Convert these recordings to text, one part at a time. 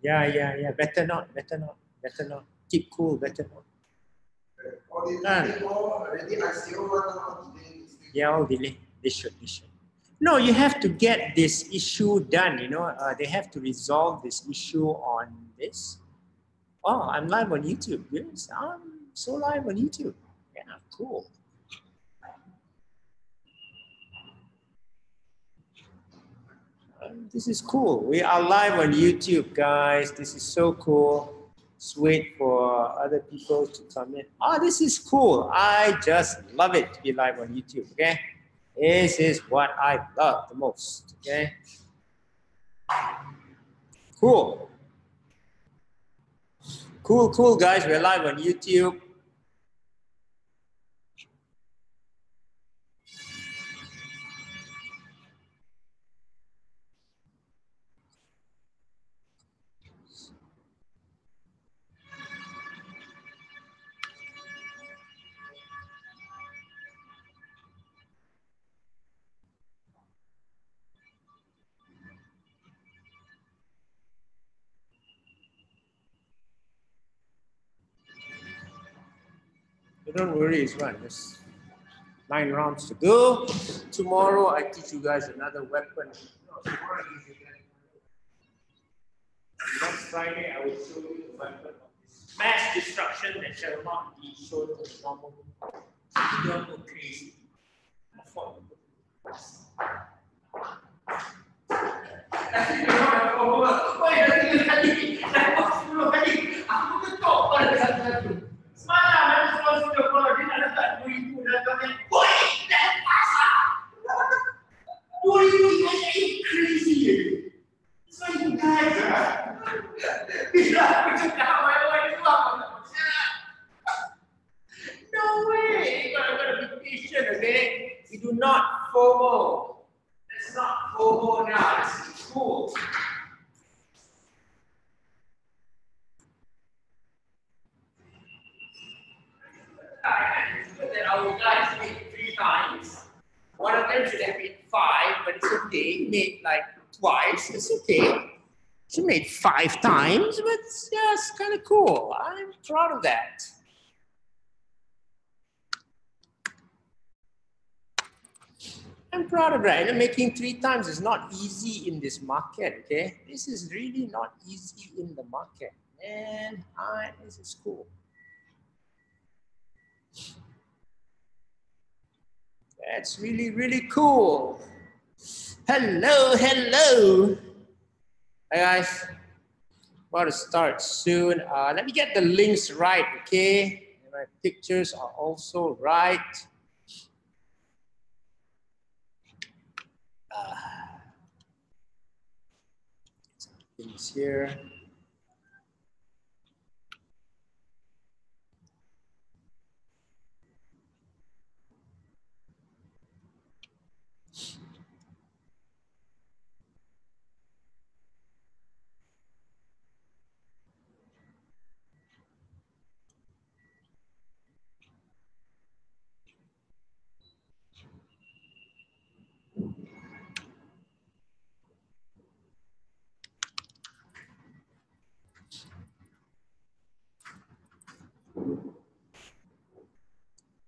Yeah. Better not, better not. Keep cool, better not. Yeah, all delay. They should. No, you have to get this issue done. You know, they have to resolve this issue on this. Oh, I'm live on YouTube. Yes, I'm so live on YouTube. Yeah, cool. This is cool. We are live on YouTube, guys. This is so cool. Let's wait for other people to come in. Oh, this is cool. I just love it to be live on YouTube, okay? This is what I love the most, okay? Cool. Cool, guys. We're live on YouTube. Don't worry, it's fine. There's 9 rounds to go. Tomorrow, I teach you guys another weapon. Next Friday, I will show you the weapon of this mass destruction that shall not be shown to normal crazy. No way! You gotta be patient, okay? We do not FOMO. It's not FOMO now. It's cool. That our guys made 3 times. One of them should have made 5, but it's okay. He made like twice. It's okay. She made 5 times, but yeah, it's kind of cool. I'm proud of that. I'm proud of that. And making 3 times is not easy in this market, okay? This is really not easy in the market. Man, this is cool. That's really, really cool. Hello. Hi, guys. About to start soon. Let me get the links right, okay? And my pictures are also right. Things here.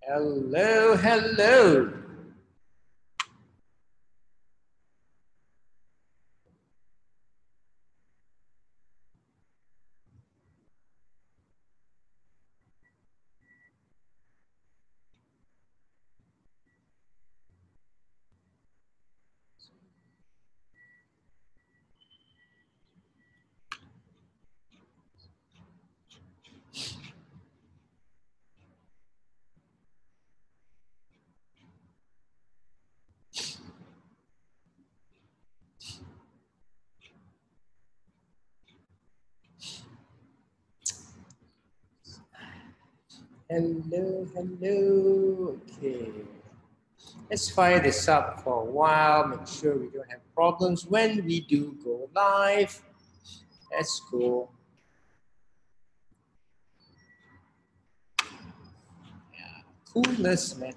Hello. Hello. Okay. Let's fire this up for a while. Make sure we don't have problems when we do go live. That's cool. Yeah. Coolness, man.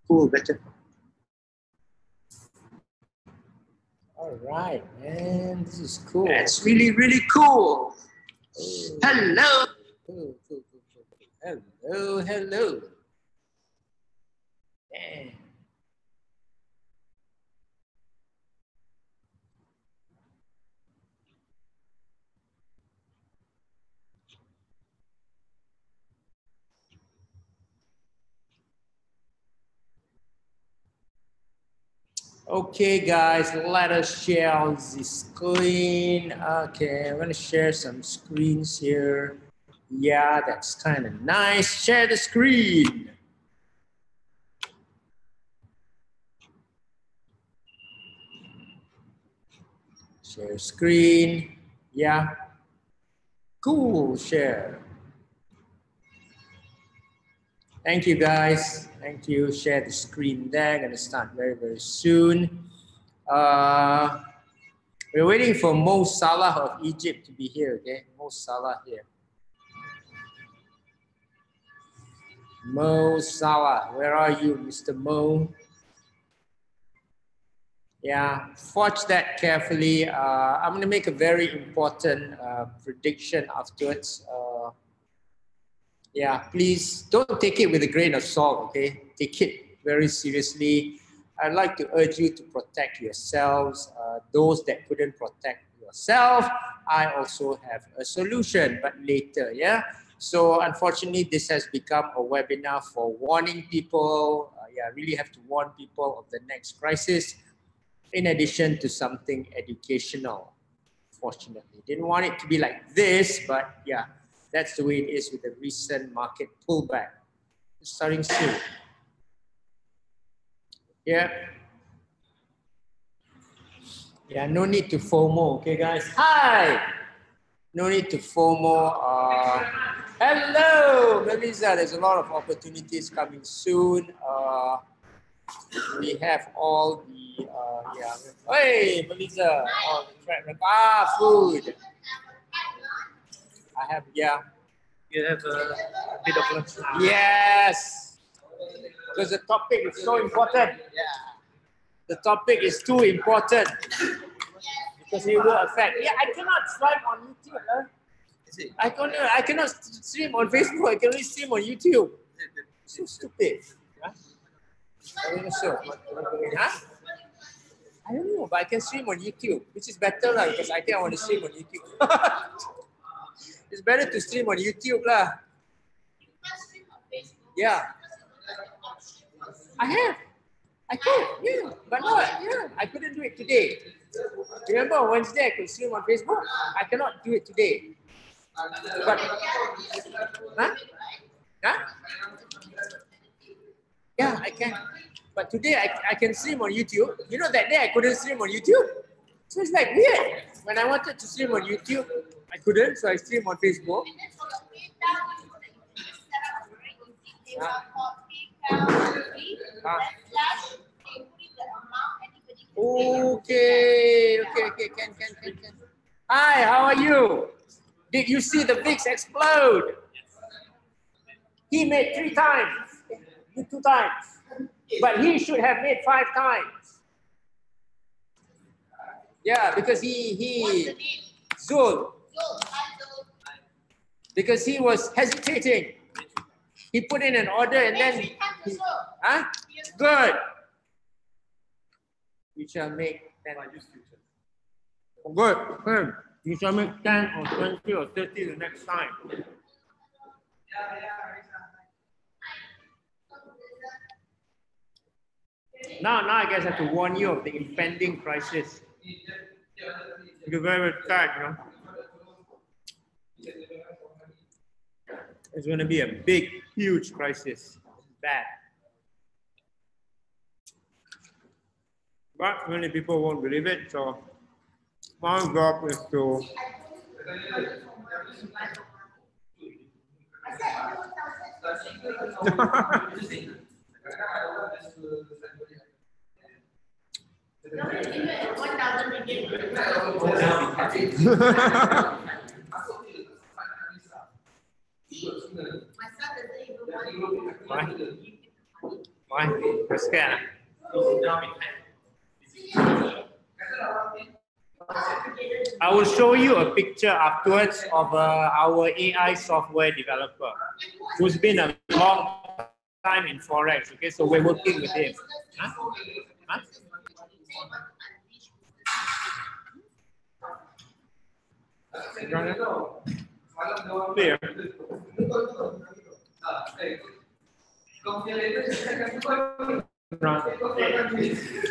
Cool, better. All right, man. This is cool. That's really, really cool. Oh. Hello. Cool, cool, cool, cool. Hello, hello. Damn. Okay, guys, let us share on the screen. Okay, I'm gonna share some screens here. Yeah, that's kind of nice. Share the screen. Share screen. Yeah. Cool, share. Thank you, guys. Thank you. Share the screen there. Gonna start very, very soon. We're waiting for Mo Salah of Egypt to be here, okay? Mo Salah here. Mo Salah, where are you, Mr. Mo? Yeah, watch that carefully. I'm going to make a very important prediction afterwards. Yeah, please don't take it with a grain of salt, okay? Take it very seriously. I'd like to urge you to protect yourselves. Those that couldn't protect yourself, I also have a solution, but later, yeah? So unfortunately, this has become a webinar for warning people. Yeah, really have to warn people of the next crisis, in addition to something educational, fortunately. Didn't want it to be like this, but yeah, that's the way it is with the recent market pullback. It's starting soon. Yeah. Yeah, no need to FOMO, okay guys? Hi! No need to FOMO. Hello, Melissa. There's a lot of opportunities coming soon. We have all the, yeah. Hey, Melissa. Oh, food. I have, yeah. You have a bit of lunch now. Yes. Because the topic is so important. The topic is too important. Because it will affect. Yeah, I cannot stream on YouTube. I cannot stream on Facebook. I can only stream on YouTube. So stupid. Huh? I'm not sure. Huh? I don't know, but I can stream on YouTube, which is better lah, because I think I want to stream on YouTube. It's better to stream on YouTube lah. Yeah. I have. I could, yeah, but not, yeah, I couldn't do it today. Remember on Wednesday I could stream on Facebook? I cannot do it today. But, huh? Huh? Yeah, I can. But today I can stream on YouTube. You know that day I couldn't stream on YouTube? So it's like weird. When I wanted to stream on YouTube, I couldn't, so I stream on Facebook. Okay. Can. Hi, how are you? Did you see the VIX explode? He made 3 times, you 2 times, but he should have made 5 times. Yeah, because he Zul. Because he was hesitating. He put in an order and then huh? Good. You shall make 10. Good. You shall make 10 or 20 or 30 the next time. Now I guess I have to warn you of the impending crisis. You're very sad, you know. It's going to be a big, huge crisis. Bad. But many people won't believe it, so my job is to Why? You're scared. I will show you a picture afterwards of our AI software developer who's been a long time in Forex. Okay, so we're working with him. Huh? Clear.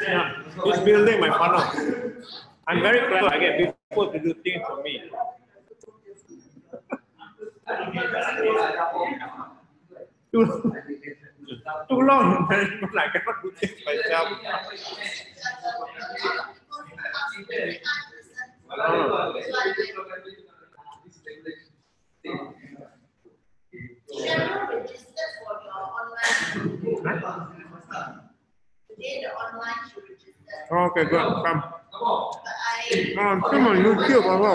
Yeah, he's building my funnel. I'm very clever. I get people to do things for me. Too long, I cannot do things myself. Cheryl registered for your online. Today the online she registered. Okay, good. Come. But Come on YouTube, hello.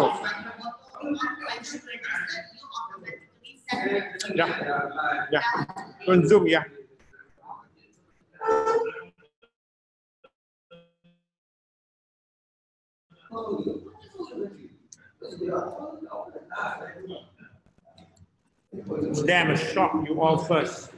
when she registered, you automatically send it. Yeah. On Zoom, yeah. Damn, a shock you all first.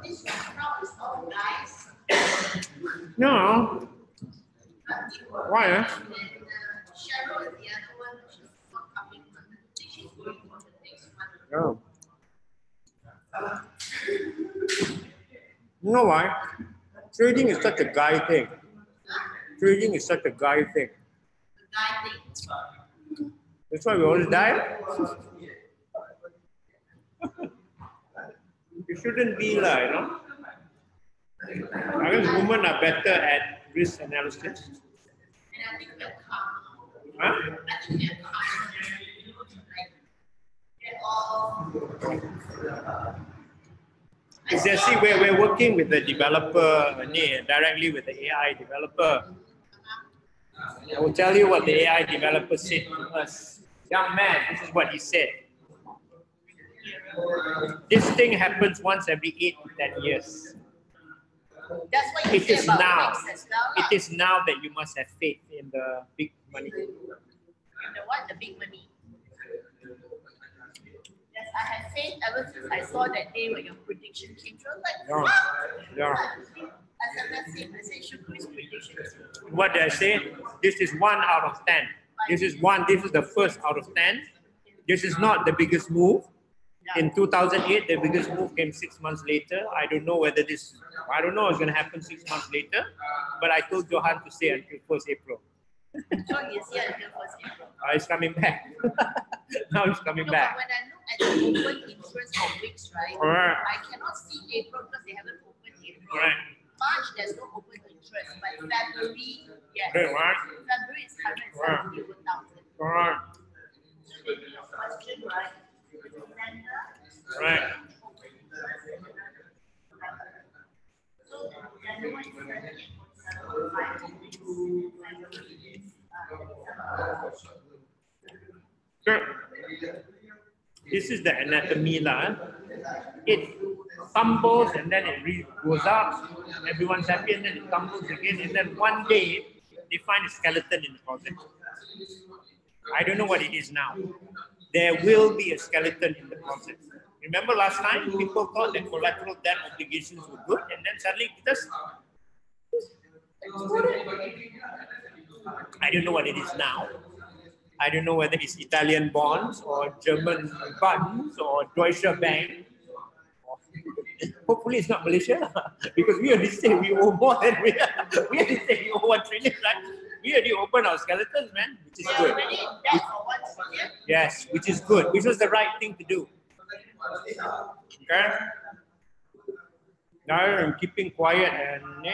This crowd is all guys. No. Why? Cheryl is the other one. She's not coming. I think she's going for the next one. Oh. You know why? Trading is such a guy thing. Trading is such a guy thing. The guy thing. That's why we always die. You shouldn't be like, you know. I guess women are better at risk analysis. And I think they're calm. Huh? I think they're calm. Like, they're all. Because you see, we're working with the developer, directly with the AI developer. I will tell you what the AI developer said to us. Young man, this is what he said. This thing happens once every 8 to 10 years. That's what you It say is about now. Forex as well. It is now that you must have faith in the big money. And the what? The big money. Yes, I have faith ever since I saw that day when your prediction came through. I was like, Yeah. what? Yeah. I said, Shukri's prediction. What did I say? This is 1 out of 10. This is the first out of 10. This is not the biggest move. In 2008, the biggest move came 6 months later. I don't know whether it's going to happen 6 months later, but I told Johan to stay until 1st April. So he's here until 1st April. It's coming back. Now it's coming No, back. but when I look at the open interest for weeks, right, Alright. I cannot see April because they haven't opened April. Alright. March, there's no open interest, but February, yes. Okay, right? February is 171,000. Right. Question, right? December. Right. So January is 78.75. Good. This is the anatomy lah. It tumbles and then it goes up. Everyone's happy and then it tumbles again. And then one day they find a skeleton in the closet. I don't know what it is now. There will be a skeleton in the closet. Remember last time people thought that collateral debt obligations were good and then suddenly it just exploded. I don't know what it is now. I don't know whether it's Italian bonds or German funds or Deutsche Bank. Hopefully it's not Malaysia because we already say we owe more than we already say we owe 1 trillion, right? We already opened our skeletons, man, which is good. Yes, which is good, which was the right thing to do. Okay? Now I'm keeping quiet and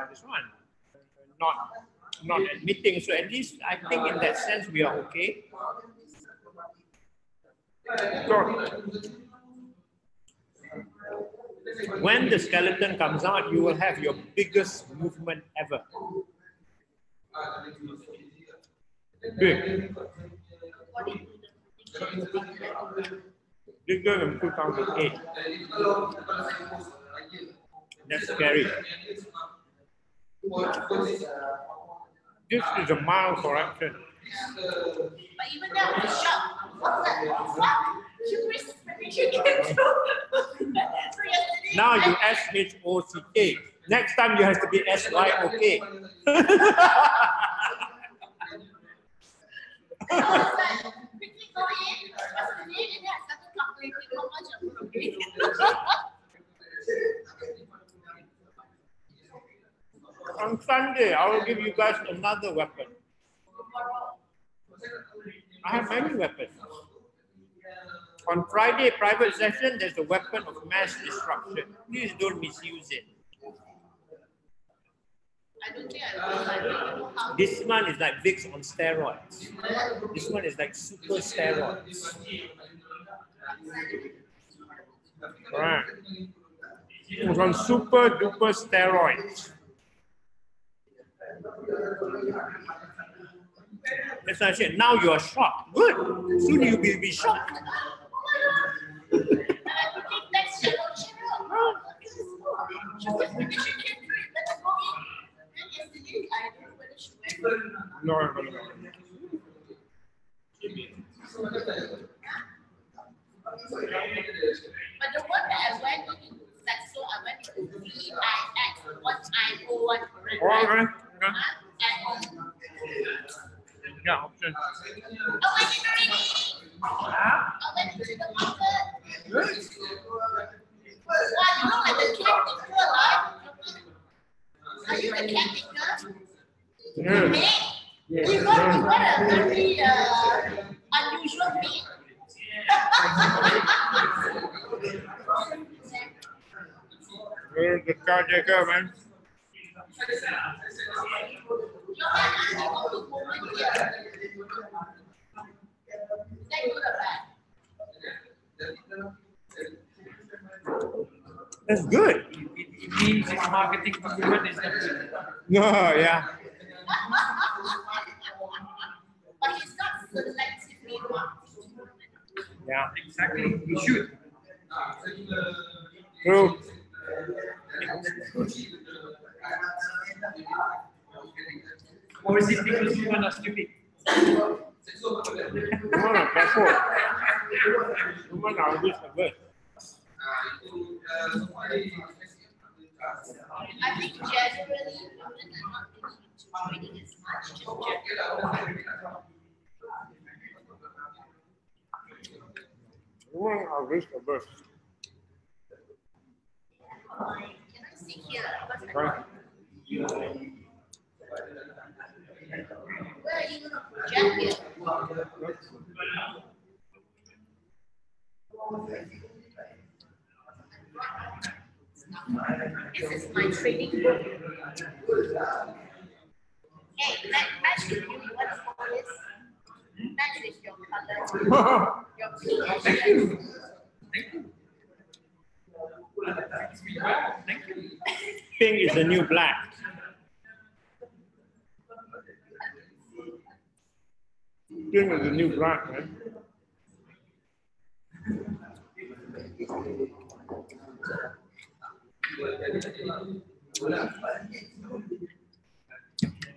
this one, not admitting. So at least I think in that sense we are okay. So, when the skeleton comes out, you will have your biggest movement ever. Big. Bigger than 2008. That's scary. This is a mild correction. But even that was shocked. What's that? Now you SHOCK. Next time you have to be SYOK. On Sunday, I will give you guys another weapon. I have many weapons. On Friday, private session, there's a weapon of mass destruction. Please don't misuse it. I don't think I know how. This one is like Vicks on steroids. This one is like super steroids. Right. It's on super duper steroids. That's what I said. Now you are shocked. Good. Soon you will be shocked. No. But the one that I went into, like, so I went to VIX, what I owe, what correct? Right? Yeah, option. I went into the market. Wow, you look like the caretaker, right? Are you the caretaker? Hey, you got a very unusual name. You're the caretaker, man. That's good. It means its marketing document is not good. No, yeah. But he's not selectively marketing. Yeah. Exactly. You should. True. Or is it because you are stupid? No, that's all. Women are this good. I think generally women are not really into trading as much, just generally. Women are this good. Can I see here? What's Right. Where are you going to project it? This is my trading book. Hey, match with you. You want to call this? Match with your color. Your pH. Thank you. Thank you. Thank you. Pink is the new black. Pink is the new black, man.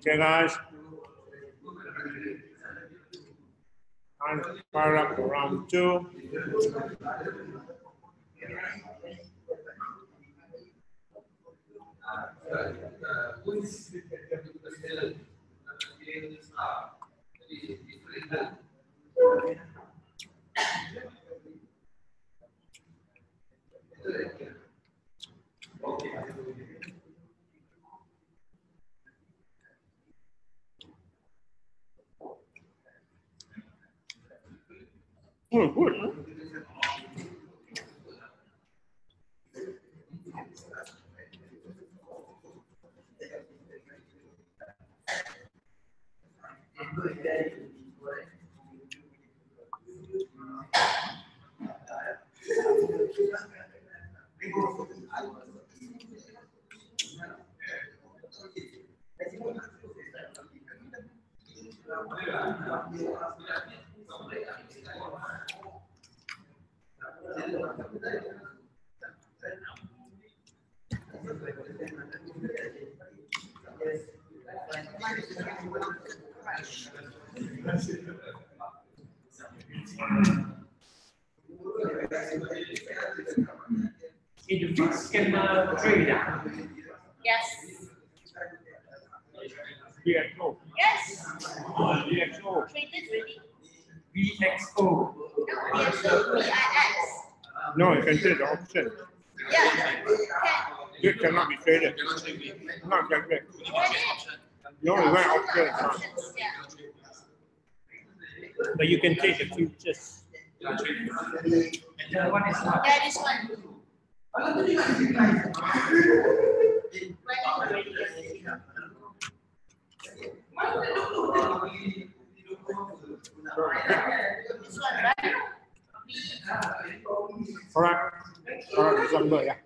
Okay, guys. Time to fire up for round 2. Good. In the fix can trade that. Yes. VXO. Yes. VXO. Traded ready. VXO. No, VXO. VIX. No, you can trade the option. Yeah. Can. It cannot be traded. Not like that. No, it went option. Options, yeah. But you can trade the futures. And the other one is what? Yeah, this one. Ready, ready. This one, right? Correct. Correct. December, yeah.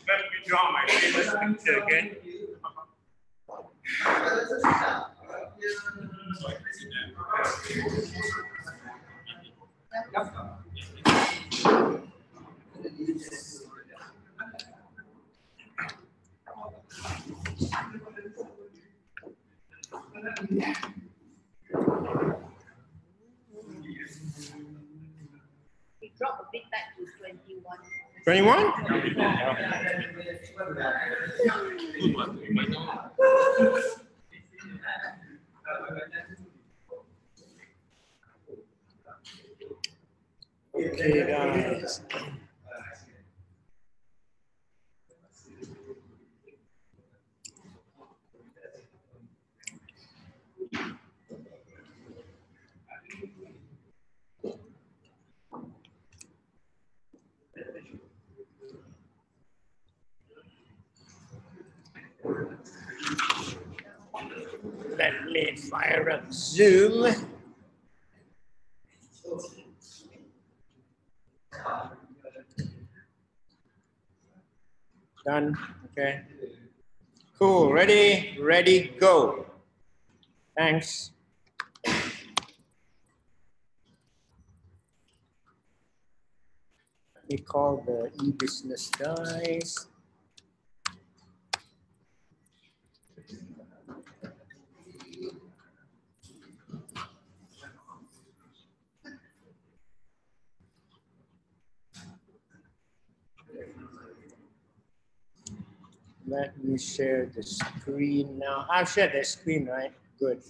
Let me draw my famous picture again. We drop a bit back to 21. 21? Okay, guys. Let me fire up Zoom. Done. Okay. Cool. Ready? Ready, go. Thanks. Let me call the e-business guys. Let me share the screen now. I've shared the screen, right? Good.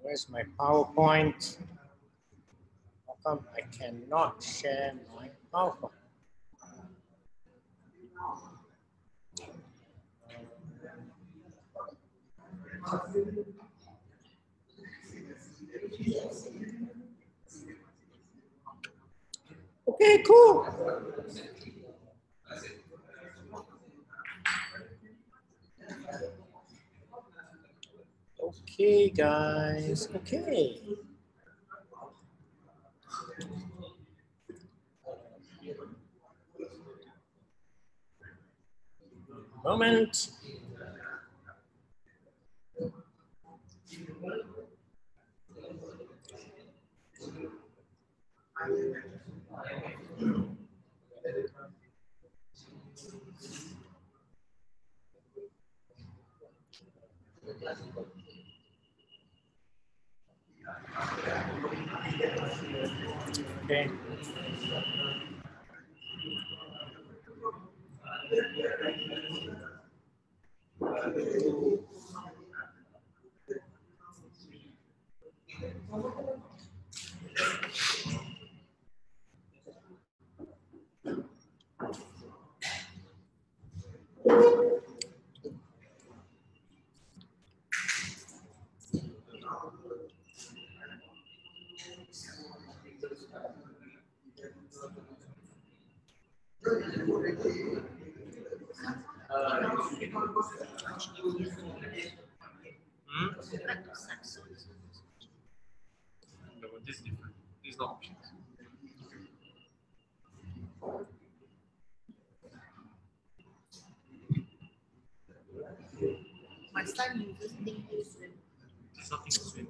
Where's my PowerPoint? Come, I cannot share my PowerPoint. Okay, cool. Okay, guys. Okay. Moment. Okay. No, this is different. These are options. My son uses things. There's nothing to swim.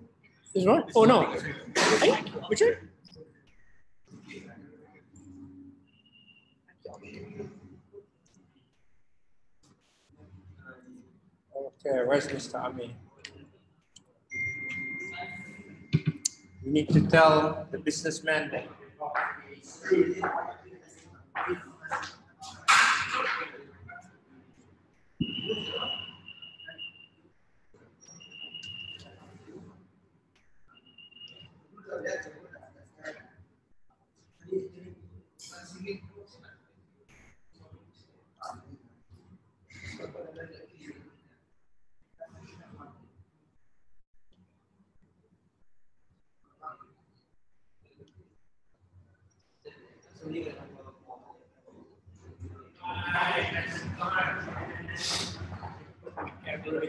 Is what? Oh no. Hey, which one? Okay, where's Mr. Ami? You need to tell the businessman that.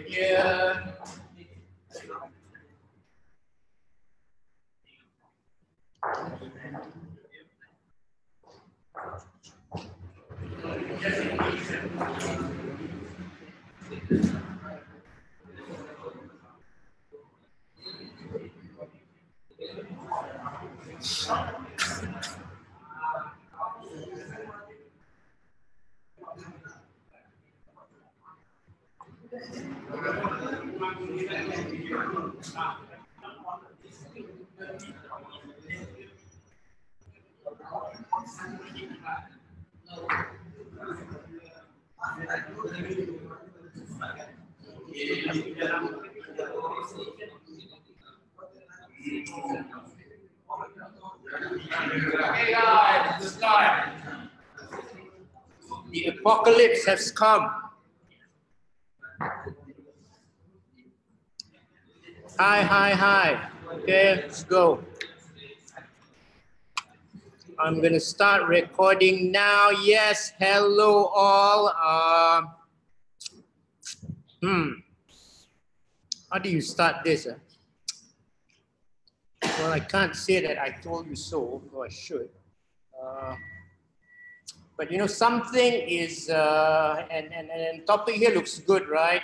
Yeah. Hey guys, it's time. The apocalypse has come. Hi. Okay, let's go. I'm gonna start recording now. Yes, hello all. How do you start this? Well, I can't say that I told you so, though I should. But you know, something is, and topic here looks good, right?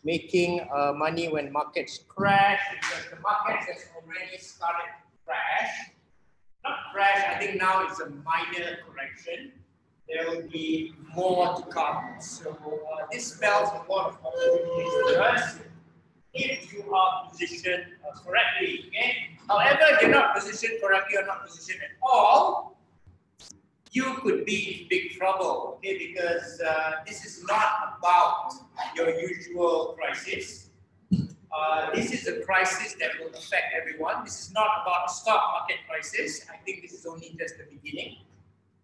Making money when markets crash, because the markets has already started to crash. Not crash, I think now it's a minor correction. There will be more to come. So this spells a lot of opportunities for us if you are positioned correctly. Okay. However, if you're not positioned correctly or not positioned at all, you could be in big trouble. Okay, because this is not about your usual crisis. This is a crisis that will affect everyone. This is not about stock market crisis. I think this is only just the beginning.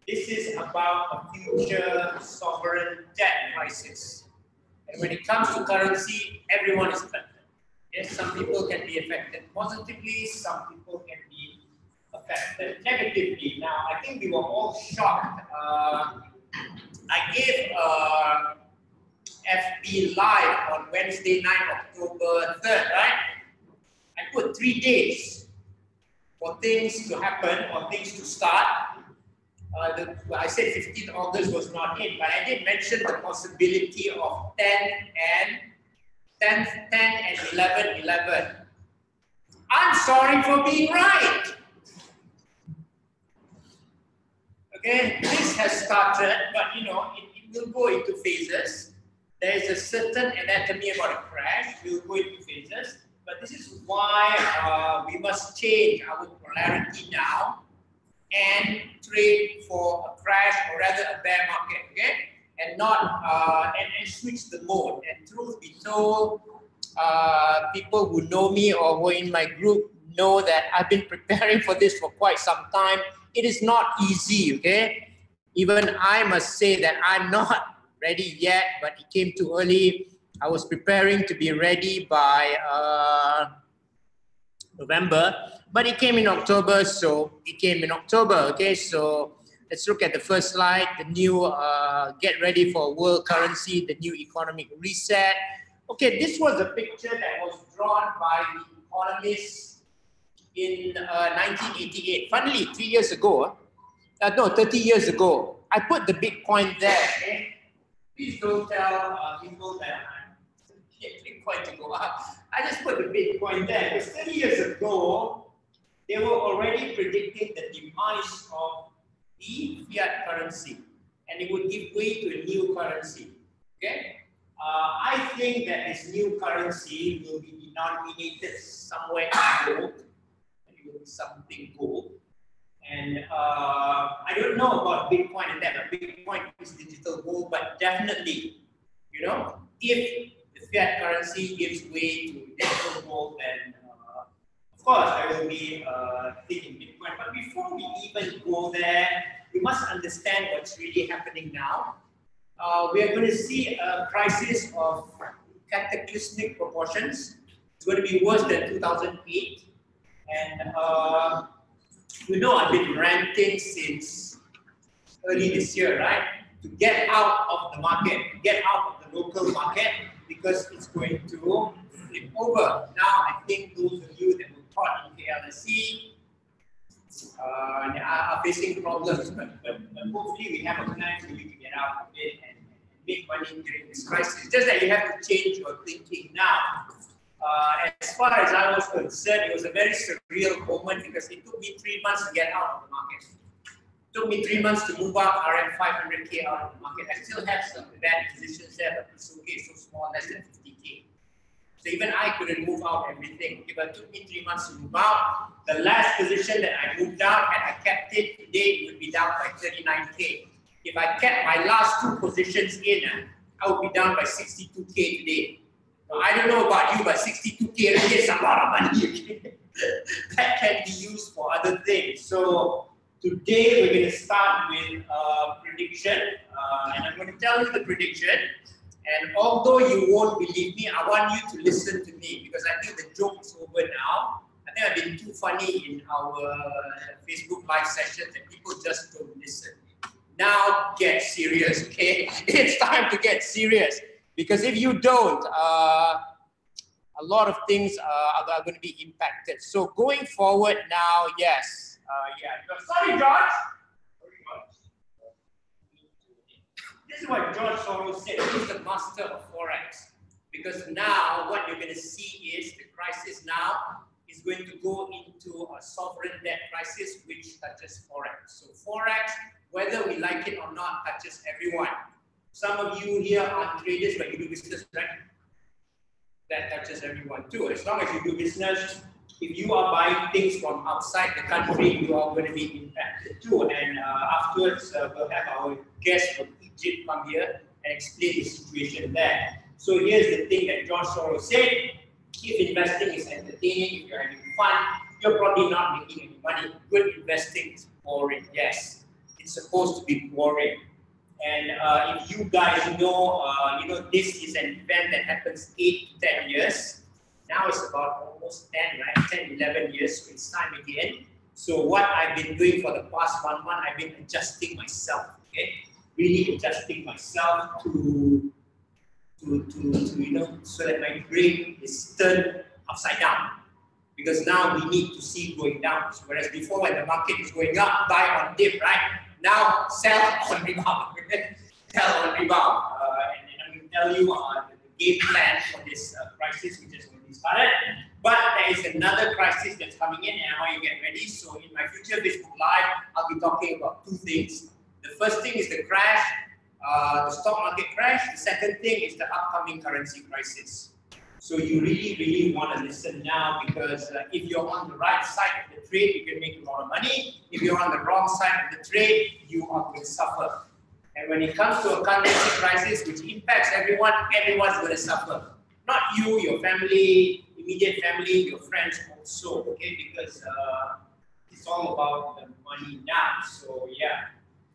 This is about a future sovereign debt crisis. And when it comes to currency, everyone is affected. Yes, some people can be affected positively, some people can be affected negatively. Now, I think we were all shocked. I gave FB Live on Wednesday night, October 3rd, right? I put 3 days for things to happen or things to start. I said 15th August was not in, but I did mention the possibility of 10 and 11, 11. I'm sorry for being right. Okay, this has started, but you know, it will go into phases. There is a certain anatomy about a crash. We'll go into phases, but this is why we must change our polarity now and trade for a crash or rather a bear market, okay? And not and switch the mode. And truth be told, people who know me or who are in my group know that I've been preparing for this for quite some time. It is not easy, okay? Even I must say that I'm not ready yet, but it came too early. I was preparing to be ready by November, but it came in October, so it came in October, okay? So let's look at the first slide, the new get ready for world currency, the new economic reset. Okay, this was a picture that was drawn by the economists in 1988. Funnily, 3 years ago, no, 30 years ago, I put the Bitcoin there, okay? Please don't tell people that I'm Bitcoin to go up. I just put the Bitcoin there because 30 years ago, they were already predicting the demise of the fiat currency and it would give way to a new currency. Okay? I think that this new currency will be denominated somewhere in gold, and it will be something gold. And I don't know about Bitcoin and that, but Bitcoin is digital gold, but definitely, you know, if the fiat currency gives way to digital gold, then of course there will be a thing in Bitcoin. But before we even go there, we must understand what's really happening now. We are going to see a crisis of cataclysmic proportions. It's going to be worse than 2008. And you know, I've been ranting since early this year, right? To get out of the market, get out of the local market, because it's going to flip over. Now, I think those of you that were taught in KLSE are facing problems, but hopefully we have a plan for you to get out of it and make money during this crisis. Just that you have to change your thinking now. As far as I was concerned, it was a very surreal moment because it took me 3 months to get out of the market. It took me 3 months to move out RM 500K out of the market. I still have some bad positions there, but it's okay, it's so small, less than 50K. So even I couldn't move out everything. If it took me 3 months to move out, the last position that I moved out, and I kept it today, it would be down by 39K. If I kept my last 2 positions in, I would be down by 62K today. I don't know about you, but 62K is a lot of money that can be used for other things. So today we're going to start with a prediction, and I'm going to tell you the prediction. And although you won't believe me, I want you to listen to me because I think the joke is over now. I think I've been too funny in our Facebook live sessions and people just don't listen. Now get serious, okay? It's time to get serious. Because if you don't, a lot of things are going to be impacted. So going forward now, yes. Sorry, George. This is what George Soros said. He's the master of Forex. Because now what you're going to see is the crisis now is going to go into a sovereign debt crisis which touches Forex. So Forex, whether we like it or not, touches everyone. Some of you here are traders, but you do business, right? That touches everyone too. As long as you do business, if you are buying things from outside the country, you are going to be impacted too. And afterwards, we'll have our guest from Egypt come here and explain the situation there. So here's the thing that George Soros said. If investing is entertaining, if you're having fun, you're probably not making any money. Good investing is boring. Yes, it's supposed to be boring. And if you guys know, this is an event that happens 8 to 10 years. Now it's about almost 10, right? 10, 11 years, so it's time again. So what I've been doing for the past 1 month, I've been adjusting myself, okay? Really adjusting myself to so that my brain is turned upside down. Because now we need to see going down. So whereas before when the market is going up, buy on dip, right? Now sell on rebound. Sell on rebound. And I'm going to tell you the game plan for this crisis which has already started. But there is another crisis that's coming in, and I want you to get ready. So in my future Facebook Live, I'll be talking about 2 things. The first thing is the crash, the stock market crash. The second thing is the upcoming currency crisis. So you really, really want to listen now, because if you're on the right side of the trade, you can make a lot of money. If you're on the wrong side of the trade, you are going to suffer. And when it comes to a currency crisis, which impacts everyone, everyone's going to suffer. Not you, your family, immediate family, your friends also, okay? Because it's all about the money now. So yeah,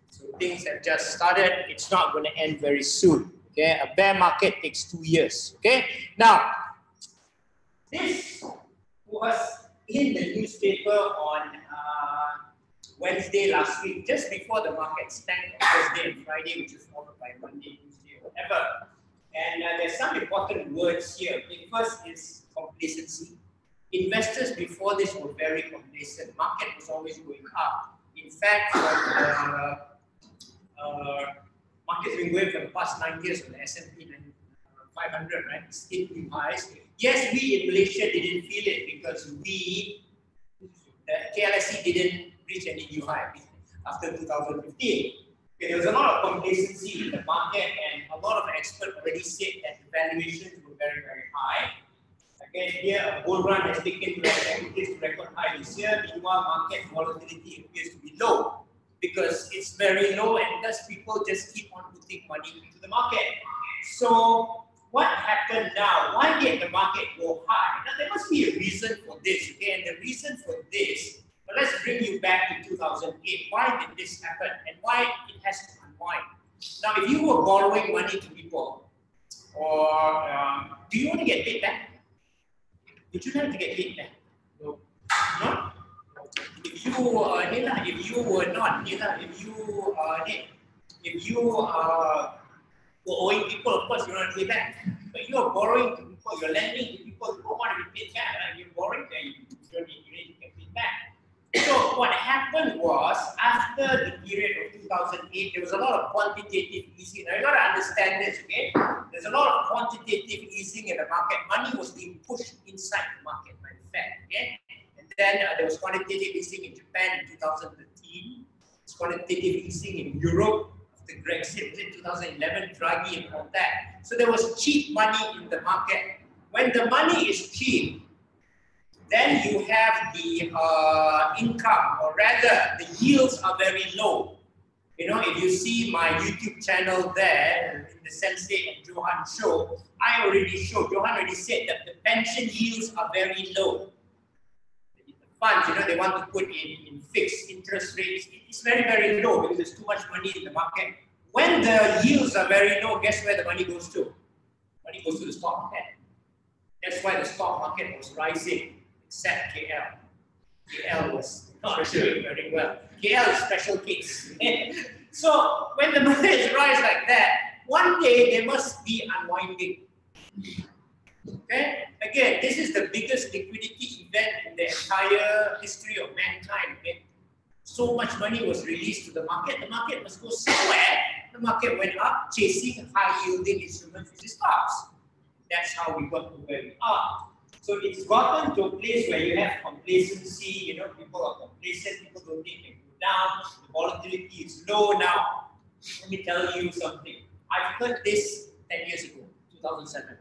so things have just started. It's not going to end very soon. Okay, a bear market takes 2 years. Okay, now this was in the newspaper on Wednesday last week, just before the market tanked on Thursday and Friday, which is followed by Monday, Tuesday, whatever. And there's some important words here. Okay, first is complacency. Investors before this were very complacent. Market was always going up. In fact, market's been going for the past 9 years on the S&P 500, right? It's hit new highs. Yes, we in Malaysia didn't feel it because the KLSE didn't reach any new high after 2015. Okay, there was a lot of complacency in the market, and a lot of experts already said that the valuations were very, very high. Again, here a bull run has taken equities to record high this year. Meanwhile, market volatility appears to be low, because it's very low, and thus people just keep on putting money into the market. So what happened now? Why did the market go high? Now there must be a reason for this, okay? And the reason for this, but let's bring you back to 2008. Why did this happen, and why it has to unwind? Now, if you were borrowing money to people, or do you want to get paid back? You shouldn't have to get paid back. No. No? If you were owing people, of course you don't have to pay back. But you are borrowing to people, you're lending to people, you don't want to be paid back. Right? You're borrowing, then you need to get paid back. So what happened was, after the period of 2008, there was a lot of quantitative easing. Now you got to understand this, okay? There's a lot of quantitative easing in the market. Money was being pushed inside the market by the Fed, okay? Then there was quantitative easing in Japan in 2013. There's quantitative easing in Europe after Brexit in 2011, Draghi and all that. So there was cheap money in the market. When the money is cheap, then you have the income, or rather the yields are very low. You know, if you see my YouTube channel there, in the Sensei and Johan show, I already showed, Johan already said that the pension yields are very low. Funds, they want to put in fixed interest rates. It's very, very low because there's too much money in the market. When the yields are very low, guess where the money goes to? Money goes to the stock market. That's why the stock market was rising, except KL. KL was not doing very well. KL is special case. So when the markets rise like that, one day they must be unwinding. Okay? Again, this is the biggest liquidity event in the entire history of mankind. Okay? So much money was released to the market must go somewhere. The market went up, chasing high-yielding instruments, which is stocks. That's how we got to where we are. So it's gotten to a place where you have complacency, people are complacent, people don't think they go down, the volatility is low now. Let me tell you something. I've heard this 10 years ago, 2007.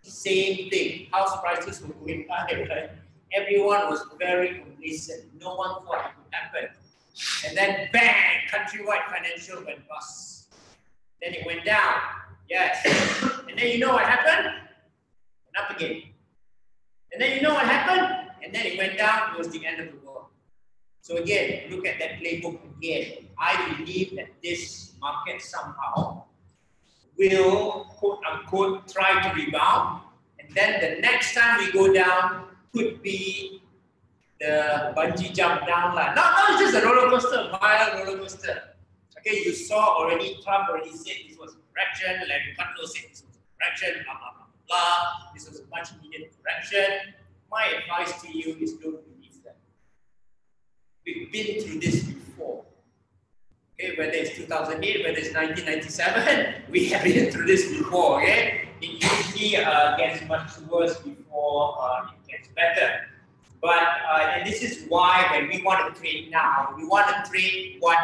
Same thing. House prices were going high, right? Everyone was very complacent. No one thought it would happen. And then bang, Countrywide Financial went bust. Then it went down. Yes. And then you know what happened? Went up again. And then you know what happened? And then it went down, it was the end of the world. So again, look at that playbook again. I believe that this market somehow will, quote unquote, try to rebound. And then the next time we go down could be the bungee jump down line. No, it's just a roller coaster, mild roller coaster. Okay, you saw already, Trump already said this was a correction, Larry Kudlow said this was a correction, blah, blah, blah, blah. This was a much needed correction. My advice to you is don't believe that. We've been through this before. Okay, whether it's 2008, whether it's 1997, we have been through this before, okay? It usually gets much worse before it gets better. But, and this is why when we want to trade now, we want to trade what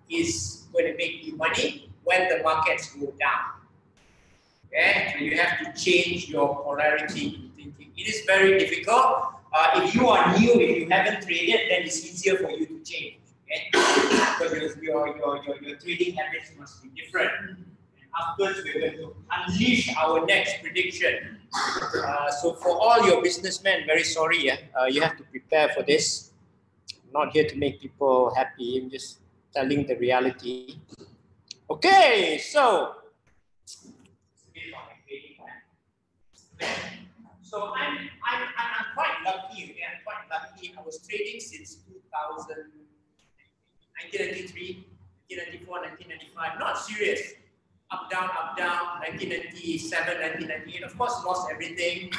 is going to make you money when the markets go down. Okay, so you have to change your polarity in thinking. It is very difficult. If you are new, if you haven't traded, then it's easier for you to change. Okay? Because your trading habits must be different. And afterwards, we're going to unleash our next prediction. So for all your businessmen, very sorry, you have to prepare for this. I'm not here to make people happy. I'm just telling the reality. Okay, so so I'm quite lucky. Okay? I'm quite lucky. I was trading since 1993, 1994, 1995. Not serious. Up, down, 1997, 1998. Of course, lost everything.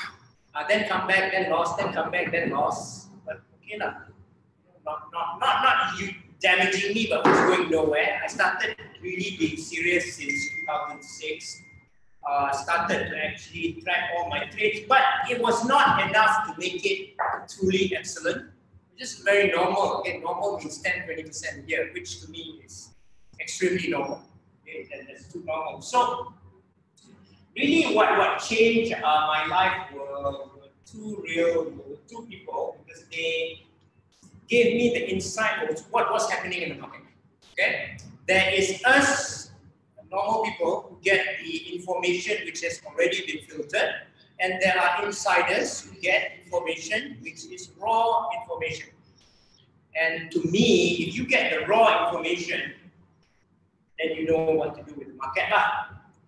Then come back, then lost, then come back, then lost. But okay, not you damaging me, but was going nowhere. I started really being serious since 2006. Started to actually track all my trades, but it was not enough to make it truly excellent. Just very normal. Okay, normal means 10-20% a year, which to me is extremely normal. Okay, that's too normal. So, really, what changed my life were two people, because they gave me the insight of what was happening in the market. Okay, there is us, normal people, who get the information which has already been filtered, and there are insiders who get information which is raw information. And to me, if you get the raw information, then you know what to do with the market.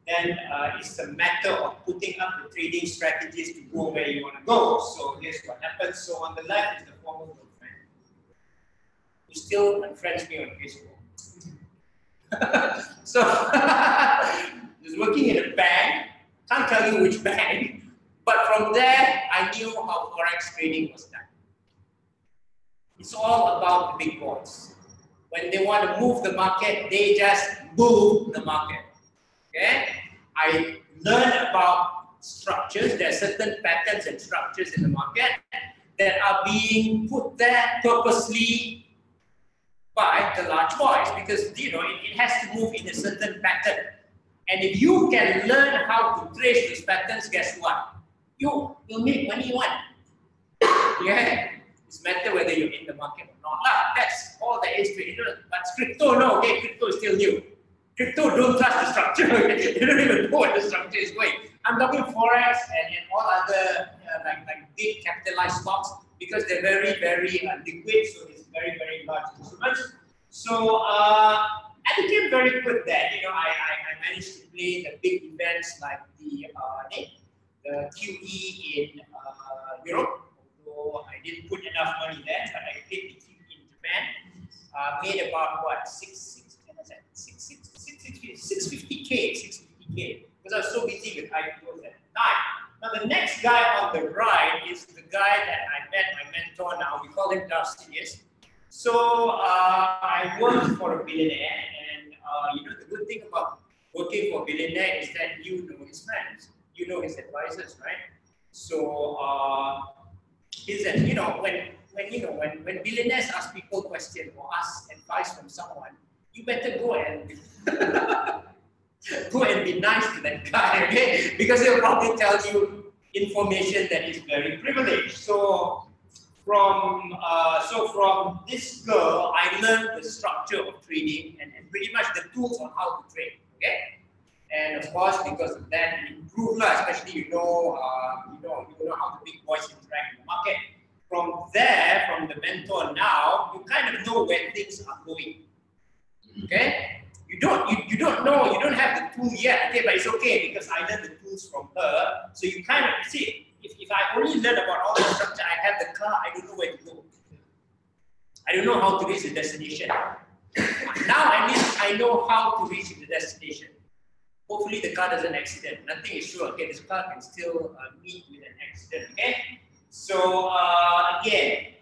Then it's a matter of putting up the trading strategies to go where you want to go. So here's what happens. So on the left is the former girlfriend, who still unfriends me on Facebook. So, was working in a bank, can't tell you which bank, but from there, I knew how Forex trading was done. It's all about the big boys. When they want to move the market, they just move the market. Okay? I learned about structures. There are certain patterns and structures in the market that are being put there purposely by the large boys, because you know it has to move in a certain pattern. And if you can learn how to trace those patterns, guess what? You will make money one. Yeah. It's matter whether you're in the market or not. That's all there is to it. But crypto, no, okay, crypto is still new. Crypto, don't trust the structure. You don't even know what the structure is going. I'm talking Forex and all other like big capitalized stocks, because they're very, very liquid, so it's very, very large instruments. So I became very good there. You know, I managed to play the big events like the QE in Europe. Although I didn't put enough money there, but I played the QE in Japan. Made about what 650K, because I was so busy with IPOs at the time. Now the next guy on the right is the guy that I met, my mentor now. We call him Darcy. So I worked for a billionaire, and you know the good thing about working for a billionaire is that you know his friends, you know his advisors, right? So when billionaires ask people questions or ask advice from someone, you better go and be nice to that guy, okay? Because he'll probably tell you information that is very privileged. So from this girl, I learned the structure of trading and pretty much the tools on how to trade. Okay, And of course, because of that, it improved, especially you know how the big boys interact in the market. From there, from the mentor now, you kind of know where things are going. Okay? You don't know, you don't have the tool yet, okay, but it's okay because I learned the tools from her. So you kind of see, if I only learn about all the structure, I have the car, I don't know where to go. I don't know how to reach the destination. Now at least I know how to reach the destination. Hopefully the car doesn't accident. Nothing is sure. Okay, this car can still meet with an accident. Okay. So again,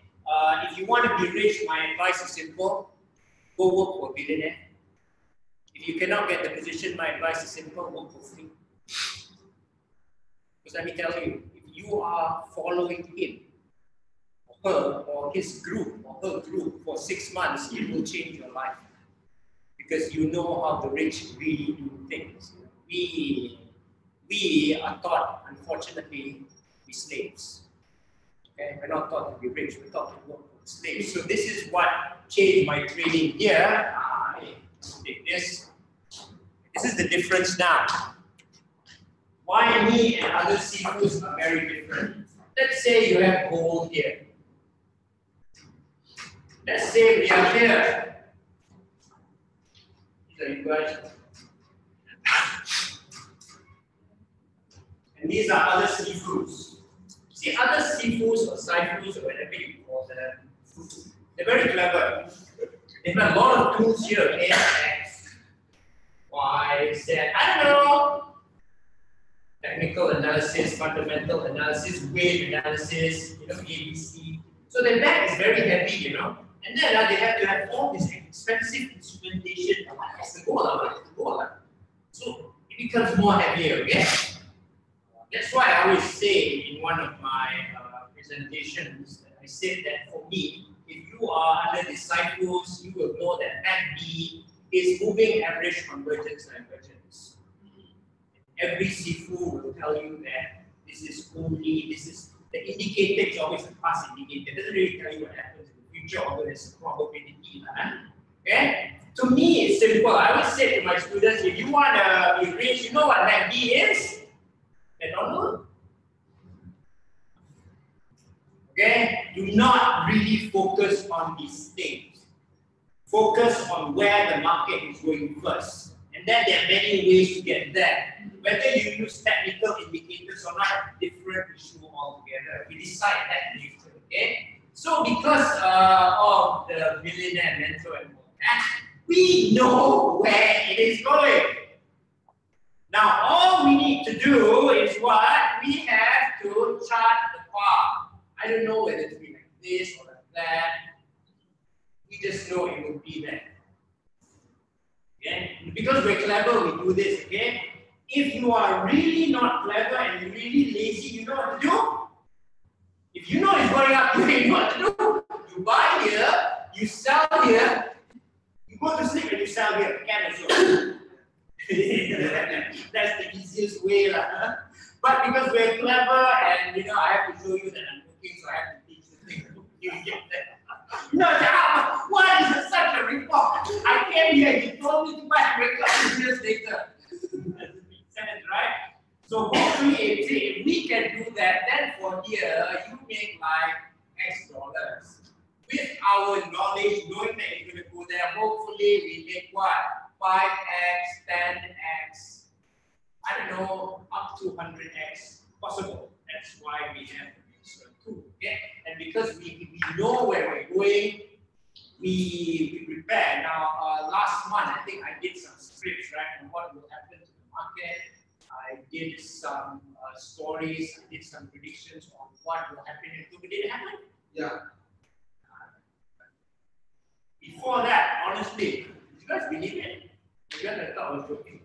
if you want to be rich, my advice is simple: go work for a billionaire. If you cannot get the position, my advice is simple: work for free. Because let me tell you, if you are following him, or her, or his group, or her group for 6 months, it will change your life. Because you know how the rich really do things. We are taught, unfortunately, to be slaves. Okay? We're not taught to be rich, we're taught to work for slaves. So this is what changed my trading here. Take this. This is the difference now. Why me and other seafoods are very different. Let's say you have gold here. Let's say we are here. These are you guys. And these are other seafoods. See, other seafoods or side foods or whatever you call them, they're very clever. They've got a lot of tools here. A, X, Y, Z, I don't know. Technical analysis, fundamental analysis, wave analysis, ABC. So the bag is very heavy, And then they have to have all this expensive instrumentation. So it becomes more heavier, okay? That's why I always say in one of my presentations, I said that for me, if you are under disciples, you will know that B is moving average convergence divergence. Every seafood will tell you that this is the indicator is always a past indicator. It doesn't really tell you what happens in the future, although there's a probability. Okay? To me, it's simple. I always say to my students, if you want to be rich, you know what MACD is? McDonald's. Okay? Do not really focus on these things. Focus on where the market is going first. And then there are many ways to get there. Whether you use technical indicators or not, different issue altogether. We decide that later. Okay? So because of the millionaire mentor and all that, we know where it is going. Now, all we need to do is what? We have to chart the path. I don't know whether to be like this or like that. We just know it will be there. Okay? Because we're clever, we do this. Okay? If you are really not clever and you're really lazy, you know what to do? If you know it's going up, you know what to do. You buy here, you sell here, you go to sleep and you sell here. Can also. That's the easiest way. But because we're clever and I have to show you that I'm looking, so I have to teach the thing. You get that. What is such a report? I came here, you told me to buy a record 2 years later. Right? So hopefully if we can do that, then for here you make like X dollars. With our knowledge, knowing that it's going to go there, hopefully we make what? 5x, 10x, I don't know, up to 100x possible. That's why we have this tool. Okay? And because we know where we're going, we prepare. Now, last month, I think I did some scripts, right, on what will happen to the market. I did some stories, I did some predictions on what will happen if it didn't happen. Yeah. Before that, honestly, did you guys believe it? You guys thought I was joking.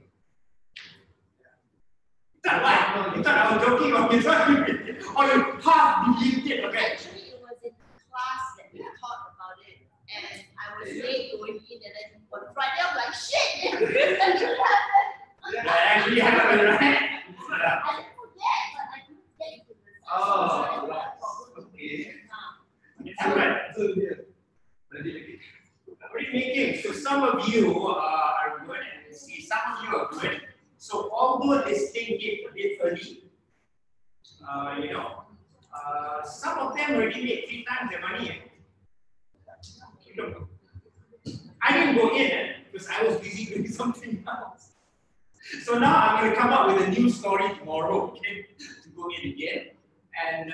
You thought what? You thought I was joking or you half believed it, okay? Actually, it was in class that we taught about it, and I was late going in, and then on Friday, I'm like, shit, it actually happened. That actually happened, right? I didn't forget, but I couldn't take it. Oh, right. Okay. It's right. What are you making? So some of you are good, and see, some of you are good, So although this thing hit a bit early, some of them already made 3 times their money. I didn't go in because I was busy doing something else. So now I'm going to come up with a new story tomorrow, okay, to go in again. And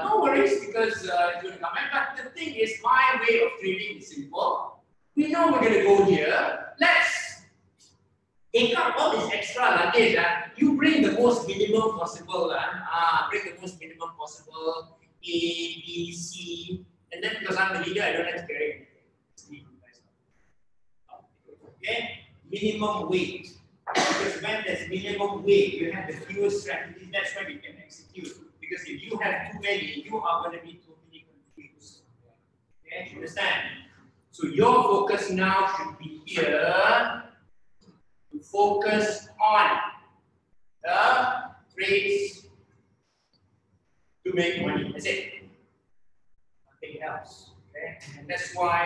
no worries because it's going to come in. But the thing is, my way of trading is simple. We know we're going to go here. Let's take up all this extra luggage. You bring the most minimum possible. Bring the most minimum possible. A, B, C. And then because I'm the leader, I don't have to carry anything. Okay? Minimum weight. Because when there's minimum weight, you have the fewest strategies. That's when you can execute. Because if you have too many, you are going to be totally confused. Okay? Understand? So your focus now should be here to focus on the trades to make money. That's it. Nothing else. Okay? And that's why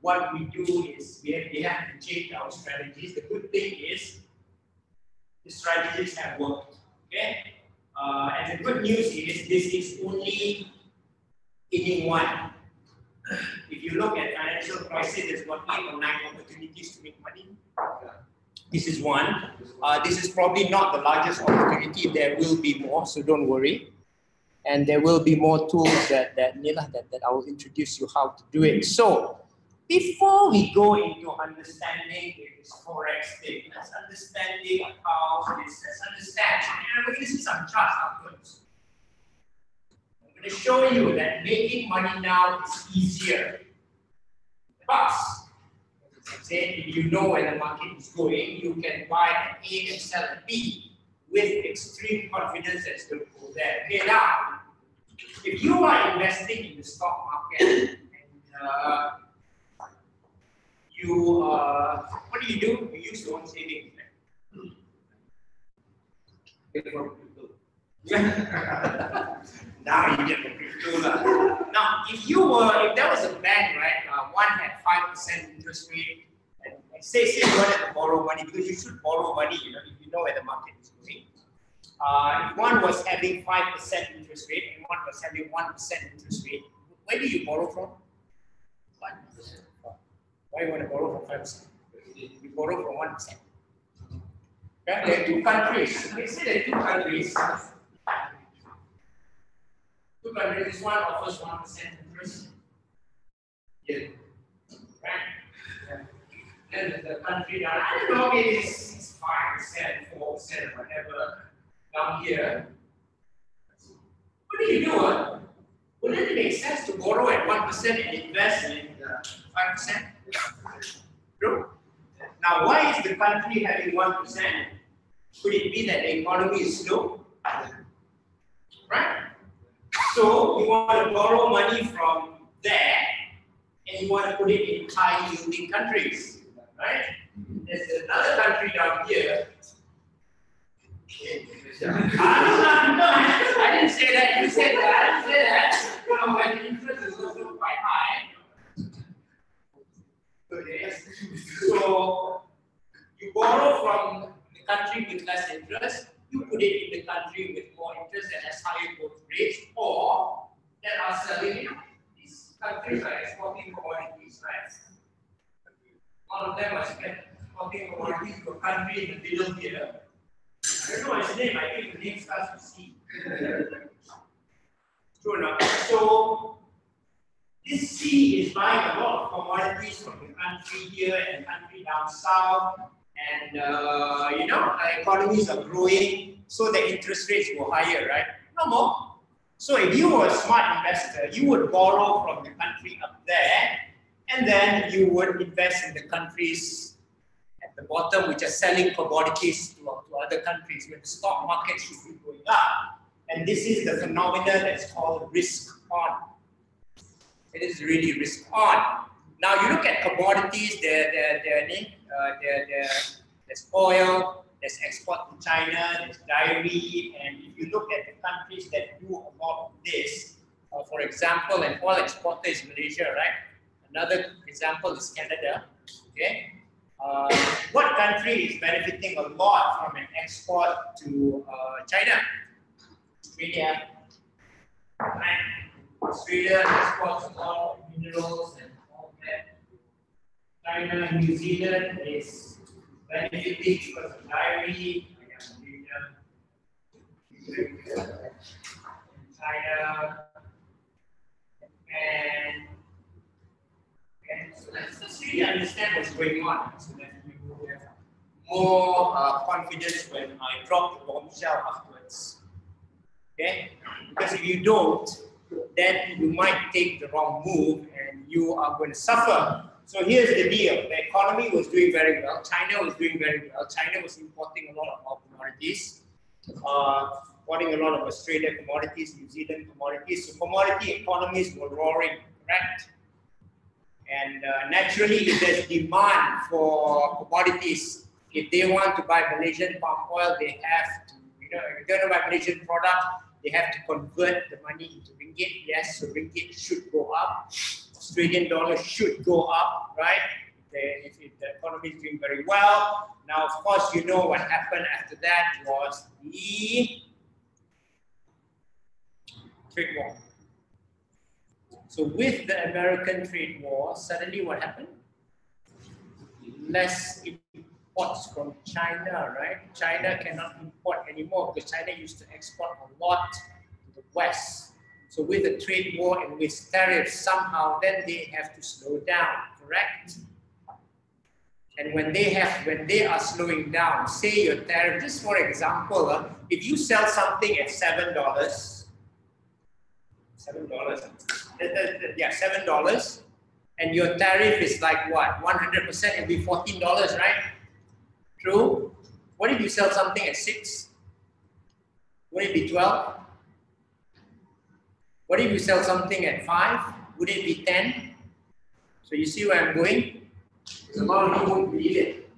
what we do is we have to change our strategies. The good thing is the strategies have worked. Okay? And the good news is this is only inning 1. If you look at financial crisis, there's got 8 or 9 opportunities to make money. This is one. This is probably not the largest opportunity. There will be more, so don't worry. And there will be more tools that I will introduce you how to do it. So before we go into understanding this Forex thing, let's understanding how this, let's understand. And we're going to see some charts afterwards. I'm going to show you that making money now is easier. Plus, say if you know where the market is going, you can buy an A and sell a B with extreme confidence that it's going to go there. Okay, now, if you are investing in the stock market and what do? You use your own savings. Now you get the crypto. Now, if there was a bank, right, one had 5% interest rate, and say you wanted to borrow money, because you should borrow money, if you know where the market is going. If one was having 5% interest rate and one was having 1% interest rate, where do you borrow from? 1%. Why you want to borrow from 5%? You borrow from 1%. Okay? There are 2 countries. They say there are 2 countries. 2 countries. This one offers 1% interest. Yeah. Right? And the country down, I don't know, maybe it's 5%, 4%, whatever. Down here. What do you do? Wouldn't it make sense to borrow at 1% and invest in 5%? True. Now, why is the country having 1%? Could it be that the economy is slow? Right? So, you want to borrow money from there and you want to put it in high yielding countries. Right? There's another country down here. I didn't say that. You said that. I didn't say that. When the interest is also quite high. Okay. So you borrow from the country with less interest, you put it in the country with more interest and has higher growth rates, or that are selling it. These countries are exporting commodities, right? All of them are exporting commodities to a country in the middle here. I don't know his name, I think the name starts with C. True enough. So this C is buying a lot of commodities from the country here and the country down south. And the economies are growing, so the interest rates were higher, right? No more. So if you were a smart investor, you would borrow from the country up there, and then you would invest in the countries at the bottom, which are selling commodities to other countries, where the stock market should be going up. And this is the phenomenon that's called risk on. It is really risk on. Now you look at commodities, there's oil, there's export to China, there's dairy, and if you look at the countries that do a lot of this, for example, an oil exporter is Malaysia, right? Another example is Canada, okay? What country is benefiting a lot from an export to China? Australia. Right? Australia exports a lot of minerals and all that. China and New Zealand is benefiting because of dairy. China and so let's really understand what's going on so that you have more confidence when I drop the bombshell afterwards. Okay? Because if you don't, then you might take the wrong move and you are going to suffer. So here's the deal. The economy was doing very well. China was doing very well. China was importing a lot of our commodities. Importing a lot of Australian commodities, New Zealand commodities. So commodity economies were roaring, correct? And naturally, if there's demand for commodities, if they want to buy Malaysian palm oil, they have to, if they want to buy Malaysian product, they have to convert the money into ringgit. Yes, so ringgit should go up. Australian dollar should go up, right? If the economy is doing very well. Now, of course, you know what happened after that was the trade war. So with the American trade war, suddenly what happened? Less imports from China, right? China cannot import anymore because China used to export a lot to the West. So with the trade war and with tariffs, somehow then they have to slow down, correct? And when they are slowing down, say your tariff, just for example, if you sell something at $7, $7, and your tariff is like what? 100%, it'll be $14, right? True. What if you sell something at 6? Would it be 12? What if you sell something at 5? Would it be 10? So you see where I'm going? Because a lot of you won't believe it.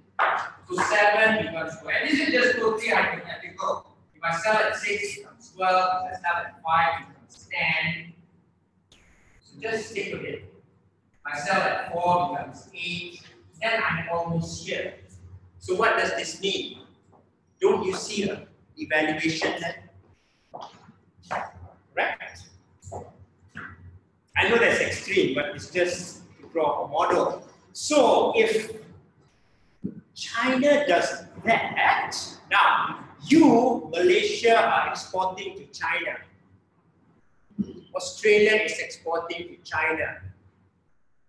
So 7 becomes 12. And this is just totally hypothetical. If I sell at 6, it becomes 12. If I sell at 5, it becomes 10. So just stick with it. If I sell at 4, it becomes 8. Then I'm almost here. So what does this mean? Don't you see a evaluation then? Correct? I know that's extreme, but it's just to draw a model. So if China does that, now you, Malaysia, are exporting to China. Australia is exporting to China.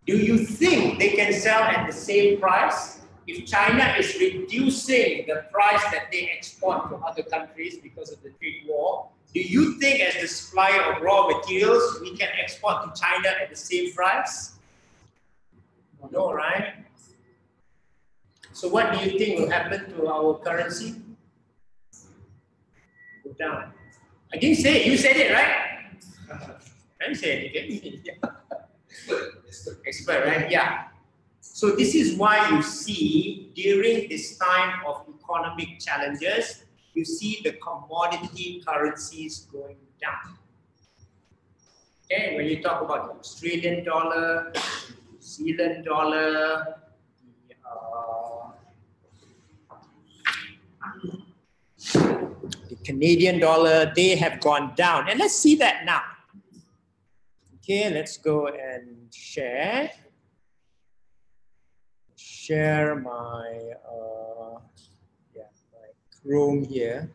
Do you think they can sell at the same price? If China is reducing the price that they export to other countries because of the trade war, do you think as the supplier of raw materials, we can export to China at the same price? No, right? So what do you think will happen to our currency? Go down. I didn't say it, you said it, right? I didn't say anything. Expert, right? Yeah. So this is why you see during this time of economic challenges, you see the commodity currencies going down. Okay, when you talk about the Australian dollar, New Zealand dollar, the Canadian dollar, they have gone down. And let's see that now. Okay, let's go and share my my Chrome here.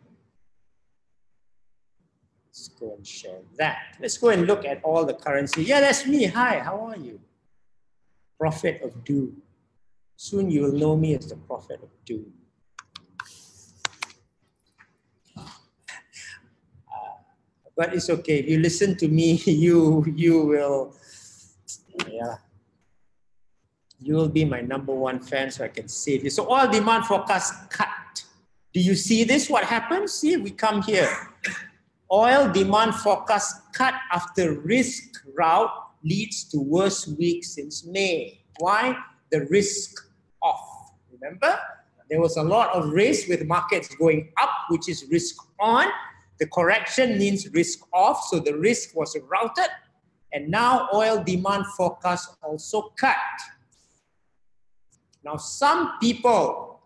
Let's go and share that. Let's go and look at all the currency. Yeah, that's me. Hi, how are you? Prophet of Doom. Soon you will know me as the Prophet of Doom. But it's okay. If you listen to me, you will, you will be my #1 fan, so I can save you. So all demand forecast cut. Do you see this? What happens? See, we come here. Oil demand forecast cut after risk rout leads to worst week since May. Why? The risk off. Remember? There was a lot of risk with markets going up, which is risk on. The correction means risk off, so the risk was routed. And now oil demand forecast also cut. Now, some people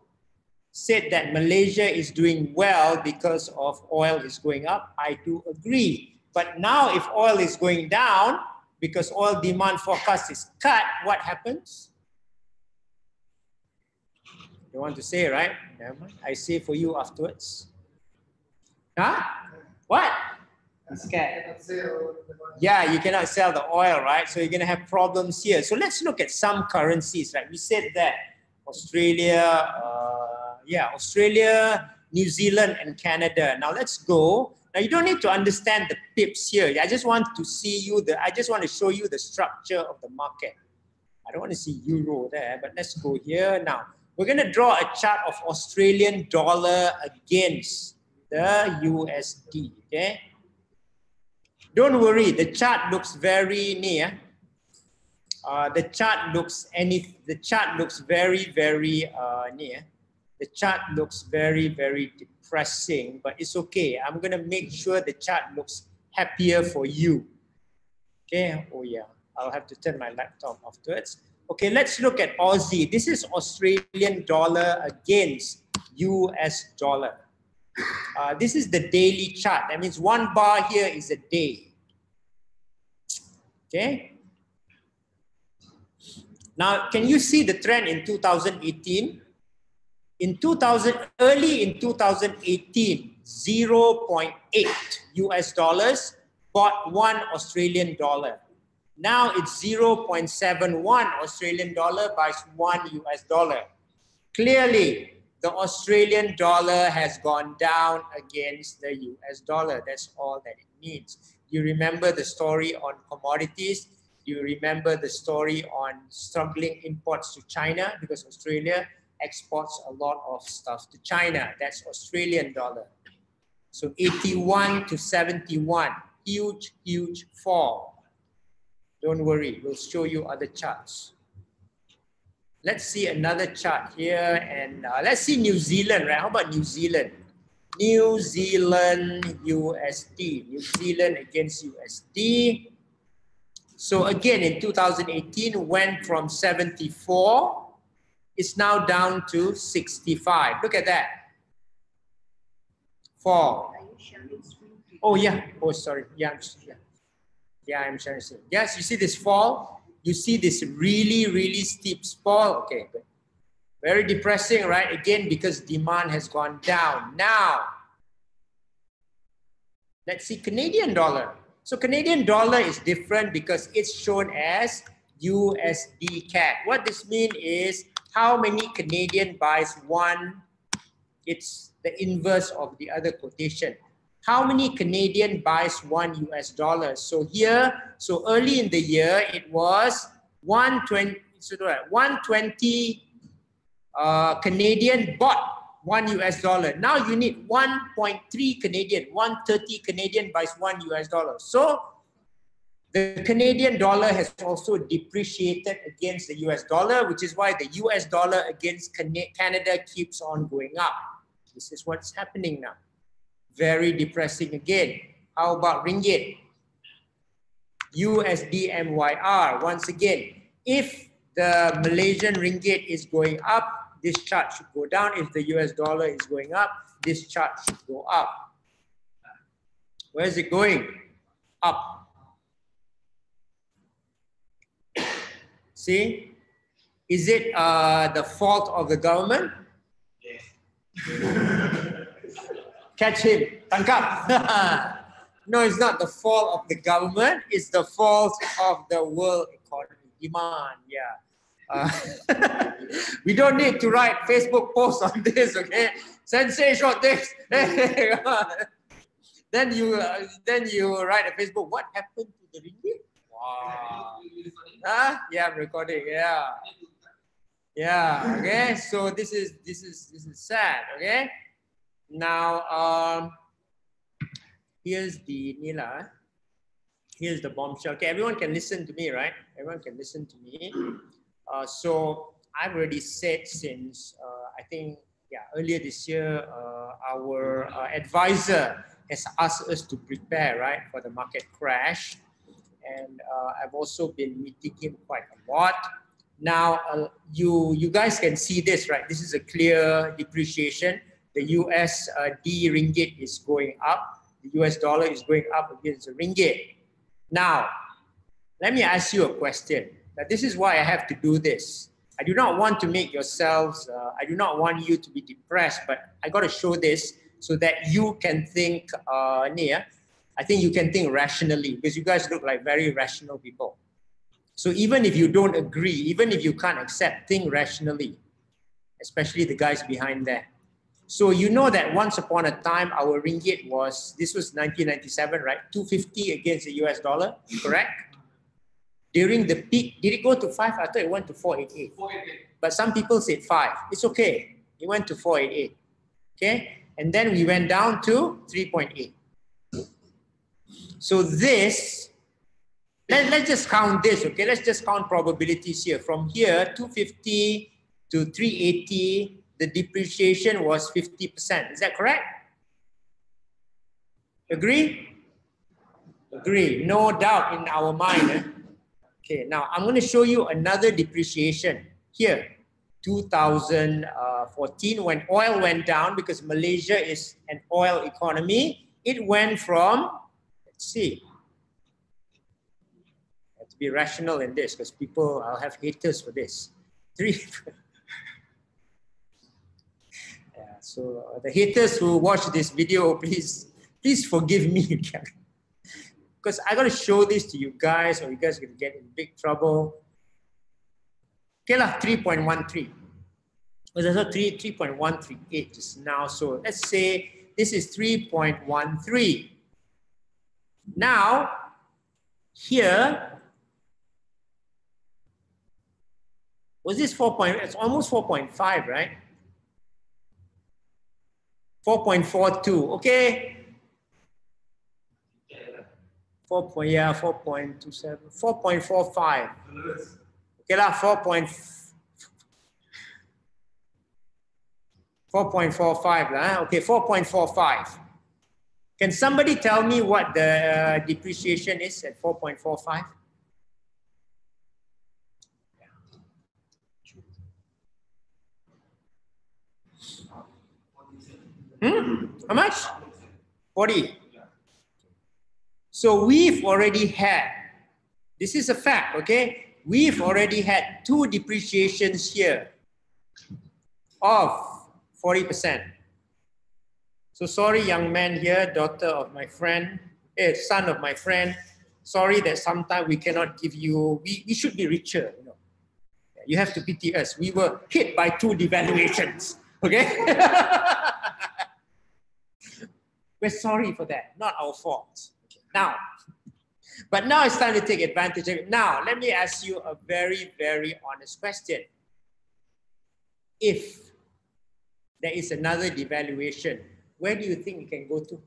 said that Malaysia is doing well because of oil is going up. I do agree. But now if oil is going down, because oil demand forecast is cut, what happens? You want to say, right? Never mind. I say for you afterwards. Huh? What? I'm scared. Yeah, you cannot sell the oil, right? So you're going to have problems here. So let's look at some currencies, right? We said that Australia, Australia, New Zealand, and Canada. Now let's go. Now you don't need to understand the pips here. I just want to see you I just want to show you the structure of the market. I don't want to see euro there, but let's go here now. We're going to draw a chart of Australian dollar against the USD. Okay. Don't worry, the chart looks very near. The chart looks very, very near. The chart looks very, very depressing, but it's okay. I'm gonna make sure the chart looks happier for you. Okay, oh yeah, I'll have to turn my laptop afterwards. Okay, let's look at Aussie. This is Australian dollar against US dollar. This is the daily chart. That means one bar here is a day. Okay. Now, can you see the trend in 2018? Early in 2018, 0.8 US dollars bought 1 Australian dollar. Now it's 0.71 Australian dollar buys 1 US dollar. Clearly, the Australian dollar has gone down against the US dollar. That's all that it means. You remember the story on commodities? You remember the story on struggling imports to China because Australia exports a lot of stuff to China. That's Australian dollar. So 81 to 71, huge, huge fall. Don't worry, we'll show you other charts. Let's see another chart here, and let's see New Zealand, right? How about New Zealand? New Zealand USD, New Zealand against USD. So again, in 2018, went from 74, it's now down to 65. Look at that. Fall. Oh yeah, oh sorry, yeah, I'm sharing screen. Yes, you see this fall? You see this really, really steep fall? Okay, good. Very depressing, right? Again, because demand has gone down. Now, let's see Canadian dollar. So Canadian dollar is different because it's shown as USD CAD. What this means is how many Canadian buys 1, it's the inverse of the other quotation. How many Canadian buys 1 US dollar? So here, so early in the year, it was 120, so 120 Canadian bought 1 US dollar. Now you need 1.3 Canadian, 130 Canadian buys 1 US dollar. So the Canadian dollar has also depreciated against the US dollar, which is why the US dollar against Canada keeps on going up. This is what's happening now. Very depressing again. How about ringgit? USD MYR. Once again, if the Malaysian ringgit is going up, this chart should go down. If the US dollar is going up, this chart should go up. Where is it going? Up. See? Is it the fault of the government? Yes. Catch him. Tangkap. No, it's not the fault of the government. It's the fault of the world economy. Demand, yeah. We don't need to write Facebook posts on this, okay? Sensei short this. Then you write a Facebook. What happened to the ringgit? Wow. Yeah, I'm recording. Yeah. Yeah. Okay. So this is sad. Okay. Now here's the Nila. Here's the bombshell. Okay, everyone can listen to me, right? Everyone can listen to me. So I've already said since I think earlier this year, our advisor has asked us to prepare, right, for the market crash, and I've also been meeting him quite a lot. Now, you guys can see this, right? This is a clear depreciation. The USD ringgit is going up. The US dollar is going up against the ringgit. Now, let me ask you a question. Now, this is why I have to do this. I do not want to make yourselves, I do not want you to be depressed, but I got to show this so that you can think, I think you can think rationally, because you guys look like very rational people. So even if you don't agree, even if you can't accept, think rationally, especially the guys behind there. So you know that once upon a time, our ringgit was, this was 1997, right? 250 against the US dollar, correct? During the peak, did it go to 5? I thought it went to 488. 488. But some people said 5. It's okay. It went to 488. Okay? And then we went down to 3.8. So this, let's just count this, okay? Let's just count probabilities here. From here, 250 to 380, the depreciation was 50%. Is that correct? Agree? Agree. No doubt in our mind. Okay, now I'm going to show you another depreciation here. 2014, when oil went down, because Malaysia is an oil economy, it went from, let's see, I have to be rational in this because people, I'll have haters for this. So the haters who watch this video, please forgive me. Because I got to show this to you guys or you guys are going to get in big trouble. Okay, 3.13. Well, there's a 3.138 just now. So let's say this is 3.13. Now, here, was this 4. It's almost 4.5, right? 4.42, okay. 4.27, 4.45. Okay, 4.45, okay, 4.45. Can somebody tell me what the depreciation is at 4.45? How much? 40. So we've already had, this is a fact, okay? We've already had 2 depreciations here of 40%. So sorry, young man here, daughter of my friend, son of my friend. Sorry that sometimes we cannot give you, we should be richer, you know. You have to pity us. We were hit by 2 devaluations, okay? We're sorry for that, not our fault. Okay. Now, but now it's time to take advantage of it. Now, let me ask you a very, very honest question. If there is another devaluation, where do you think it can go to?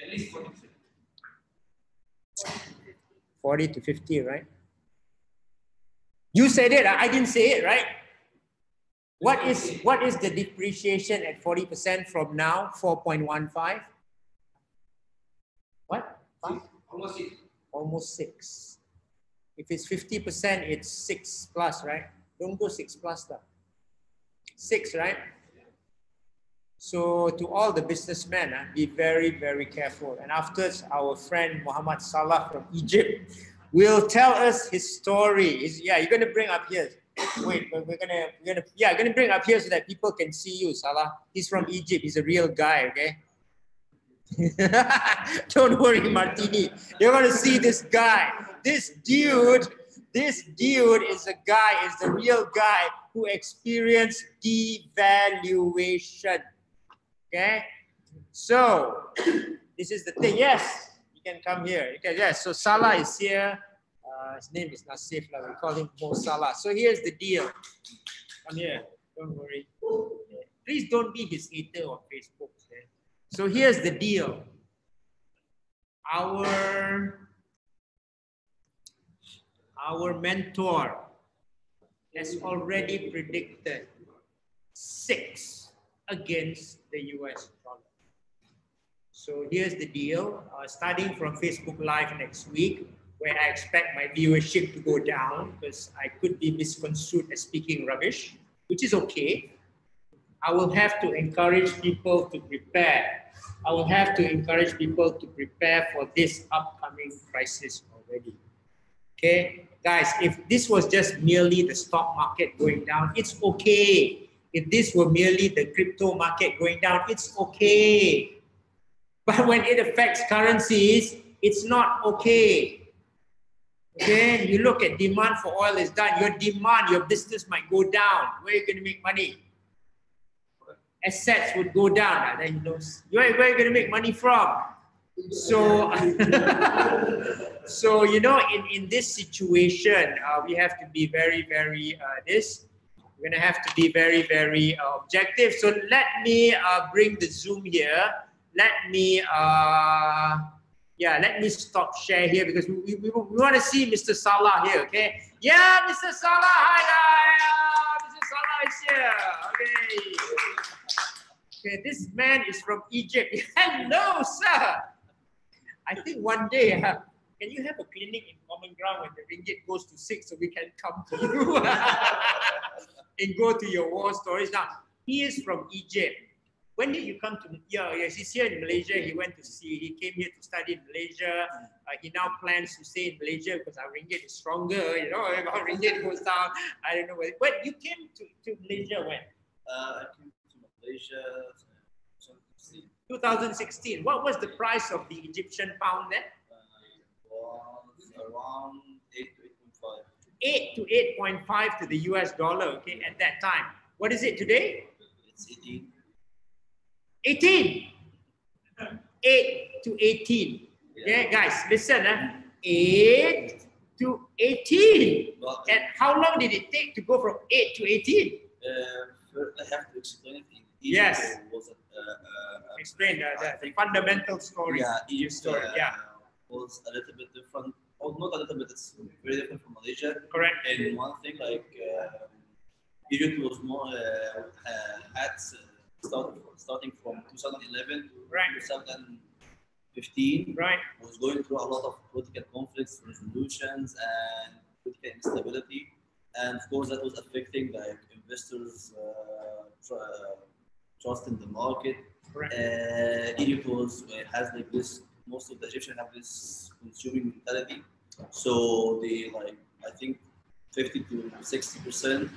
At least 40%. 40 to 50, right? You said it, I didn't say it, right? What is the depreciation at 40% from now? 4.15? What? 5? Almost 6. Almost 6. If it's 50%, it's 6 plus, right? Don't go 6 plus though. 6, right? So to all the businessmen, be very, very careful. And afterwards, our friend Muhammad Salah from Egypt will tell us his story. Yeah, you're gonna bring up here. Wait, we're gonna bring up here so that people can see you, Salah. He's from Egypt. He's a real guy, okay? Don't worry, Martini. You're gonna see this guy. This dude is the real guy who experienced devaluation. Okay? So, this is the thing. Yes, you can come here. Okay, yes, so Salah is here. His name is Nasif. We call him Mo Salah. So here's the deal. Come here. Don't worry. Okay. Please don't be his hater on Facebook. Okay? So here's the deal. Our mentor has already predicted 6 against the US dollar. So here's the deal. Starting from Facebook Live next week, where I expect my viewership to go down because I could be misconstrued as speaking rubbish, which is okay. I will have to encourage people to prepare. I will have to encourage people to prepare for this upcoming crisis already. Okay, guys, if this was just merely the stock market going down, it's okay. If this were merely the crypto market going down, it's okay. But when it affects currencies, it's not okay. Okay, you look at demand for oil is down. Your demand, your business might go down. Where are you going to make money? Assets would go down. Then you know, where are you going to make money from? So, so you know, in this situation, we have to be very, very we're going to have to be very, very objective. So let me bring the Zoom here. Let me, let me stop share here because we want to see Mr. Salah here, okay? Yeah, Mr. Salah, hi guys. Mr. Salah is here, okay. Okay, this man is from Egypt. Hello, sir. I think one day, can you have a clinic in Common Ground when the ringgit goes to 6 so we can come to you and go to your war stories? Now, he is from Egypt. When did you come to, yes, he's here in Malaysia. He came here to study in Malaysia. He now plans to stay in Malaysia because our ringgit is stronger. You know, if our ringgit goes down, I don't know whether. When you came to Malaysia when? I came to Malaysia 2016. What was the price of the Egyptian pound then? It was around 8 to 8.5. 8 to 8.5 to the US dollar, okay, at that time. What is it today? It's 18. 18. 8 to 18. Yeah, guys, listen. 8 to 18. And how long did it take to go from 8 to 18? First, I have to explain it. Yes. Was Explain the fundamental story. Yeah, Egypt story. Was a little bit different. Oh, not a little bit. It's very different from Malaysia. Correct. And one thing, like Egypt was more starting from 2011 to 2015. Right. Was going through a lot of political conflicts, resolutions, and political instability. And of course, that was affecting like investors' trust in the market. Egypt has like this. Most of the Egyptians have this consuming mentality, so they like I think 50 to 60%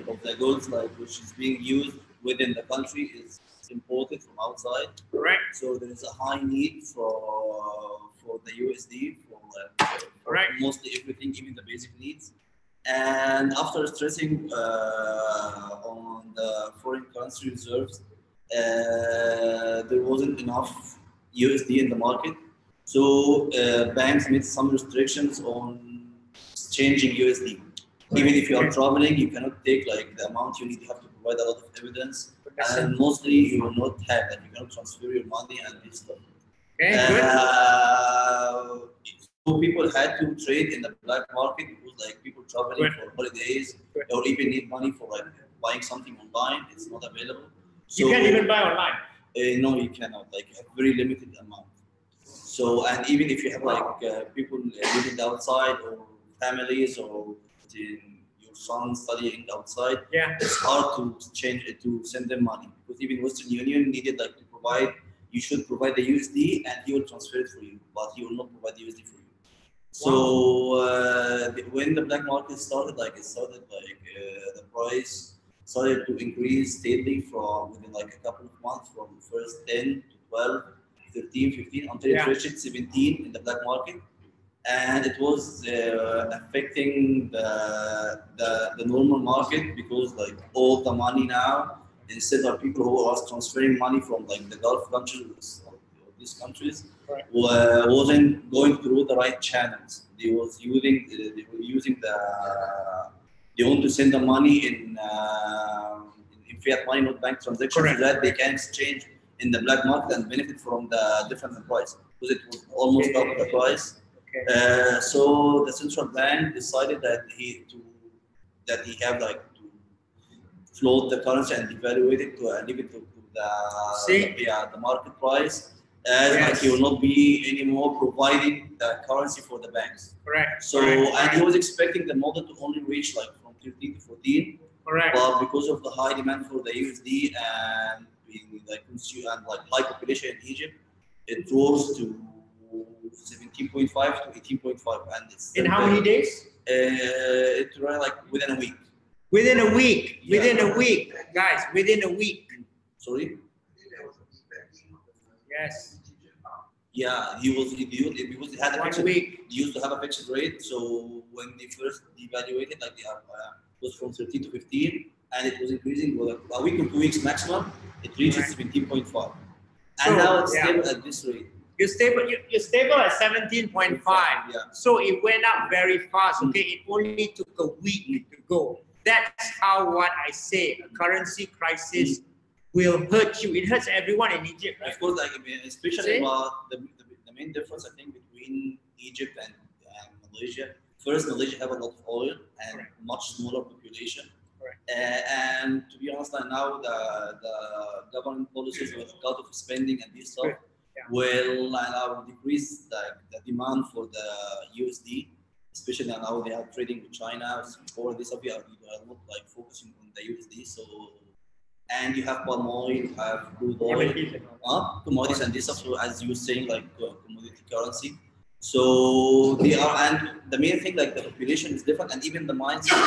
of the goods like which is being used within the country is imported from outside. Correct. So there is a high need for the USD for mostly everything, even the basic needs. And after stressing on the foreign currency reserves, there wasn't enough USD in the market. So banks made some restrictions on exchanging USD. Even if you are traveling, you cannot take like the amount you need. You have to provide a lot of evidence. And mostly you will not have that. You cannot transfer your money and this stuff. So people had to trade in the black market because like people traveling for holidays or even need money for like buying something online. It's not available. So, you can't even buy online. No, you cannot. Like you have very limited amount. So and even if you have like people living outside or families or your son studying outside, it's hard to change it to send them money because even Western Union needed like to provide. You should provide the USD and he will transfer it for you, but he will not provide the USD for you. So when the black market started, the price started to increase steadily from within like a couple of months, from first 10 to 12, 13, 15, until it reached 17 in the black market. And it was affecting the normal market because like all the money now, instead of people who are transferring money from like the Gulf countries, these countries, wasn't going through the right channels. They were using they want to send the money in fiat money, not bank transactions, so that they can exchange in the black market and benefit from the difference in price because it was almost double the price. So the central bank decided that he have like to float the currency and devaluate it to leave it to the market price. as like he will not be anymore providing the currency for the banks. Correct. So and he was expecting the model to only reach like from 13 to 14. Correct. But because of the high demand for the USD and being like consume and like high population in Egypt, it rose to 17.5 to 18.5, and it's In how many days? It ran like within a week. Within a week. Yeah. Within a week, guys. Within a week. Sorry. Yes. Yeah, because he had a 1 fixed, week. he used to have a fixed rate. So when they first devaluated, like it was from 13 to 15, and it was increasing for like a week or 2 weeks maximum. It reaches 17.5, and now it's stable at this rate. You're stable at 17.5. Yeah. So it went up very fast. Okay, it only took a week to go. That's how what I say, a currency crisis will hurt you. It hurts everyone in Egypt, right? Of course, like, I mean, especially about the main difference, I think, between Egypt and Malaysia. First, Malaysia have a lot of oil and much smaller population. And to be honest, now the government policies with cut of spending and this stuff will decrease the demand for the USD, especially now they are trading with China. Before this, we are not like focusing on the USD. So, and you have palm oil, you have crude oil, commodities and this stuff. So as you were saying, like commodity currency. So they are, and the main thing, like the population is different, and even the mindset.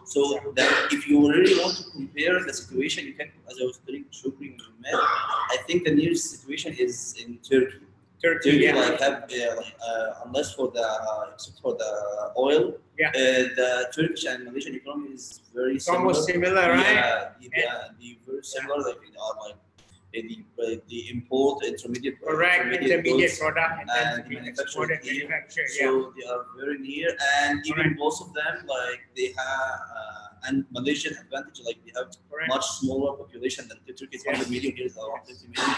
So that if you really want to compare the situation, you can, as I was telling Shukri when we met, I think the nearest situation is in Turkey. Turkey, like have unless for the except for the oil, the Turkish and Malaysian economy is very similar. Almost similar, right? Yeah, the very similar. Like they are like the import intermediate product and then the manufacture. So they are very near, and even most of them like they have and Malaysian advantage, like they have much smaller population than Turkey. It's 100 million, here is around 50 million.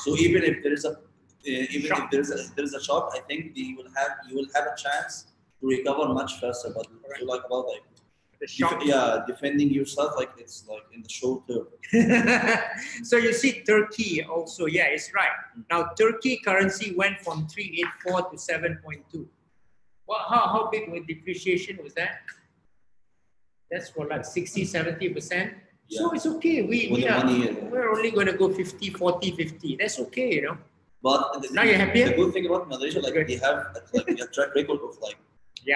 So even if there is a if there is a shock, I think you will have a chance to recover much faster. But so like about like defending yourself, like it's like in the short term. So you see Turkey also, it's right. Now Turkey currency went from 384 to 7.2. Well, how big was depreciation was that? That's for like 60-70%. So it's okay. We're only going to go 50, 40, 50. That's okay, you know. But now you're happy. The good thing about Malaysia, like they have like a track record of like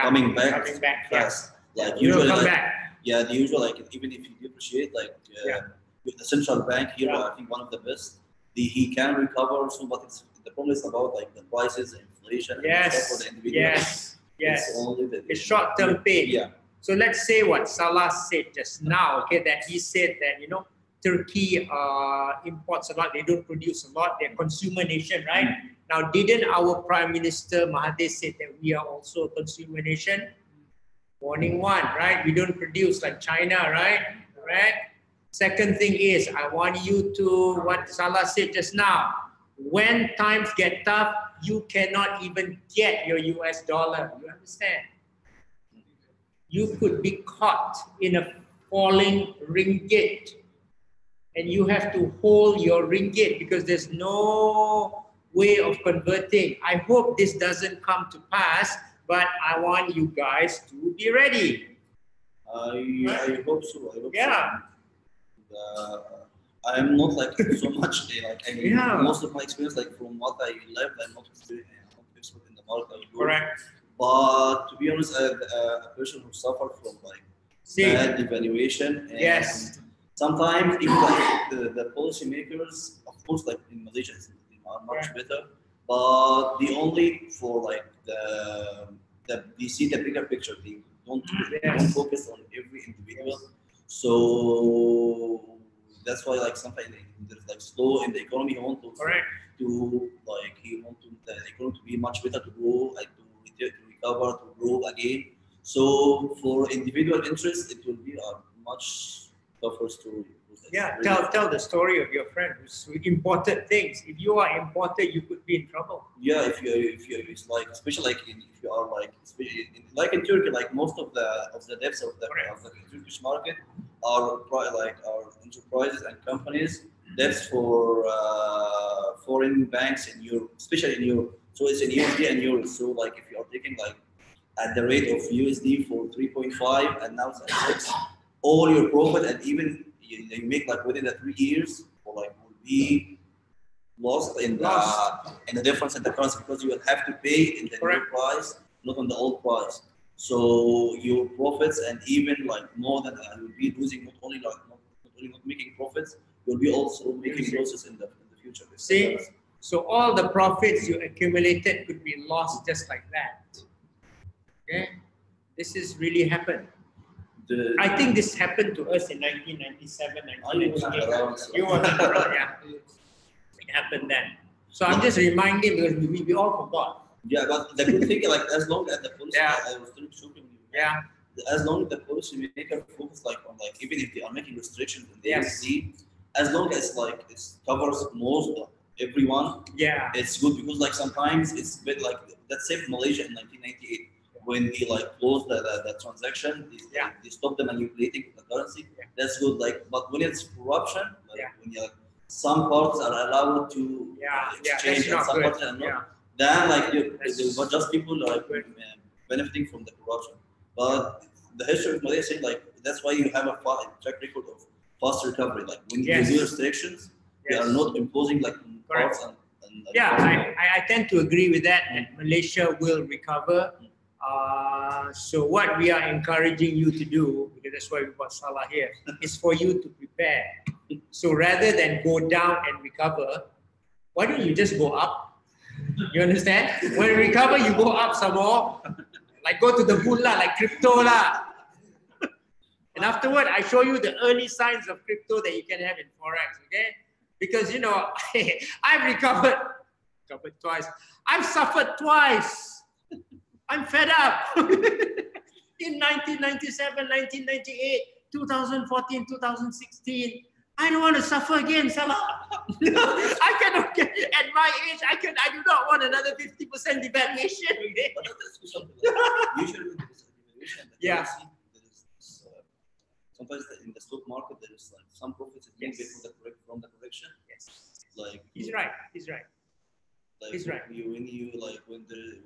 coming back fast. Like usually, the usual, like even if you depreciate, like with the central bank here, I think one of the best. He can recover soon, but the problem is about like the prices, inflation, and stuff for the individual. Yes. Only it's short-term pain. Yeah. So let's say what Salah said just now. Okay, that he said that Turkey imports a lot. They don't produce a lot. They're a consumer nation, right? Now, didn't our Prime Minister Mahathir say that we are also a consumer nation? Warning one, right? We don't produce like China, right? Correct. Second thing is, I want you to, what Salah said just now, when times get tough, you cannot even get your US dollar. You understand? You could be caught in a falling ringgit, and you have to hold your ringgit because there's no way of converting. I hope this doesn't come to pass, but I want you guys to be ready. I hope so. I'm not like so much most of my experience, like from what I left, I'm not expert in the market. Correct. But to be honest, a person who suffered from like bad devaluation, and sometimes even like the policymakers, of course, like in Malaysia, they are much better. But the only for like they see the bigger picture. They don't focus on every individual. So that's why like sometimes there's like slow in the economy. He want to the economy to be much better, to grow, like to recover, to grow again. So for individual interest, it will be a much tougher story. Tell the story of your friend who imported things. If you are imported, you could be in trouble. Yeah, if you it's like, especially like if you are like, especially like in Turkey, like most of the debts of the Turkish market are enterprises and companies debts for foreign banks in Europe, especially in Europe. So it's in USD and euros. So like if you are taking like at the rate of USD for 3.5 and now it's at 6, all your profit and even you make like within the 3 years or like will be lost in the difference in the currency because you will have to pay in the new price, not on the old price. So your profits and even like more than you'll be losing not only not making profits, you'll be also making losses in the future. See, so all the profits you accumulated could be lost just like that. Okay, this has really happened. I think this happened to us in 1997, 1998. You wasn't around, yeah. It happened then. So I'm just reminding because we all forgot. Yeah, but the good thing, like as long as the policy, I was still shooting you. Yeah. As long as the policymaker focus like on like even if they are making restrictions in the USD, as long as like it covers most of everyone, it's good because like sometimes it's a bit like let's say Malaysia in 1998 when they like closed the transaction, they stopped the manipulating the currency. That's good. Like, but when it's corruption, like when you some parts are allowed to exchange and some parts are not, then like but just people like benefiting from the corruption. But the history of Malaysia saying like that's why you have a track record of fast recovery. Like when you do restrictions, they are not imposing like parts and I tend to agree with that. And Malaysia will recover. So what we are encouraging you to do, because that's why we got Salah here, is for you to prepare. So rather than go down and recover, why don't you just go up? You understand? When you recover, you go up some more. Like go to the moon lah, like crypto lah. And afterward, I show you the early signs of crypto that you can have in Forex, okay? Because, you know, I've recovered twice. I've suffered twice. I'm fed up. In 1997, 1998, 2014, 2016, I don't want to suffer again, Salah. I cannot get, at my age, I do not want another 50% devaluation. Okay? But usually with this devaluation, sometimes in the stock market there is like some profits being made from the correction. Yes. Like he's right. Like he's right. When the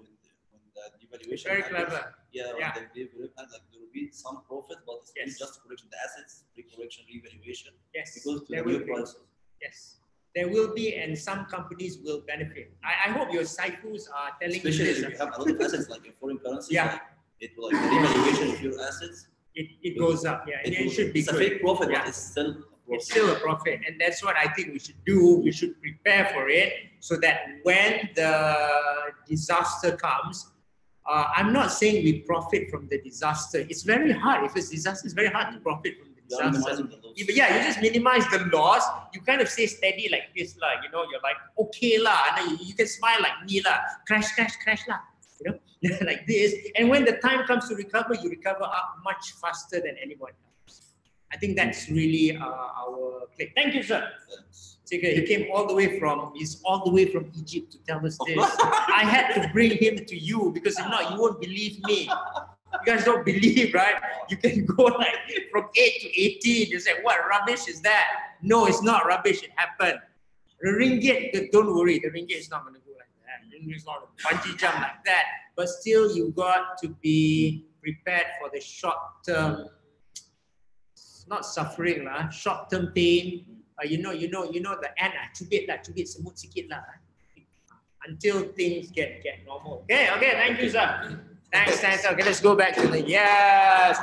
devaluation. Very clever. When the devaluation, like there will be some profit, but it's just correction. The assets, pre-correction, revaluation. Yes. Because to the new prices. Yes. There will be, and some companies will benefit. I hope your cycles are telling you this. Especially if you have a lot of assets like in foreign currency, like, it will like the revaluation of your assets. It goes up, it should be it's good. A fake profit, but it's still a profit. It's still a profit, and that's what I think we should do. We should prepare for it so that when the disaster comes, I'm not saying we profit from the disaster. It's very hard. If it's disaster, it's very hard to profit from the disaster. You just minimize the loss. You kind of stay steady like this, lah. You know, you're like okay lah, and then you can smile like me lah. Crash lah. You know, like this. And when the time comes to recover, you recover up much faster than anyone else. I think that's really our click. Thank you, sir. He came all the way from Egypt to tell us this. I had to bring him to you because if not, you won't believe me. You guys don't believe, right? You can go like from 8 to 18. You say, what rubbish is that? No, it's not rubbish. It happened. The ringgit, don't worry. The ringgit is not going to go like that. The ringgit is not a bungee jump like that. But still, you got to be prepared for the short-term, not suffering lah, short-term pain. You know the end cubit semut sikit lah. Until things get normal. Okay, thank you, sir. Thanks. Okay, let's go back to the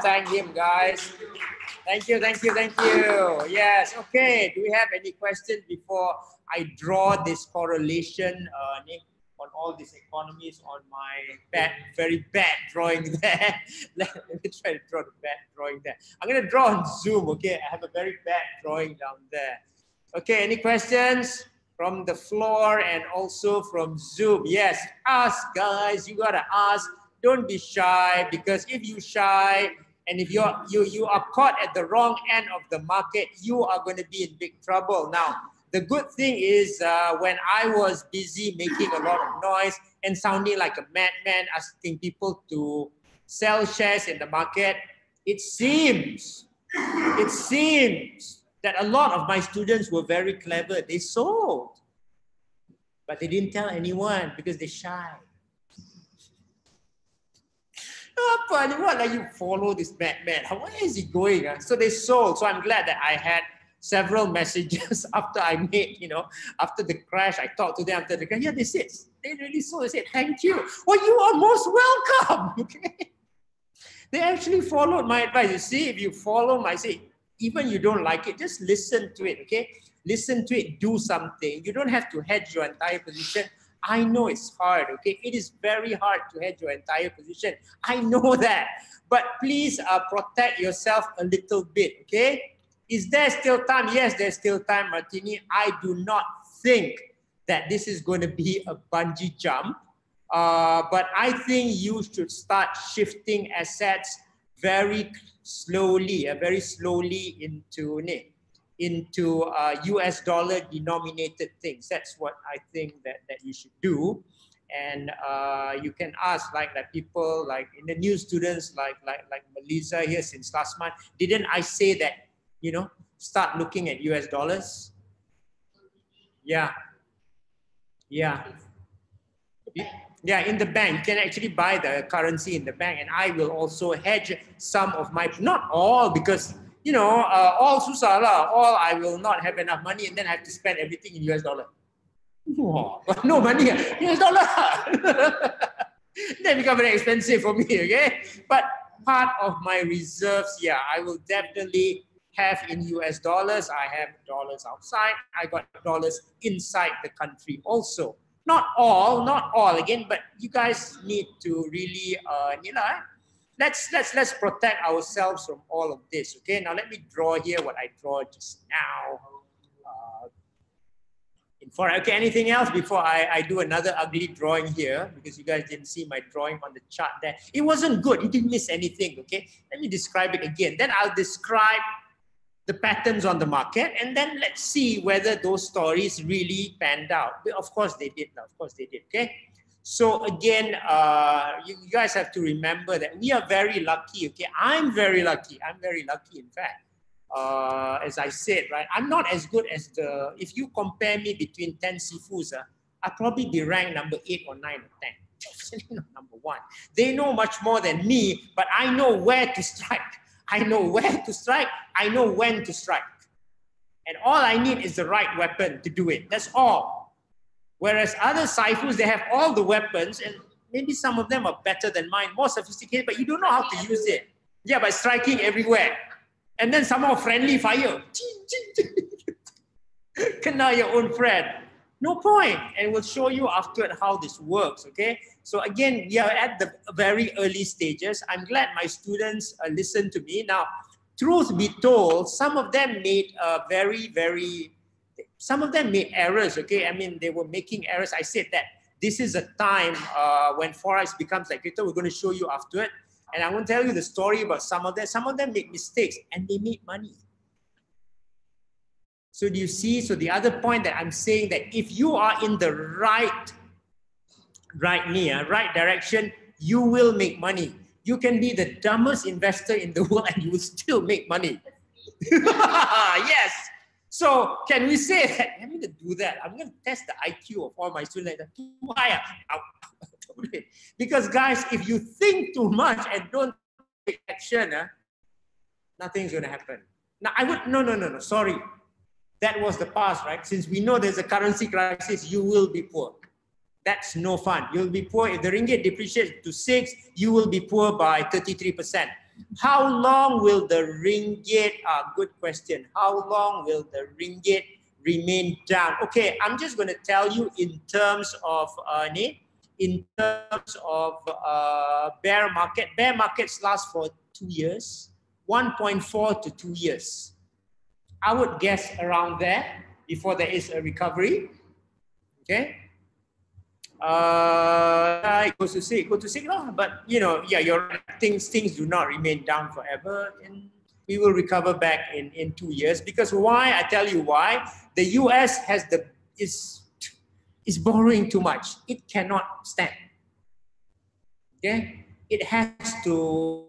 thank him, guys. Thank you. Yes, okay. Do we have any questions before I draw this correlation on all these economies on my very bad drawing there? Let me try to draw the bad drawing there. I'm going to draw on Zoom, okay? I have a very bad drawing down there. Okay, any questions from the floor and also from Zoom? Yes, ask, guys. You got to ask. Don't be shy, because if you shy and if you are caught at the wrong end of the market, you are going to be in big trouble. Now, the good thing is when I was busy making a lot of noise and sounding like a madman, asking people to sell shares in the market, it seems that a lot of my students were very clever. They sold. But they didn't tell anyone because they're shy. What like you follow this madman? Where is he going? So they sold. So I'm glad that I had several messages after I made, after the crash. I talked to them after the crash. Yeah, they said, they really sold. They said, thank you. Well, you are most welcome. Okay. They actually followed my advice. You see, if you follow my, say, even you don't like it, just listen to it, okay? Listen to it, do something. You don't have to hedge your entire position. I know it's hard, okay? It is very hard to hedge your entire position. I know that. But please protect yourself a little bit, okay? Is there still time? Yes, there's still time, Martini. I do not think that this is going to be a bungee jump. But I think you should start shifting assets very slowly into US dollar denominated things. That's what I think that you should do. And you can ask like people like in the new students like Melissa here since last month. Didn't I say that, start looking at US dollars? Yeah. Yeah. Yeah, in the bank, you can actually buy the currency in the bank, and I will also hedge some of my, not all, because all susah lah, all I will not have enough money, and then I have to spend everything in US dollar. Oh, no money, US dollar. That become very expensive for me, okay? But part of my reserves, yeah, I will definitely have in US dollars. I have dollars outside. I got dollars inside the country also. Not all again, but you guys need to really, let's protect ourselves from all of this. Okay, now let me draw here what I draw just now. In Forex. Okay, anything else before I do another ugly drawing here, because you guys didn't see my drawing on the chart there. It wasn't good. You didn't miss anything. Okay, let me describe it again. Then I'll describe the patterns on the market, and then let's see whether those stories really panned out. Of course they did. Of course they did. Okay. So again, you guys have to remember that we are very lucky. Okay, I'm very lucky. I'm very lucky. In fact, as I said, right, I'm not as good as the. If you compare me between 10 sifus, I'll probably be ranked number 8 or 9 or 10. Definitely not number 1. They know much more than me, but I know where to strike. I know where to strike. I know when to strike. And all I need is the right weapon to do it. That's all. Whereas other Saifus, they have all the weapons, and maybe some of them are better than mine, more sophisticated, but you don't know how to use it. Yeah, by striking everywhere. And then somehow friendly fire. Kena your own friend. No point. And we'll show you afterward how this works, okay? So again, we are at the very early stages. I'm glad my students listened to me. Now, truth be told, some of them made some of them made errors, okay? I mean, they were making errors. I said that this is a time when Forex becomes like crypto. We're going to show you afterward. And I want to tell you the story about some of them. Some of them make mistakes and they made money. So do you see? So the other point that I'm saying that if you are in the right direction, you will make money. You can be the dumbest investor in the world and you will still make money. Yes. So can we say that? I'm going to do that. I'm going to test the IQ of all my students. Too high. Because guys, if you think too much and don't take action, nothing's going to happen. Now I would, no, sorry. That was the past, right? Since we know there's a currency crisis, you will be poor. That's no fun. You'll be poor. If the ringgit depreciates to 6, you will be poor by 33%. How long will the ringgit, good question. How long will the ringgit remain down? Okay, I'm just going to tell you in terms of, bear market. Bear markets last for 2 years, 1.4 to 2 years. I would guess around there before there is a recovery. Okay. It goes to 6, but yeah, you're right. Things do not remain down forever, and we will recover back in 2 years. Because why? I tell you why. The US is borrowing too much. It cannot stand. Okay, it has to.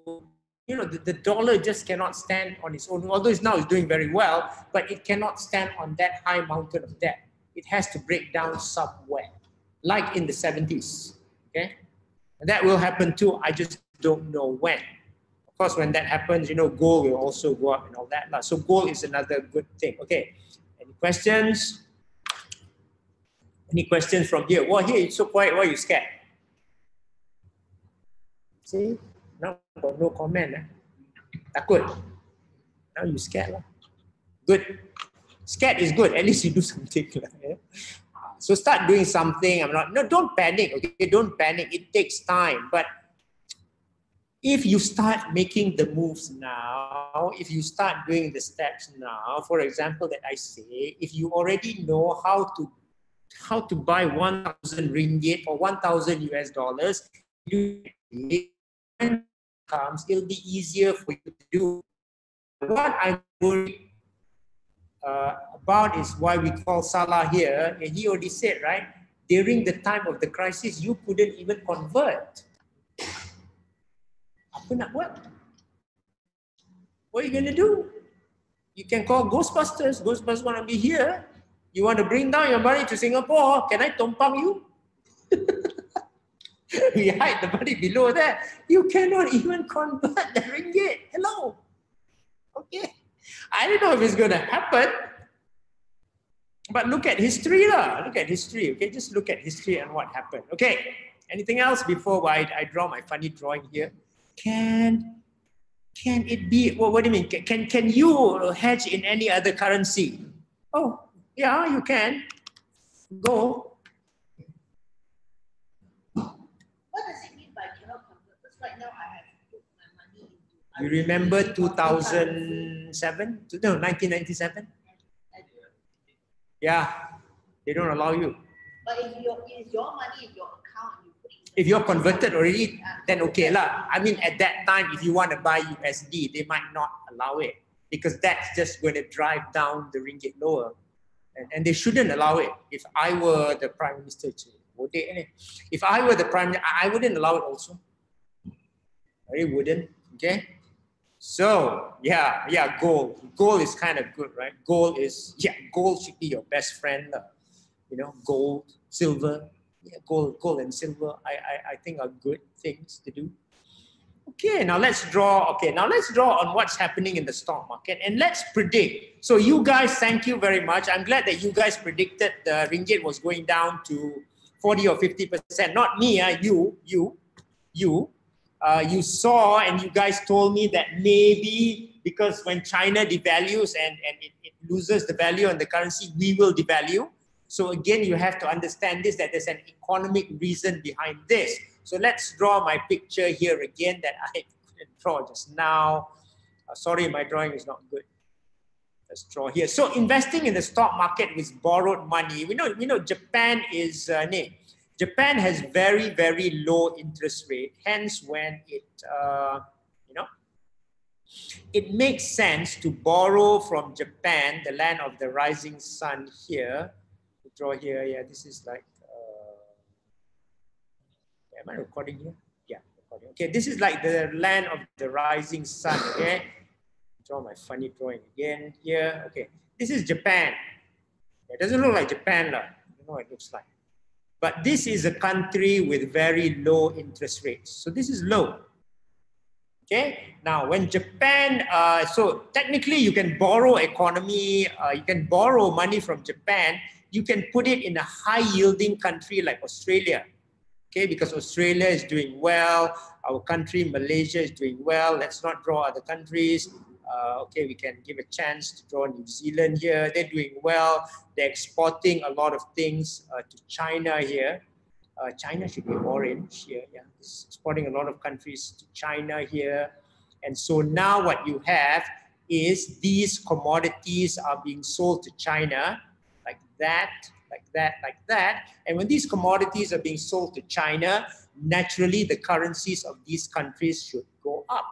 The dollar just cannot stand on its own, although it's doing very well, but it cannot stand on that high mountain of debt. it has to break down somewhere, like in the 70s, okay? And that will happen too, I just don't know when. Of course, when that happens, you know, gold will also go up and all that. So gold is another good thing. Okay, any questions? Any questions from here? Well, here, it's so quiet, why are you scared? See, now got no comment. Takut. Now you scared lah. Good. Scared is good. At least you do something. Yeah? So start doing something. No, don't panic. Okay, don't panic. It takes time. But if you start making the moves now, if you start doing the steps now, for example, that I say, if you already know how to buy 1,000 ringgit or 1,000 US dollars, when it comes, it'll be easier for you to do. What I'm worried about is why we call Salah here, and he already said, right, during the time of the crisis, you couldn't even convert. Apa nak buat? What are you going to do? You can call Ghostbusters. Ghostbusters want to be here. You want to bring down your money to Singapore. Can I tumpang you? We hide the money below that. You cannot even convert the ringgit. Hello. Okay. I don't know if it's going to happen. But look at history lah. Look at history. Okay, just look at history and what happened. Okay. Anything else before I draw my funny drawing here? Can it be? Well, what do you mean? Can you hedge in any other currency? Oh, yeah, you can. Go. What does it mean by cannot convert? Because right now I have put my money into. You remember 2007? No, 1997? Yeah, they don't allow you. But if your money in your account, you put it. If you're converted already, then okay lah. I mean, at that time, if you want to buy USD, they might not allow it because that's just going to drive down the ringgit lower. And they shouldn't allow it. If I were the Prime Minister, if I were the Prime Minister, I wouldn't allow it also. I really wouldn't, okay? So, yeah, gold. Gold is kind of good, right? Gold should be your best friend. You know, gold, silver. Yeah, gold and silver, I think are good things to do. Okay, now let's draw. Okay, now let's draw on what's happening in the stock market and let's predict. So you guys, thank you very much. I'm glad that you guys predicted the ringgit was going down to 40 or 50%. Not me, you saw and you guys told me that maybe because when China devalues and it loses the value on the currency, we will devalue. So again, you have to understand this, that there's an economic reason behind this. So let's draw my picture here again that I couldn't draw just now. Sorry, my drawing is not good. Let's draw here. So investing in the stock market with borrowed money. We know Japan is, Japan has very, very low interest rate. Hence, when it, it makes sense to borrow from Japan, the land of the rising sun here. Draw here, yeah, this is like, am I recording here? Yeah, recording. Okay, this is like the land of the rising sun, okay? Draw my funny drawing again here. Okay, this is Japan. It doesn't look like Japan, I don't know what it looks like. But this is a country with very low interest rates. So this is low. Okay, now when Japan, so technically you can borrow you can borrow money from Japan, you can put it in a high yielding country like Australia. Okay, because Australia is doing well, our country, Malaysia is doing well. Let's not draw other countries. Okay, we can give a chance to draw New Zealand here. They're doing well. They're exporting a lot of things to China here. China should be orange here. Yeah, it's exporting a lot of countries to China here. And so now what you have is these commodities are being sold to China like that, like that, like that. And when these commodities are being sold to China, naturally the currencies of these countries should go up.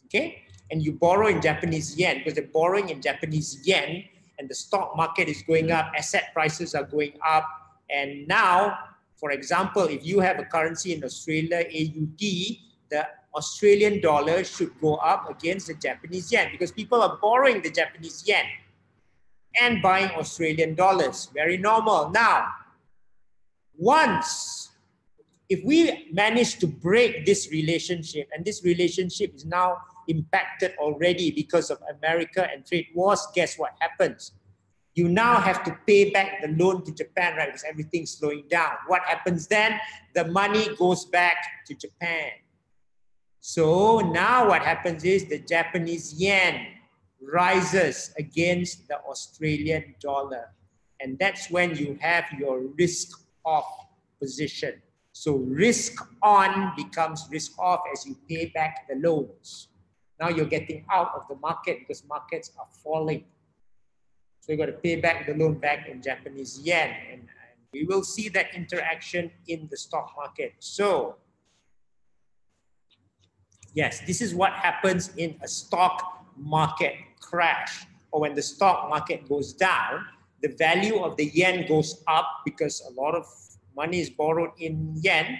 Okay? And you borrow in Japanese yen because they're borrowing in Japanese yen and the stock market is going up, asset prices are going up. And now, for example, if you have a currency in Australia, AUD, the Australian dollar should go up against the Japanese yen because people are borrowing the Japanese yen. and buying Australian dollars. Very normal. Now, if we manage to break this relationship, and this relationship is now impacted already because of America and trade wars, guess what happens? You now have to pay back the loan to Japan, right? Because everything's slowing down. What happens then? The money goes back to Japan. So now what happens is the Japanese yen rises against the Australian dollar. And that's when you have your risk off position. So risk on becomes risk off as you pay back the loans. Now you're getting out of the market because markets are falling. So you got to pay back the loan back in Japanese yen. And we will see that interaction in the stock market. So yes, this is what happens in a stock market crash, or when the stock market goes down, the value of the yen goes up because a lot of money is borrowed in yen.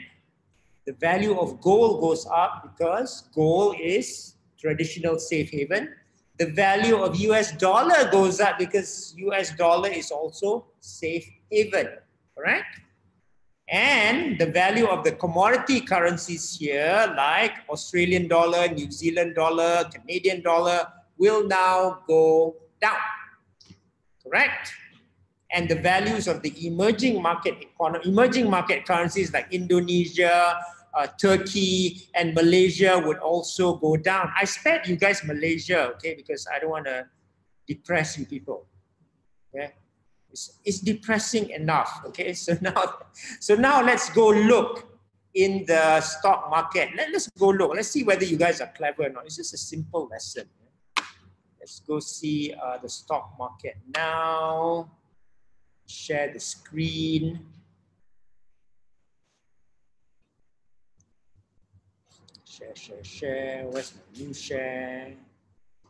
The value of gold goes up because gold is traditional safe haven. The value of US dollar goes up because US dollar is also safe haven, correct? And the value of the commodity currencies here, like Australian dollar, New Zealand dollar, Canadian dollar, will now go down, correct? And the values of the emerging market currencies like Indonesia, Turkey, and Malaysia would also go down. I spared you guys Malaysia, okay, because I don't want to depress you people. Okay, it's depressing enough. Okay, so now let's go look in the stock market. Let's go look. Let's see whether you guys are clever or not. It's just a simple lesson. Let's go see the stock market now. Share the screen. Share. Where's my new share?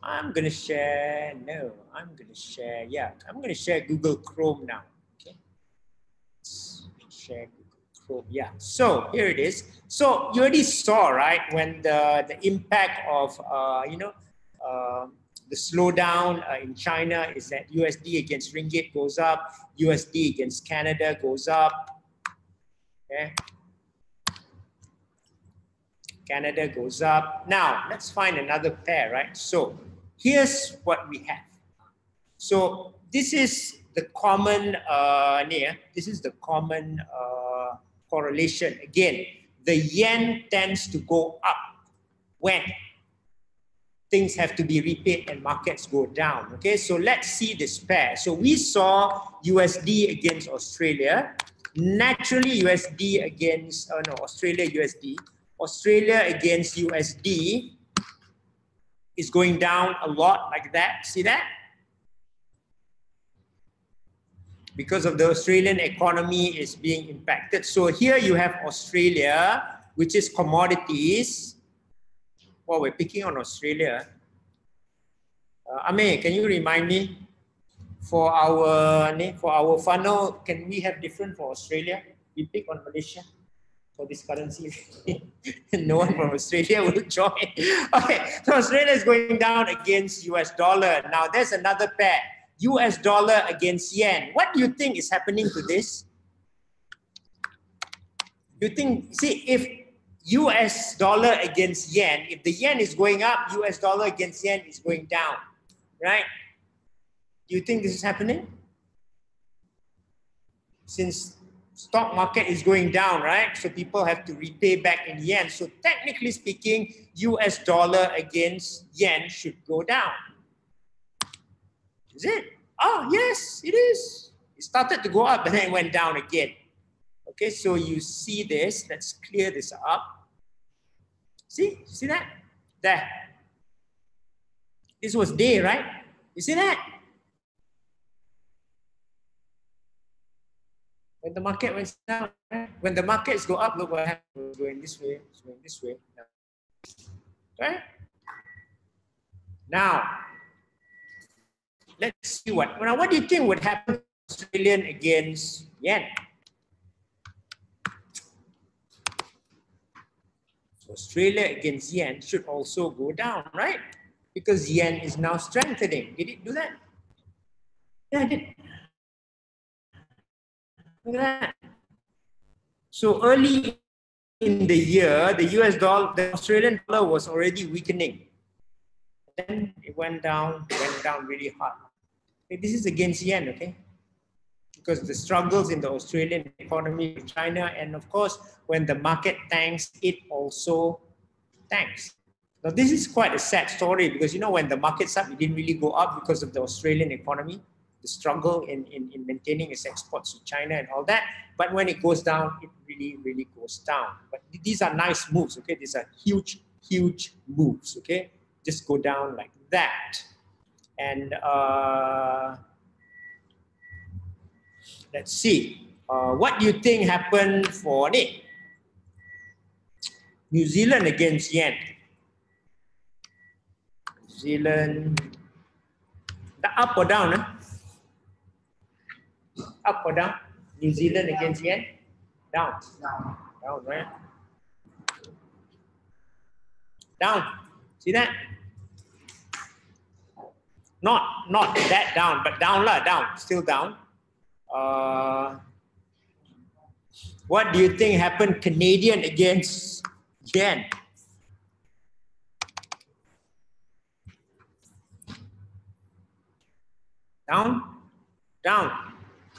I'm going to share. No, I'm going to share. Yeah, I'm going to share Google Chrome now. Okay. Let's share Google Chrome. Yeah. So here it is. So you already saw, right, when the impact of, the slowdown in China is that USD against ringgit goes up, USD against Canada goes up. Okay. Canada goes up. Now, let's find another pair, right? So here's what we have. So this is the common, correlation. Again, the yen tends to go up when things have to be repaid and markets go down. Okay, so let's see this pair. So we saw USD against Australia. Naturally, USD against, Australia USD. Australia against USD is going down a lot like that. See that? Because of the Australian economy is being impacted. So here you have Australia, which is commodities. Well, we're picking on Australia. Ame, can you remind me for our funnel, can we have different for Australia? We pick on Malaysia for this currency. No one from Australia will join. Okay, so Australia is going down against US dollar. Now there's another pair, US dollar against yen. What do you think is happening to this? You think, see, if US dollar against yen, if the yen is going up, US dollar against yen is going down, right? Do you think this is happening? Since stock market is going down, right? So people have to repay back in yen. So technically speaking, US dollar against yen should go down. Is it? Oh, yes, it is. It started to go up, but then it went down again. Okay, so you see this. Let's clear this up. See that? There. This was day, right? You see that? When the market went down, right? When the markets go up, look what happens. It's going this way, it's going this way. Right? Now, let's see what do you think would happen to Australian against yen? So Australia against yen should also go down, right? Because yen is now strengthening. Did it do that? Yeah, I did. Look at that. So early in the year, the US dollar, the Australian dollar was already weakening. Then it went down really hard. Okay, this is against yen, okay? Because the struggles in the Australian economy with China, and of course, when the market tanks, it also tanks. Now, this is quite a sad story because, you know, when the market's up, it didn't really go up because of the Australian economy, the struggle in maintaining its exports to China and all that. But when it goes down, it really, really goes down. But these are nice moves, okay? These are huge, huge moves, okay? Just go down like that. And let's see. What do you think happened for New Zealand against yen? New Zealand, up or down? Up or down? New Zealand against yen? Down. Down, right? Down. See that? Not that down, but down lah, down. Still down. What do you think happened Canadian against yen? Down? Down.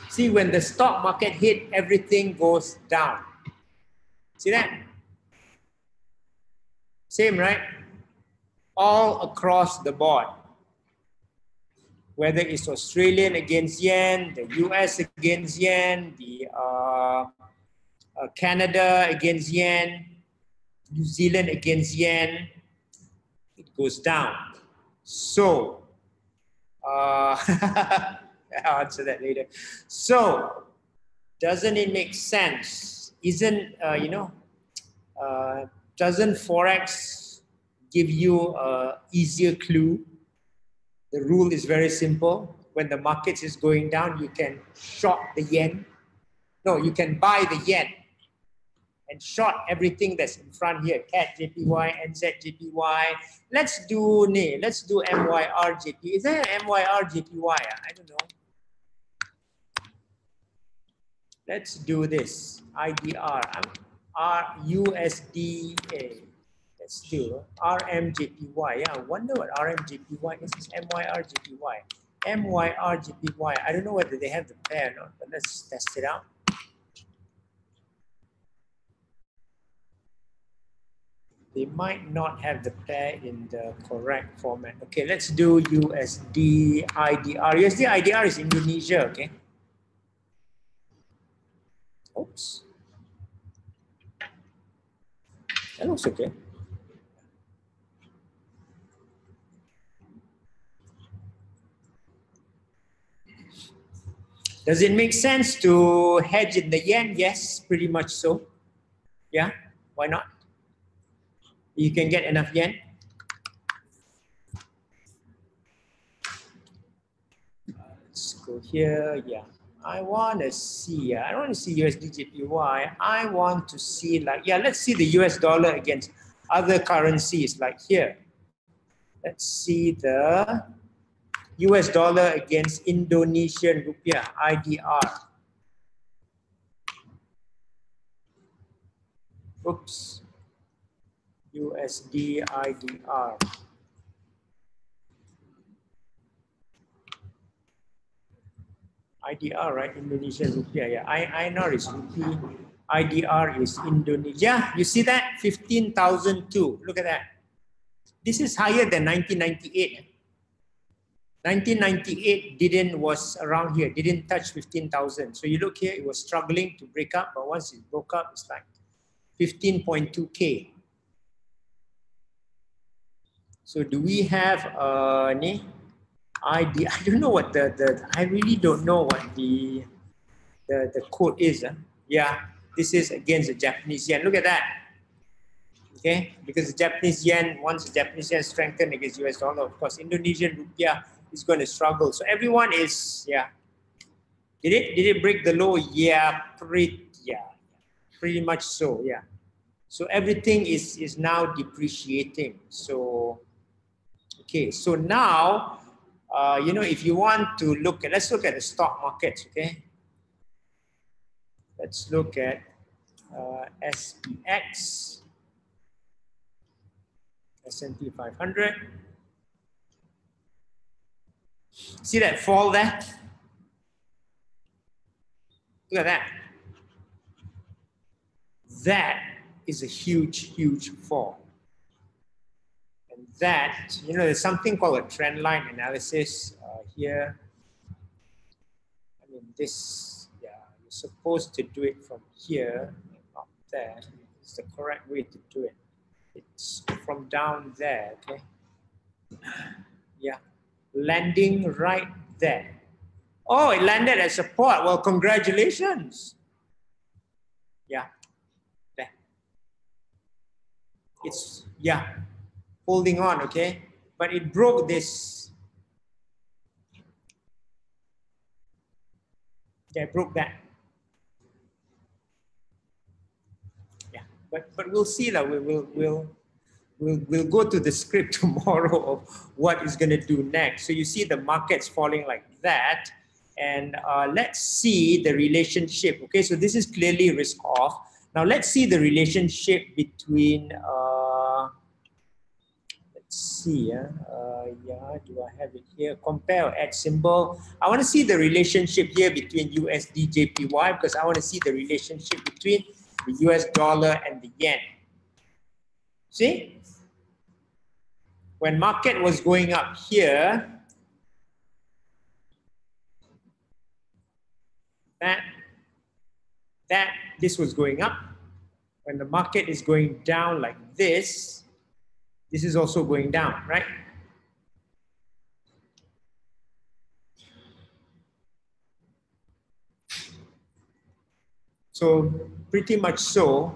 See, when the stock market hit, everything goes down. See that? Same, right? All across the board. Whether it's Australian against yen, the US against yen, the Canada against yen, New Zealand against yen, it goes down. So, I'll answer that later. So, doesn't it make sense? Isn't, doesn't Forex give you an easier clue? The rule is very simple. When the market is going down, you can short the yen. No, you can buy the yen and short everything that's in front here. CAD JPY, NZ JPY. Let's do MYR JPY. Is there an MYR JPY? I don't know. Let's do this. IDR. USDA. Let's do RMJPY. Yeah, I wonder what RMJPY is. This is MYR JPY. MYR JPY. I don't know whether they have the pair or not, but let's test it out. They might not have the pair in the correct format. Okay, let's do USD IDR. USD IDR is Indonesia, okay? Oops. That looks okay. Does it make sense to hedge in the yen? Yes, pretty much so. Yeah, why not? You can get enough yen. Let's go here. Yeah, I want to see. I don't want to see USD JPY. I want to see let's see the US dollar against other currencies like here. Let's see the US dollar against Indonesian rupiah, IDR. Oops. USD IDR. IDR, right? Indonesian rupiah. Yeah, INR is rupee. IDR is Indonesia. You see that? 15,002. Look at that. This is higher than 1998. 1998 was around here, didn't touch 15,000. So you look here, it was struggling to break up, but once it broke up, it's like 15.2K. So do we have any idea? I don't know what I really don't know what the code is. Yeah, this is against the Japanese yen. Look at that. Okay, because the Japanese yen, once the Japanese yen strengthened against US dollar, of course, Indonesian rupiah is going to struggle. So everyone is, yeah. Did it break the low? Yeah, pretty much so, yeah. So everything is now depreciating. So, okay, so now you know, if you want to look at, let's look at the stock markets, okay? Let's look at SPX, S&P 500. See that fall there? Look at that. That is a huge, huge fall. And that, you know, there's something called a trend line analysis here. I mean, this, yeah, you're supposed to do it from here, not there. It's the correct way to do it. It's from down there, okay? Yeah, landing right there. Oh, it landed at support. Well, congratulations. Yeah, there. It's, yeah, holding on, okay? But it broke this. Yeah, it broke that. Yeah, but we'll see that we'll go to the script tomorrow of what is going to do next. So you see the markets falling like that, and let's see the relationship. Okay, so this is clearly risk off. Now let's see the relationship between. Let's see. Yeah, do I have it here? Compare or add symbol. I want to see the relationship here between USD JPY because I want to see the relationship between the US dollar and the yen. See? When market was going up here, this was going up. When the market is going down like this is also going down, right? So pretty much so,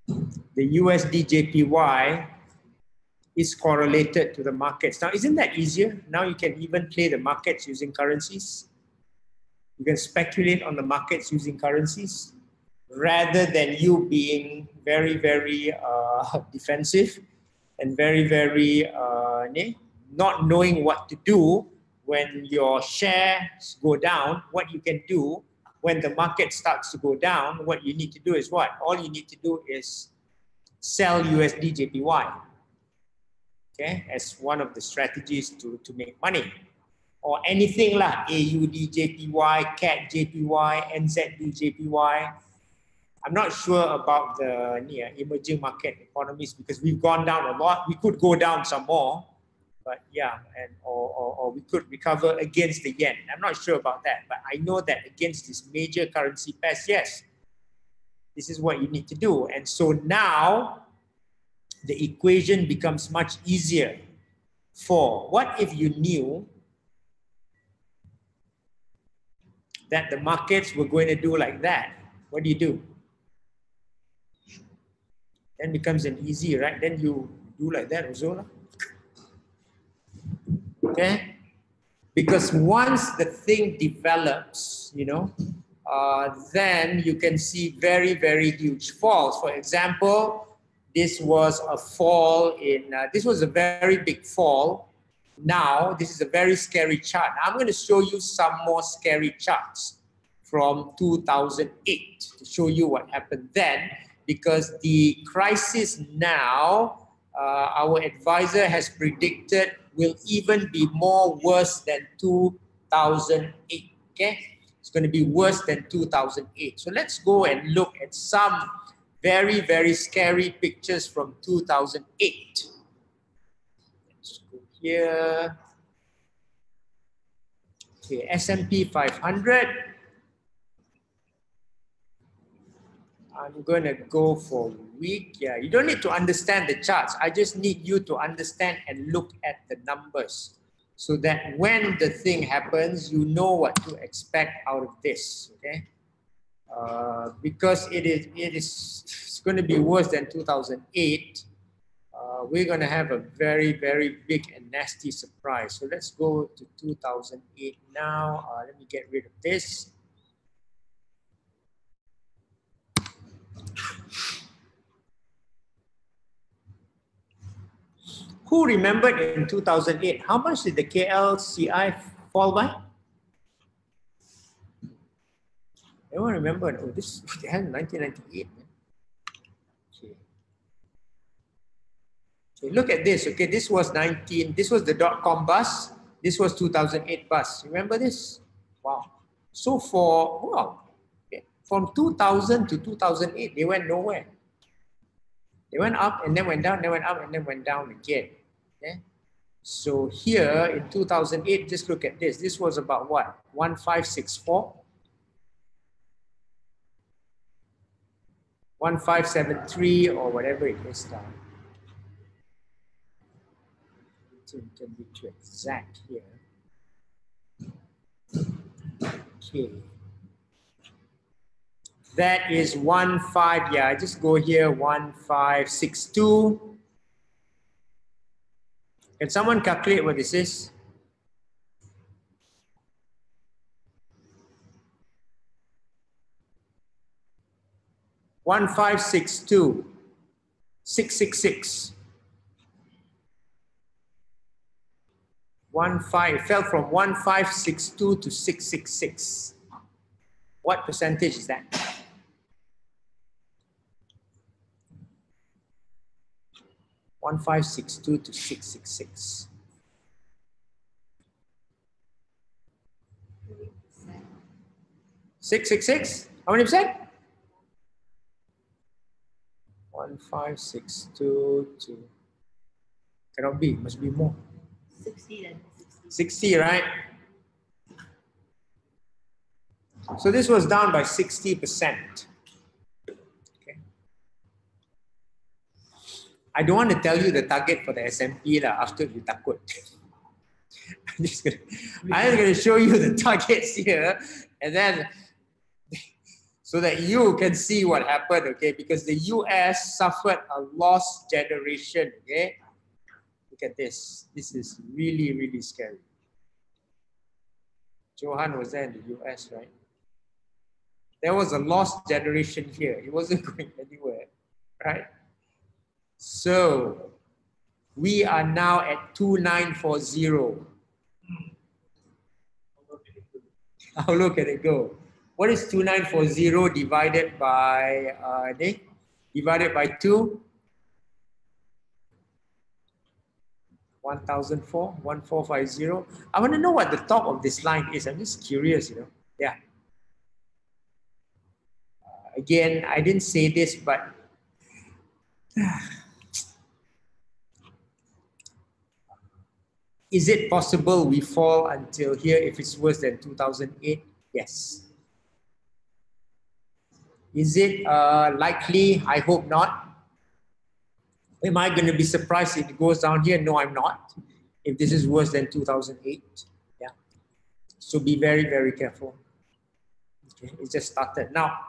the USD JPY is correlated to the markets. Now, isn't that easier? Now you can even play the markets using currencies. You can speculate on the markets using currencies rather than you being very, very defensive and very, very not knowing what to do when your shares go down. What you can do when the market starts to go down, what you need to do is what? All you need to do is sell USD JPY, okay, as one of the strategies to make money. Or anything like AUD JPY, CAD JPY, NZD JPY. I'm not sure about the emerging market economies because we've gone down a lot. We could go down some more, but yeah, and or we could recover against the yen. I'm not sure about that, but I know that against this major currency pairs, yes, this is what you need to do. And so now the equation becomes much easier for what if you knew that the markets were going to do like that? What do? Then becomes an easy, right? Then you do like that also. Okay? Because once the thing develops, you know, then you can see very, very huge falls. For example, this was a fall in, this was a very big fall. Now, this is a very scary chart. I'm going to show you some more scary charts from 2008 to show you what happened then, because the crisis now, our advisor has predicted will even be more worse than 2008, okay? It's going to be worse than 2008. So let's go and look at some very, very scary pictures from 2008. Let's go here. Okay, S&P 500. I'm going to go for week. Yeah, you don't need to understand the charts. I just need you to understand and look at the numbers so that when the thing happens, you know what to expect out of this, okay? Because it's going to be worse than 2008. We're going to have a very, very big and nasty surprise. So let's go to 2008 now. Let me get rid of this. Who remembered in 2008? How much did the KLCI fall by? Anyone remember? Oh, this happened in 1998. Man. Okay. Okay. Look at this. Okay, this was This was the dot-com bust. This was 2008 bust. Remember this? Wow. So from 2000 to 2008, they went nowhere. They went up and then went down. They went up and then went down again. Okay. So here in 2008, just look at this. This was about what? 1564. 1573 or whatever it is now. It can be too exact here. Okay. That is 15, yeah, I just go here 1562. Can someone calculate what this is? One five six two 666. 15 fell from 1562 to 666. What percentage is that? One 1562 to 666. 666? How many percent? 1562 to, cannot be, must be more. 60 then. 60, right? So this was down by 60%. Okay. I don't want to tell you the target for the S&P after you takut. I'm just going to show you the targets here, and then so that you can see what happened, okay? Because the US suffered a loss generation, okay? Look at this. This is really, really scary. Johan was there in the US, right? There was a loss generation here. It wasn't going anywhere, right? So we are now at 2940. How low can it go? What is 2940 divided by divided by 2? 1004, 1450. I want to know what the top of this line is. I'm just curious, you know. Yeah. Again, I didn't say this, but is it possible we fall until here if it's worse than 2008? Yes. Is it likely? I hope not. Am I going to be surprised if it goes down here? No, I'm not. If this is worse than 2008. Yeah. So be very, very careful. Okay, it just started. Now,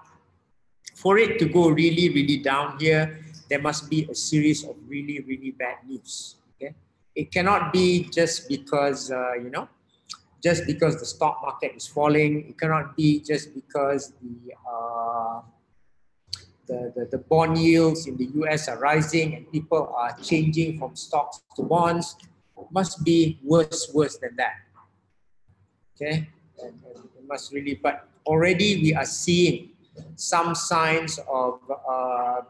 for it to go really, really down here, there must be a series of really, really bad news. Okay, it cannot be just because just because the stock market is falling. It cannot be just because the bond yields in the US are rising and people are changing from stocks to bonds. It must be worse than that. Okay, and it must really. But already we are seeing some signs of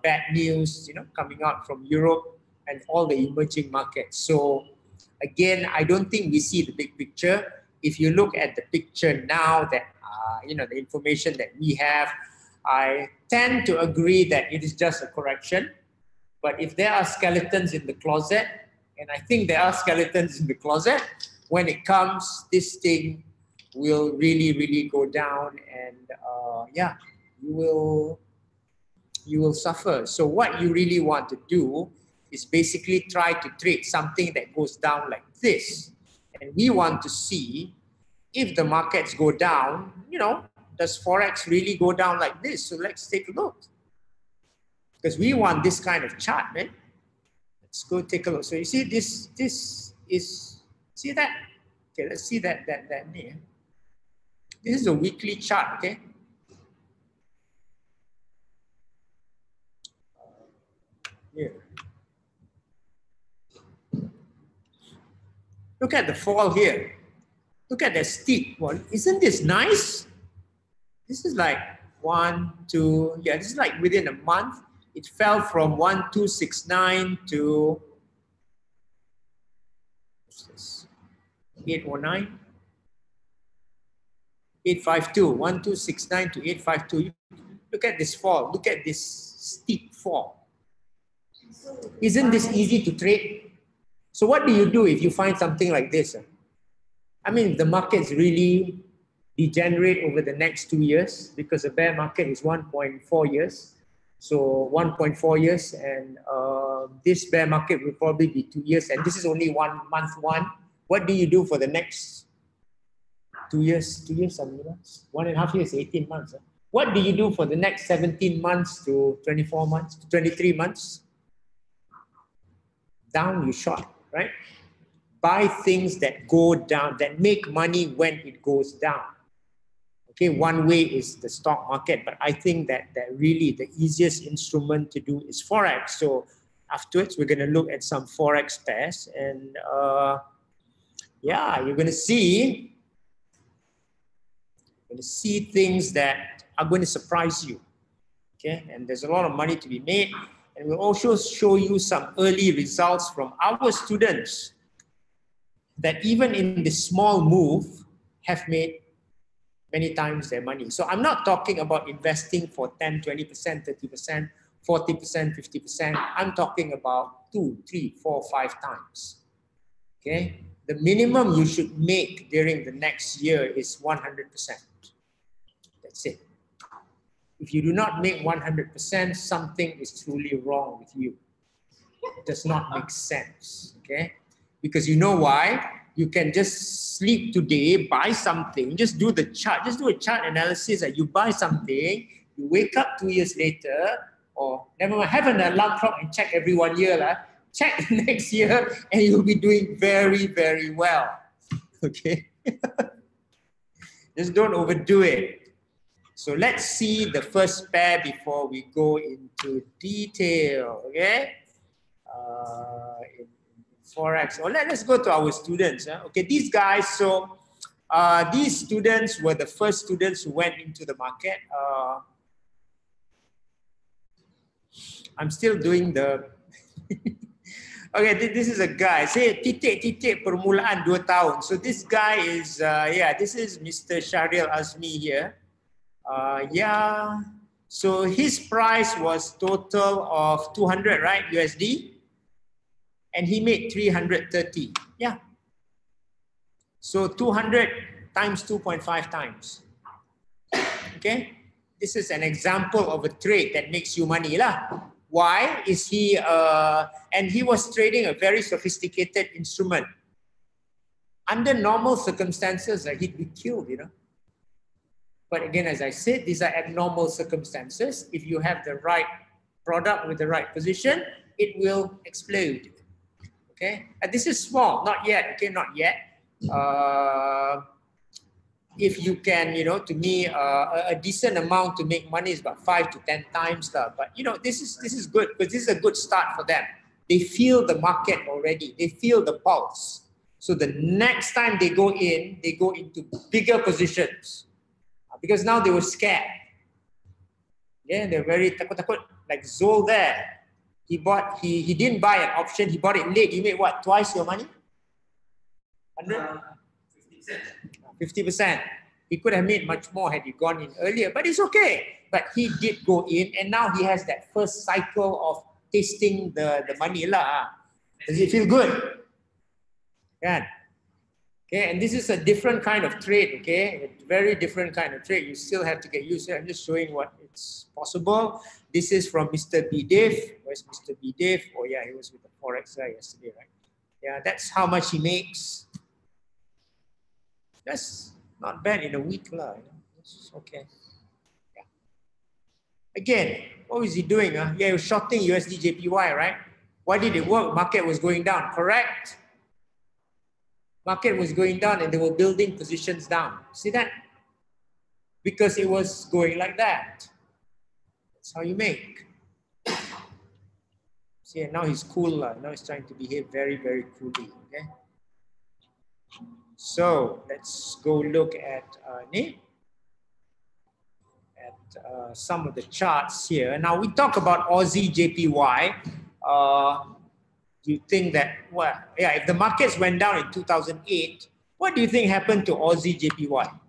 bad news, coming out from Europe and all the emerging markets. So again, I don't think we see the big picture. If you look at the picture now that, the information that we have, I tend to agree that it is just a correction. But if there are skeletons in the closet, and I think there are skeletons in the closet, when it comes, this thing will really, really go down, and you will suffer. So what you really want to do is basically try to trade something that goes down like this. And we want to see if the markets go down, does Forex really go down like this? So let's take a look. Because we want this kind of chart, man. Let's go take a look. So you see this is, see that? Okay, let's see that near. This is a weekly chart, okay? Here. Look at the fall here. Look at that steep one. Isn't this nice? This is like 1, 2, yeah, this is like within a month. It fell from 1269 to what's this? 809, 852, 1269 to 852. Look at this fall. Look at this steep fall. Isn't this easy to trade? So what do you do if you find something like this? I mean, the market's really degenerate over the next 2 years because the bear market is 1.4 years. So 1.4 years, and this bear market will probably be 2 years, and this is only 1 month one. What do you do for the next 2 years? 2 years, 1.5 years, 18 months. What do you do for the next 17 months to 24 months, to 23 months? Down, you short, right? Buy things that go down, that make money when it goes down. Okay, one way is the stock market, but I think that really the easiest instrument to do is Forex. So afterwards, we're going to look at some Forex pairs, and yeah, you're going to see things that are going to surprise you. Okay, and there's a lot of money to be made, and we'll also show you some early results from our students that even in this small move have made many times their money. So I'm not talking about investing for 10, 20%, 30%, 40%, 50%. I'm talking about 2, 3, 4, 5 times. Okay? The minimum you should make during the next year is 100%. That's it. If you do not make 100%, something is truly wrong with you. It does not make sense. Okay? Because you know why? You can just sleep today, buy something, just do the chart, just do a chart analysis that you buy something, you wake up 2 years later, or never mind, have an alarm clock and check every 1 year, check next year, and you'll be doing very, very well. Okay? Just don't overdo it. So let's see the first pair before we go into detail, okay? In Forex. Or let's go to our students. Okay, these guys, so these students were the first students who went into the market. I'm still doing the... Okay, this is a guy. Say titik-titik permulaan 2 tahun. So this guy is, yeah, this is Mr. Shahril Azmi here. Yeah, so his price was total of 200, right, USD? And he made 330. Yeah. So 200 times 2.5 times. Okay. This is an example of a trade that makes you money lah. Why is he? And he was trading a very sophisticated instrument. Under normal circumstances, he'd be killed, you know. But again, as I said, these are abnormal circumstances. If you have the right product with the right position, it will explode. Okay, and this is small, not yet. Okay, not yet. If you can, you know, to me, a decent amount to make money is about 5 to 10 times. But you know, this is good because this is a good start for them. They feel the market already. They feel the pulse. So the next time they go into bigger positions because now they were scared. Yeah, they're very takut. Like Zol there. He didn't buy an option, he bought it late. You made what, twice your money? 100? 50%. He could have made much more had he gone in earlier, but it's okay. But he did go in, and now he has that first cycle of tasting the money lah. Does it feel good? Yeah. Okay, and this is a different kind of trade, okay? A very different kind of trade. You still have to get used to it. I'm just showing what it's possible. This is from Mr. Bidev. Where's Mr. Bidev? Oh yeah, he was with the Forex guy yesterday, right? Yeah, that's how much he makes. That's not bad in a week lah. You know? It's okay. Yeah. Again, what was he doing? Yeah, he was shorting USD JPY, right? Why did it work? Market was going down, correct? Market was going down and they were building positions down. See that? Because it was going like that. That's how you make. See, now he's cool. Now he's trying to behave very, very coolly. Okay? So let's go look at some of the charts here. Now we talk about Aussie JPY. You think that, well, yeah, if the markets went down in 2008, what do you think happened to Aussie JPY?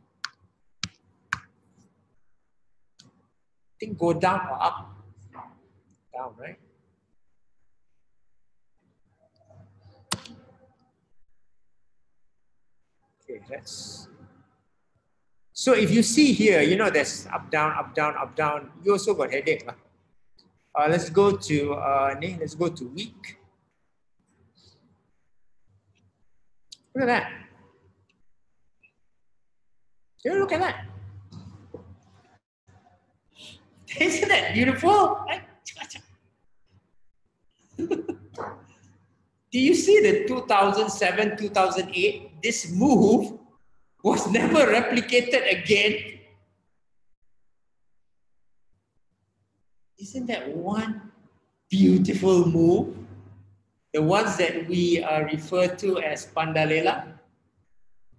Think go down or up? Down, right? Okay, let's. So if you see here, you know, there's up, down, up, down, up, down. You also got headache. Let's go to week. Look at that. You look at that. Isn't that beautiful? Do you see the 2007, 2008? This move was never replicated again. Isn't that one beautiful move? The ones that we refer to as Pandalela.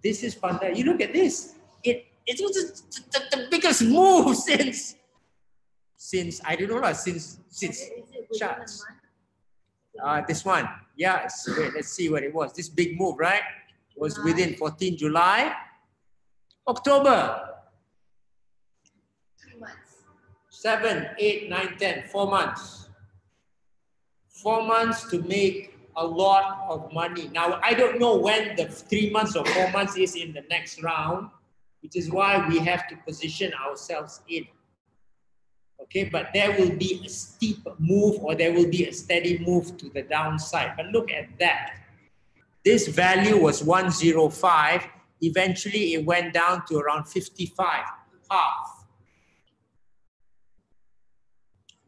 This is Panda. You look at this. It was the biggest move since I don't know, since charts. This one. Yeah, wait, let's see what it was. This big move, right? Was within 14 July, October. 3 months. 7, 8, 9, 10, 4 months. 4 months to make a lot of money. Now, I don't know when the 3 months or 4 months is in the next round, which is why we have to position ourselves in. Okay, but there will be a steep move or there will be a steady move to the downside. But look at that. This value was 105. Eventually, it went down to around 55, half.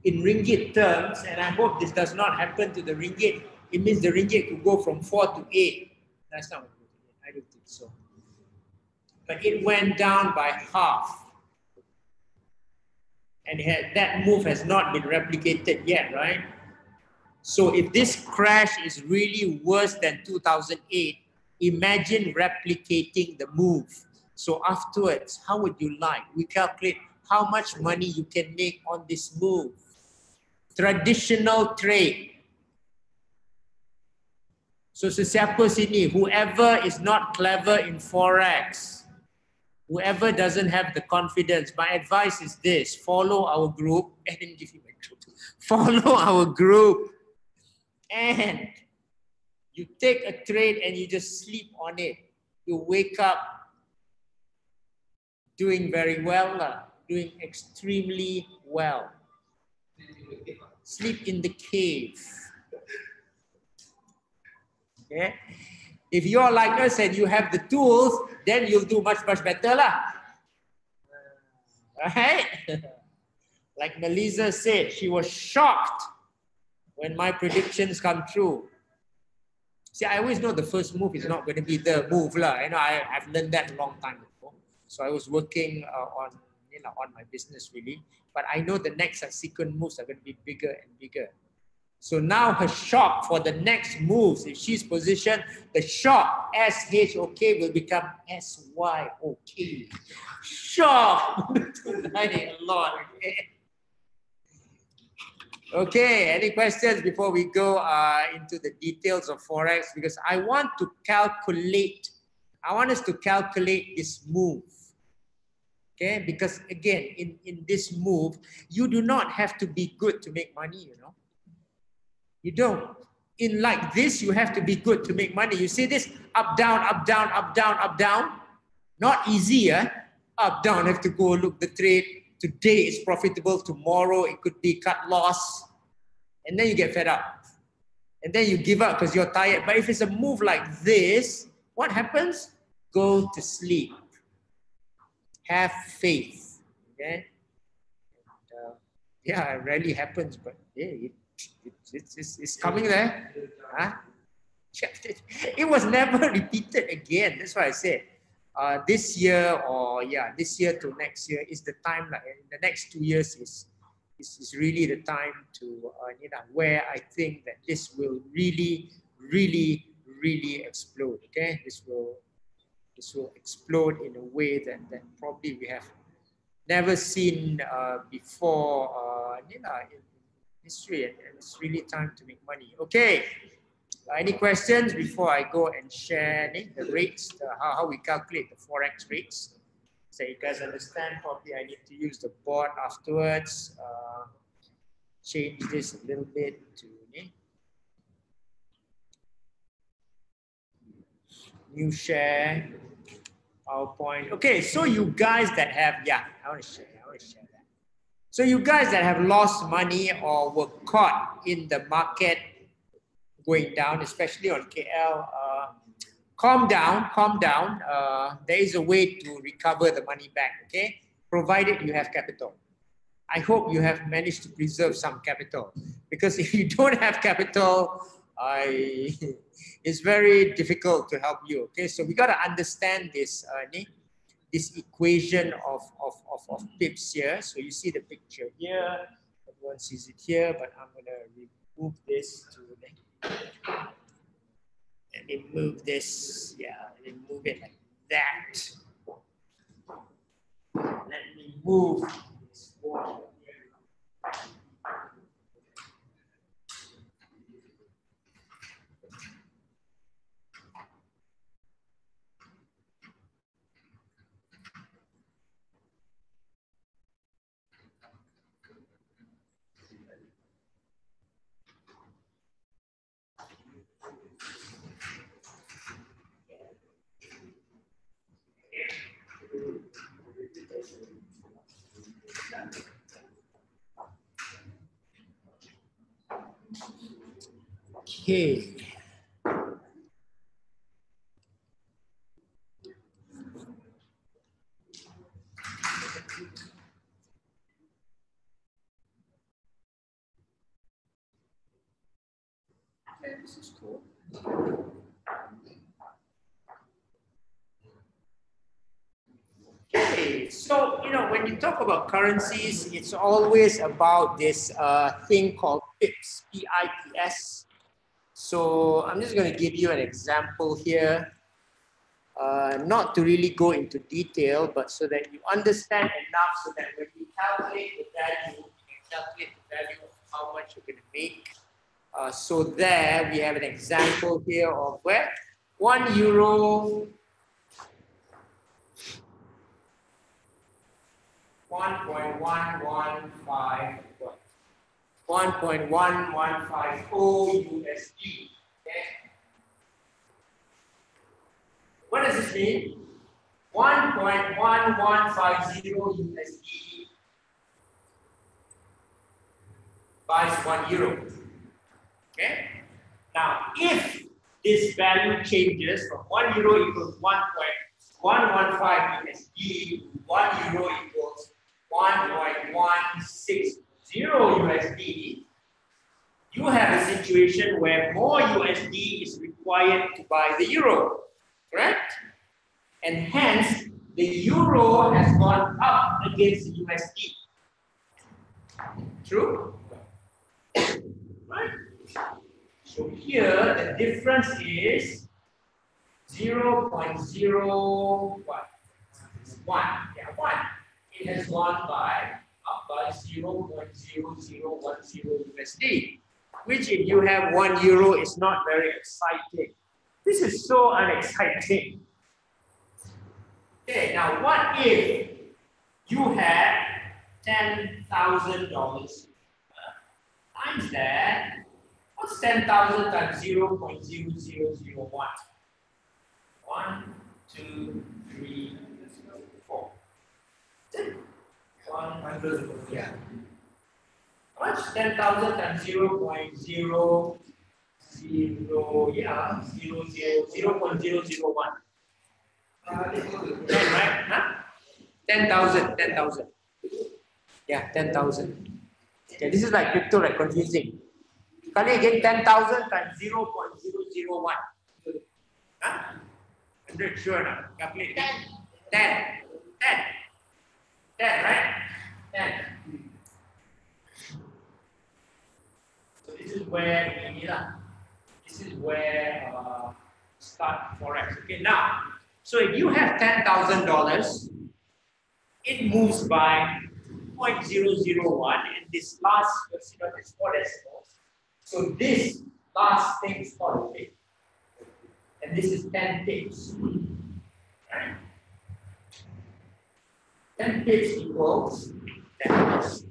In ringgit terms, and I hope this does not happen to the ringgit, it means the ringgit could go from 4 to 8. That's not what I don't think so. But it went down by half. And that move has not been replicated yet, right? So if this crash is really worse than 2008, imagine replicating the move. So afterwards, how would you like? We calculate how much money you can make on this move. Traditional trade. So sesiapa sini, whoever is not clever in Forex, whoever doesn't have the confidence, my advice is this: follow our group, and then give you my group. Follow our group, and you take a trade and you just sleep on it. You wake up doing very well, doing extremely well. Sleep in the cave. Okay? If you're like us and you have the tools, then you'll do much, much better lah. Right? Like Melissa said, she was shocked when my predictions come true. See, I always know the first move is not going to be the move lah. You know, I've learned that a long time ago. So I was working on my business really, but I know the next subsequent moves are going to be bigger and bigger. So now her shock for the next moves, if she's positioned, the shock S-H-O-K will become S-Y-O-K. Shock! A lot. Okay, any questions before we go into the details of Forex? Because I want us to calculate this move. Okay, because again, in this move, you do not have to be good to make money, you know. You don't. In like this, you have to be good to make money. You see this up, down, up, down, up, down, up, down. Not easy, Up, down, have to go look the trade. Today it's profitable, tomorrow it could be cut loss. And then you get fed up. And then you give up because you're tired. But if it's a move like this, what happens? Go to sleep. Have faith. Okay? And, yeah, it rarely happens, but yeah, it's coming there. Huh? It was never repeated again. That's why I said this year to next year is the time. Like in the next 2 years is really the time to where I think that this will really really explode. Okay, this will explode in a way that probably we have never seen before in history, and it's really time to make money. Okay, any questions before I go and share the rates, how we calculate the Forex rates? So you guys understand, probably I need to use the board afterwards. Change this a little bit to new share, PowerPoint. Okay, so you guys that have, I want to share that. So you guys that have lost money or were caught in the market going down, especially on KL, calm down. There is a way to recover the money back, okay? Provided you have capital. I hope you have managed to preserve some capital, because if you don't have capital, it's very difficult to help you, okay? So we got to understand this, this equation of pips here. So you see the picture here, everyone sees it here, but I'm going to remove this to and then move this, and then move it like that. Let me move this one. Okay. Okay, this is cool. Okay, so when you talk about currencies, it's always about this thing called pips, P-I-P-S. So I'm just going to give you an example here, not to really go into detail, but so that you understand enough so that when you calculate the value, you can calculate the value of how much you're going to make. So there we have an example here of where €1, 1.1150 USD. Okay. What does this mean? 1.1150 USD buys €1. Okay. Now, if this value changes from €1 equals 1.115 USD, €1 equals 1.160 USD, you have a situation where more USD is required to buy the euro, correct? And hence, the euro has gone up against the USD. True? Right? So here, the difference is 0.01. Yeah, 1. It has gone up by 0.0010 USD, which if you have €1 is not very exciting. This is so unexciting. Okay, now what if you had $10,000 times that? What's 10,000 times 0.0001? 1, 2, 3, 4. 100. Yeah. How much? 10,000 times 0.00, yeah, 0.001. 10, right? Huh? 10,000. Yeah, 10,000. Okay, this is like crypto, like confusing. Can you get 10,000 times 0.001? Huh? 100, sure now. Calculate. 10, right? 10. So this is where Forex. Okay, now, so if you have $10,000, it moves by 0.001, and this last, is four decimals. So this last thing is called a pip. And this is 10 pips. Right? 10 pips equals 10 pips.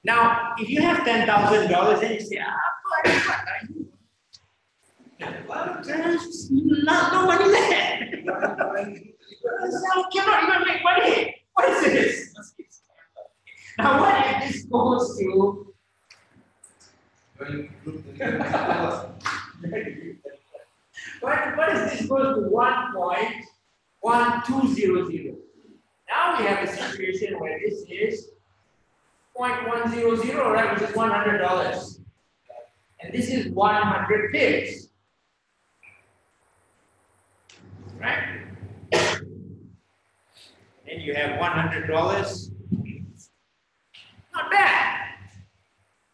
Now, if you have $10,000, then you say, what are you? Well, there's no money there. I cannot even make money. What is this? Now, what if this goes to what is this goes to 1.1200? Now we have a situation where this is 0.100, right, which is $100. And this is 100 pips. Right? Then you have $100. Not bad.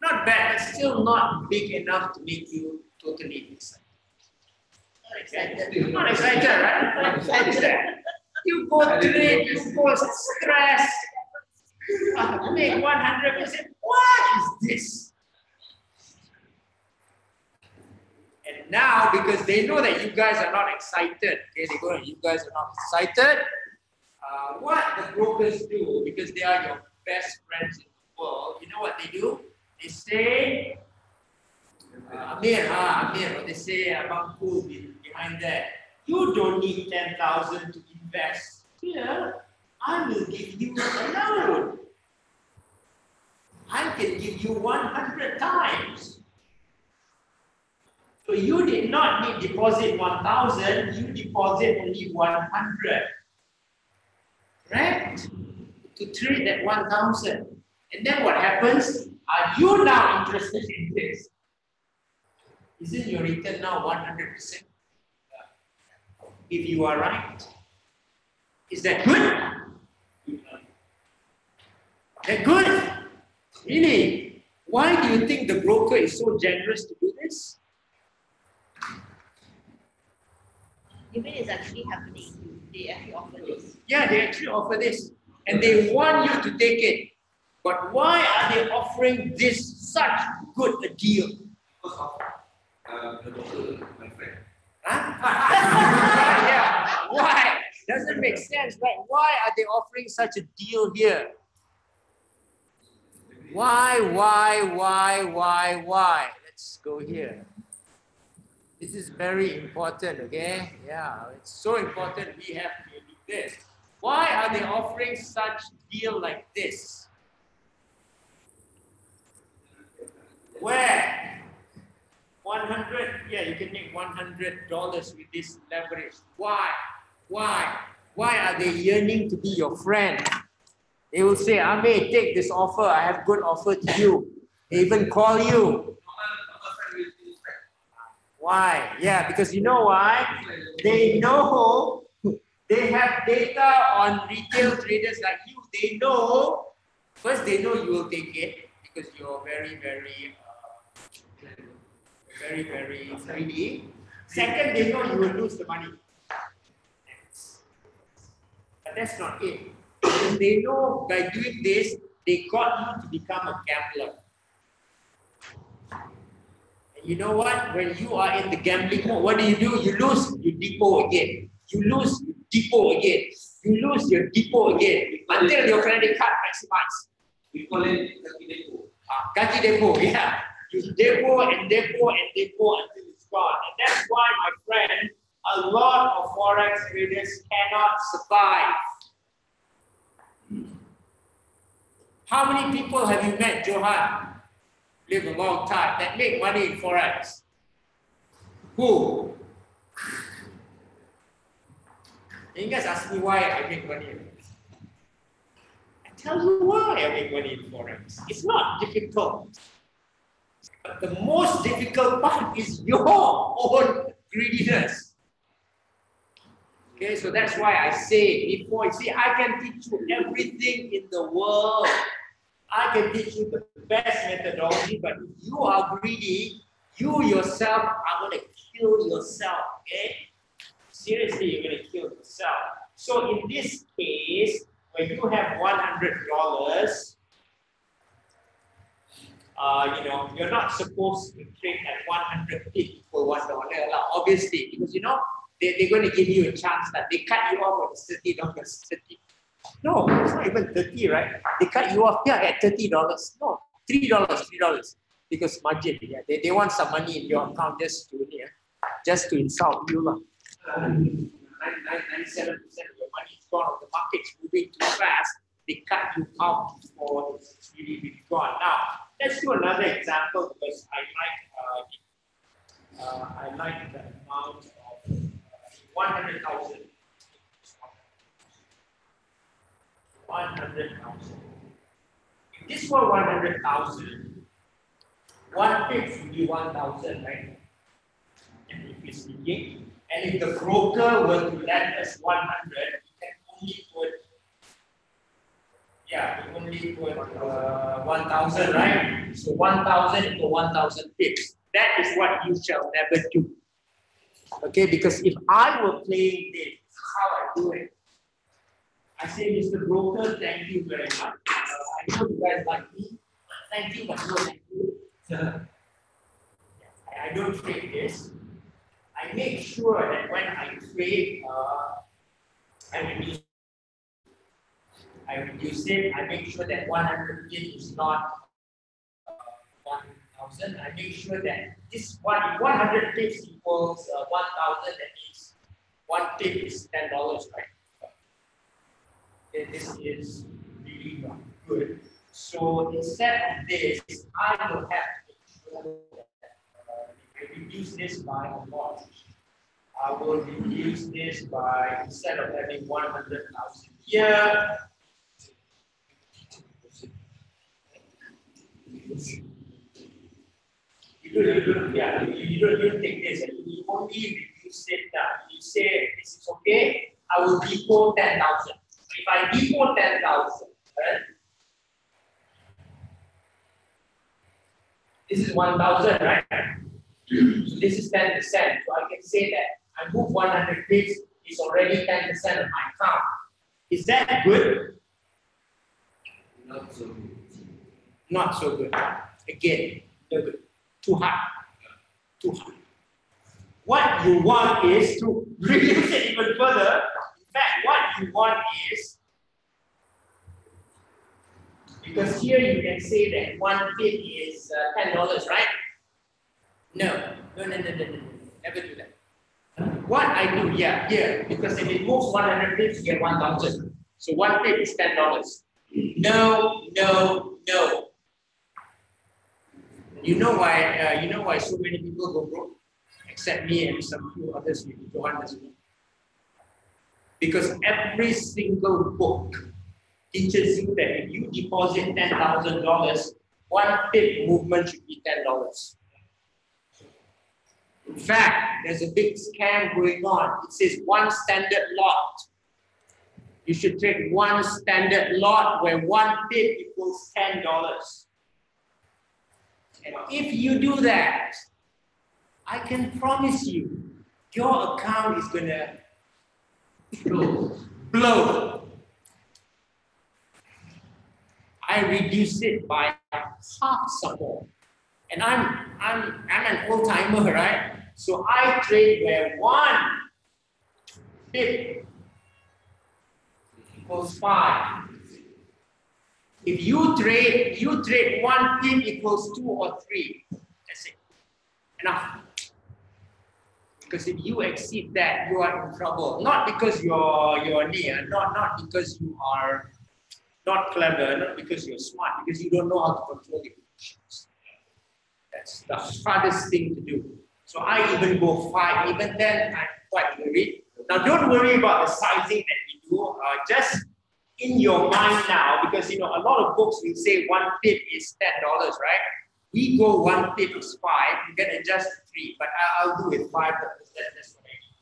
Not bad, but still not big enough to make you totally excited. Not excited, right? Not excited. You go trade, you go stress. Make 100%. What is this? And now, because they know that you guys are not excited, okay, they go, you guys are not excited. What the brokers do, because they are your best friends in the world, you know what they do? They say, Amir, what they say, Abangku behind that. You don't need 10,000 to invest. Here, I will give you a loan. I can give you 100 times. So you did not need deposit 1,000, you deposit only 100. Right? To trade that 1,000. And then what happens? Are you now interested in this? Isn't your return now 100%? If you are right. Is that good? That good? Really? Why do you think the broker is so generous to do this? You mean it's actually happening? They actually offer this? Yeah, they actually offer this. And they want you to take it. But why are they offering this such good a deal? Because of the doctor, my friend. Huh? Yeah. Why? Doesn't make sense, right? Why are they offering such a deal here? Why? Let's go here. This is very important, okay? Yeah, it's so important we have to do this. Why are they offering such deal like this? Where? 100, yeah, you can make $100 with this leverage. Why? Why are they yearning to be your friend? They will say, Ame, take this offer. I have good offer to you. They even call you. Why? Yeah, because you know why? They know, they have data on retail traders like you. They know, first they know you will take it because you're very greedy. Second, they know you will lose the money. But that's not it. Because they know by doing this, they got you to become a gambler. And you know what? When you are in the gambling mode, what do? You lose, you depot again. You lose, you depot again. You lose your depot again until your credit card maximizes. We call it kaki depo. Kaki depot, yeah. You depot and depot and depot until it's gone. And that's why, my friend, a lot of Forex traders cannot survive. How many people have you met, Johan? Live a long time that make money in Forex? Who? And you guys ask me why I make money in Forex. I tell you why I make money in Forex. It's not difficult. But the most difficult part is your own greediness. Okay, so that's why I say before, you see, I can teach you everything in the world. I can teach you the best methodology, but if you are greedy, you yourself are going to kill yourself, okay? seriously, you're going to kill yourself. So in this case, when you have $100, you know, you're not supposed to trade at 100 equal $1. Obviously, because you know they're going to give you a chance that they cut you off at $30. 30. No, it's not even 30, right? They cut you off here at $30. No, $3, because margin. Yeah, they want some money in your account just to insult you, 97% of your money is gone. The market's moving too fast. They cut you out before it's really gone. Now, let's do another example because I like the amount of 100,000. 100,000. If this were 100,000, 1/5 would be 1,000, right? And if it's speaking, and if the broker were to lend us 100, we can only put, we only put 1,000, right? So 1,000 into 1,000 pips. That is what you shall never do. Okay, because if I were playing this, how I do it. I say, Mr. Broker, thank you very much. I know you guys like me. Thank you, but no thank you. I don't trade this. I make sure that when I trade, I reduce it. I make sure that 100 pip is not 1,000. I make sure that this 100 pips equals 1,000. That means 1 pip is $10, right? This is really not good. So instead of this, I will have to make sure that I reduce this by a lot. I will reduce this by, instead of having 100,000 here, you don't take this. You only reduce it down. You say this is okay. I will depot 10,000. If I depot 10,000, right? This is 1,000, right? So this is 10%. So I can say that I move 100 pips is already 10% of my account. Is that good? Not so good. Not so good. Again, no good. Too high. Too high. What you want is to reduce it even further. In fact, what you want is, because here you can say that 1 pip is $10, right? No. Never do that. What I do, here, because if it moves 100 pips, you get 1,000. So 1 pip is $10. No. You know why so many people go broke? Except me and some few others, maybe Johannes. Because every single book teaches you that if you deposit $10,000, 1 pip movement should be $10. In fact, there's a big scam going on. It says 1 standard lot. You should trade 1 standard lot where 1 pip equals $10. And if you do that, I can promise you, your account is gonna blow. I reduce it by half some more. And I'm an old timer, right? So I trade where 1 pip equals 5. If you trade 1 pip equals 2 or 3. That's it. Enough. Because if you exceed that, you are in trouble. Not because you're near, not because you are not clever, not because you're smart, because you don't know how to control your emotions. That's the hardest thing to do. So I even go 5. Even then, I'm quite worried. Now, don't worry about the sizing that we do. Just in your mind now, because you know a lot of books will say 1 pip is $10, right? We go 1 pip is 5. You can adjust to 3, but I'll do it 5. That's what I need.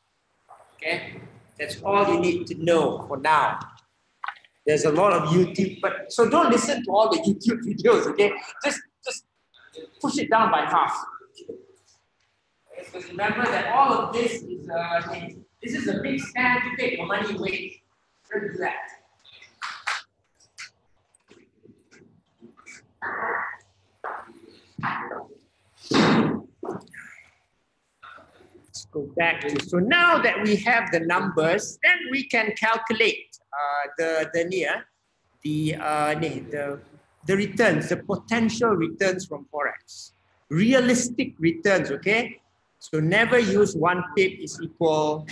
Okay, that's all you need to know for now. There's a lot of YouTube, but so don't listen to all the YouTube videos. Okay, just push it down by half. Because remember that all of this is This is a big stand to take your money away. Don't do that. Let's go back to, so now that we have the numbers, then we can calculate the returns, the potential returns from Forex. Realistic returns, okay? So never use 1 pip is equal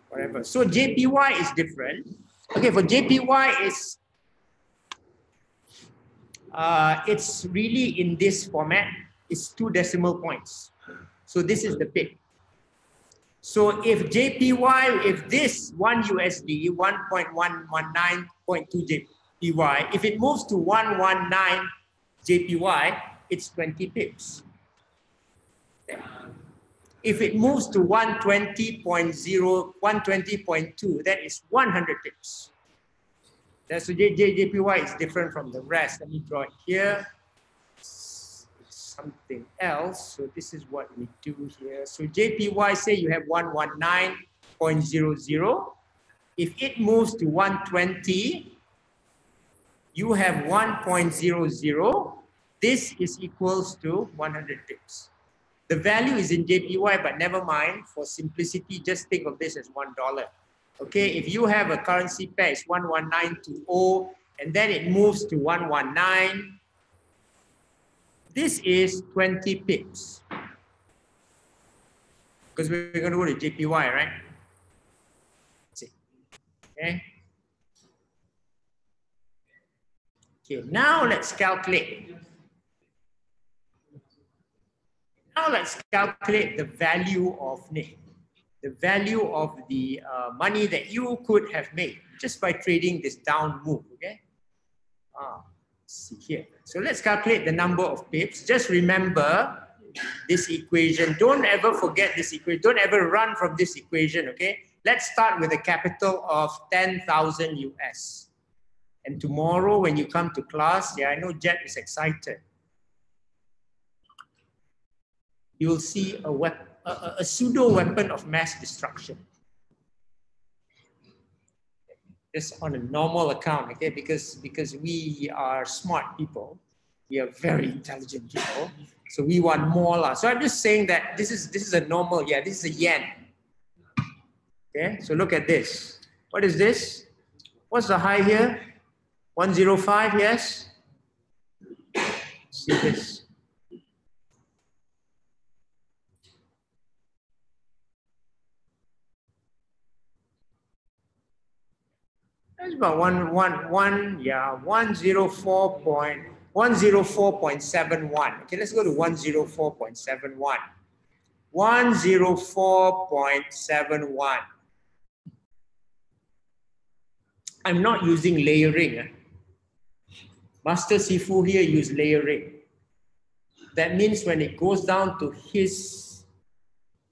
whatever. So JPY is different. Okay, for JPY it's really in this format. It's 2 decimal points. So this is the pip. So if JPY, if this 1 USD, 1.119.2 JPY, if it moves to 119 JPY, it's 20 pips. If it moves to 120.0, 120.2, that is 100 pips. That's so JPY is different from the rest. Let me draw it here. It's something else. So this is what we do here. So JPY, say you have 119.00. If it moves to 120, you have 1.00. This is equals to 100 pips. The value is in JPY, but never mind. For simplicity, just think of this as $1. Okay, if you have a currency pair, it's 11920, and then it moves to 119. This is 20 pips. Because we're going to go to JPY, right? See. Okay. Okay, now let's calculate. Now let's calculate the value of the money that you could have made just by trading this down move, okay? Let's see here. So let's calculate the number of pips. Just remember this equation. Don't ever forget this equation. Don't ever run from this equation, okay? Let's start with a capital of 10,000 US. And tomorrow when you come to class, yeah, I know Jet is excited. You will see a pseudo weapon of mass destruction. Just on a normal account, okay? Because we are smart people, we are very intelligent people, so we want more. So I'm just saying that this is a normal, yeah, this is a yen. Okay, so look at this. What is this? What's the high here? 105, yes? See this. That's about 104.71. Okay, let's go to 104.71. 104.71. I'm not using layering. Master Sifu here use layering. That means when it goes down to his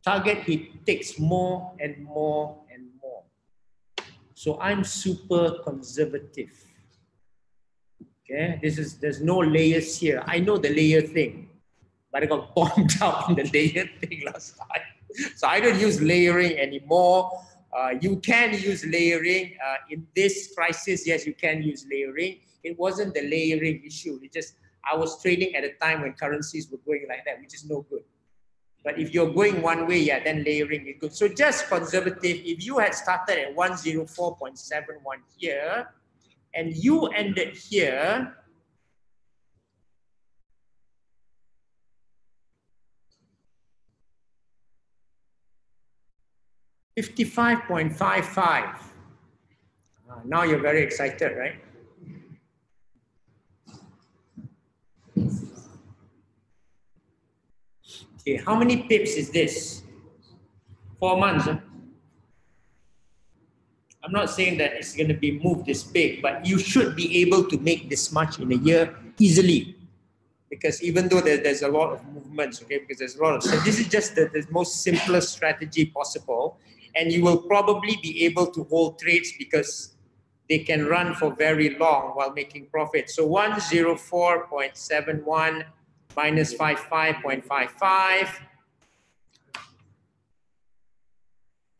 target, he takes more and more and more. So I'm super conservative. Okay, there's no layers here. I know the layer thing, but I got bombed out in the layer thing last time. So I don't use layering anymore. You can use layering in this crisis. Yes, you can use layering. It wasn't the layering issue. It just, I was trading at a time when currencies were going like that, which is no good. But if you're going one way, yeah, then layering is good. So just conservative. If you had started at 104.71 here, and you ended here, $55.55. Now you're very excited, right? Okay, how many pips is this? 4 months. Huh? I'm not saying that it's going to be moved this big, but you should be able to make this much in a year easily. Because even though there's a lot of movements, okay, because there's a lot of, so this is just the most simplest strategy possible. And you will probably be able to hold trades because they can run for very long while making profit. So 104.71 minus 55.55.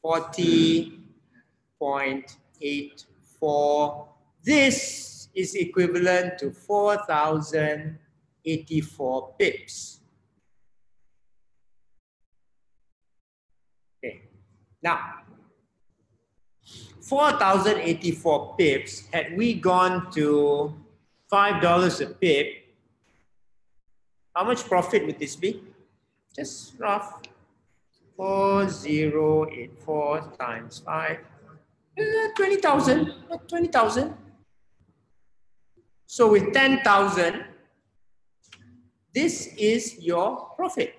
40.84. This is equivalent to 4,084 pips. Okay. Now, 4,084 pips, had we gone to $5 a pip, how much profit would this be? Just rough. 4084 times 5. 20,000. 20,000. So with 10,000, this is your profit.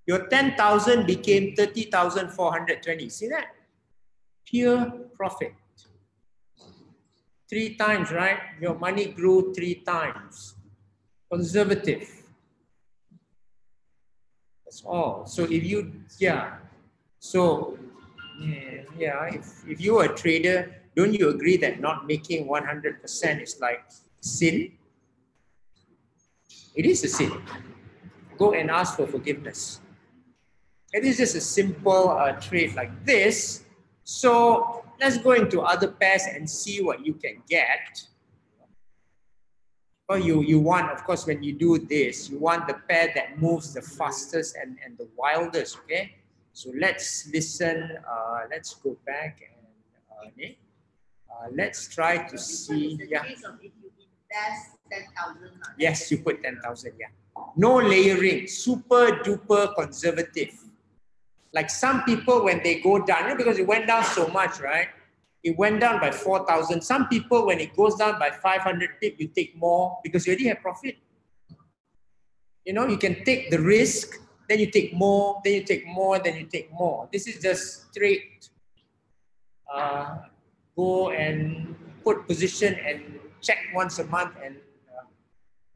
Your 10,000 became 30,420. See that? Pure profit. 3 times, right? Your money grew 3 times. Conservative. That's all. So if you, yeah. So, yeah, if you're a trader, don't you agree that not making 100% is like sin? It is a sin. Go and ask for forgiveness. It is just a simple trade like this. So let's go into other pairs and see what you can get. Well, you want, of course, when you do this, you want the pair that moves the fastest and the wildest, okay? So let's listen, let's go back and let's try to see. Yeah. Yes, you put 10,000, yeah. No layering, super duper conservative. Like some people, when they go down, you know, because it went down so much, right? It went down by 4,000. Some people, when it goes down by 500 pip, you take more because you already have profit. You know, you can take the risk, then you take more, then you take more, then you take more. This is just straight. Go and put position and check once a month and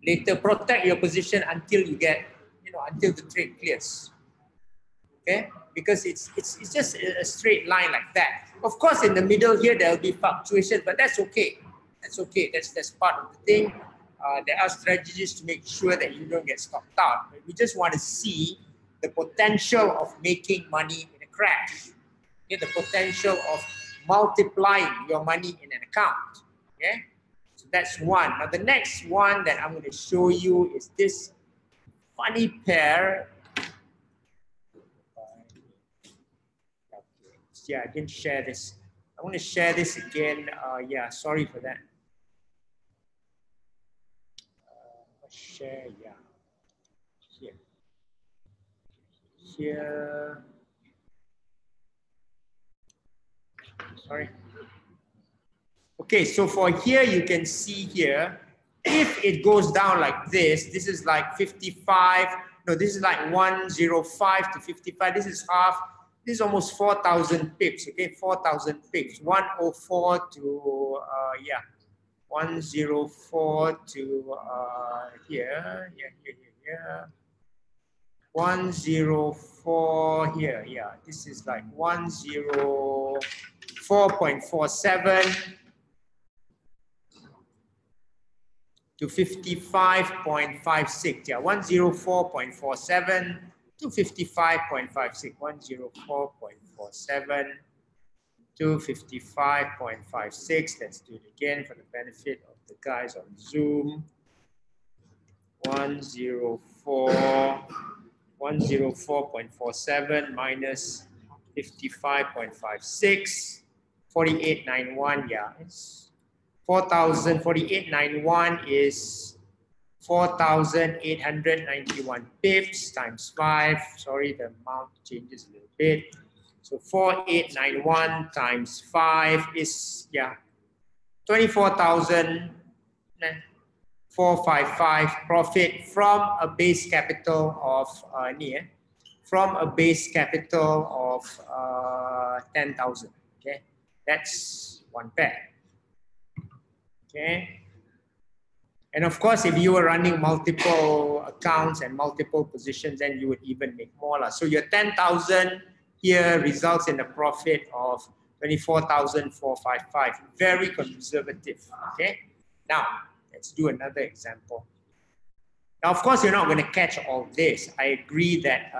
later protect your position until you get, you know, until the trade clears. Okay, because it's just a straight line like that. Of course, in the middle here there will be fluctuation, but that's okay. That's okay. That's part of the thing. There are strategies to make sure that you don't get stopped out. But we just want to see the potential of making money in a crash. Okay, the potential of multiplying your money in an account. Okay, so that's one. Now the next one that I'm going to show you is this funny pair. Yeah, I didn't share this. I want to share this again. Yeah, sorry for that. Share, yeah. Here. Here. Sorry. Okay, so for here, you can see here, if it goes down like this is like 55. No, this is like 105 to 55. This is half. This is almost 4,000 pips, okay? 4,000 pips. 104 to, yeah, 104 to here. 104 here, yeah. This is like 104.47 to 55.56. Yeah, 104.47 to 55.56. 104.47 to 55.56. Let's do it again for the benefit of the guys on Zoom. 104.47 minus 55.56. 4891. Yeah, it's 4,000. 4891 is 4,891 pips times 5. Sorry, the amount changes a little bit. So 4,891 times 5 is, yeah, 24,455 profit from a base capital of from a base capital of 10,000. Okay, that's one pair. Okay. And of course, if you were running multiple accounts and multiple positions, then you would even make more. So your 10,000 here results in a profit of 24,455. Very conservative. Okay. Now, let's do another example. Now, of course, you're not going to catch all this. I agree that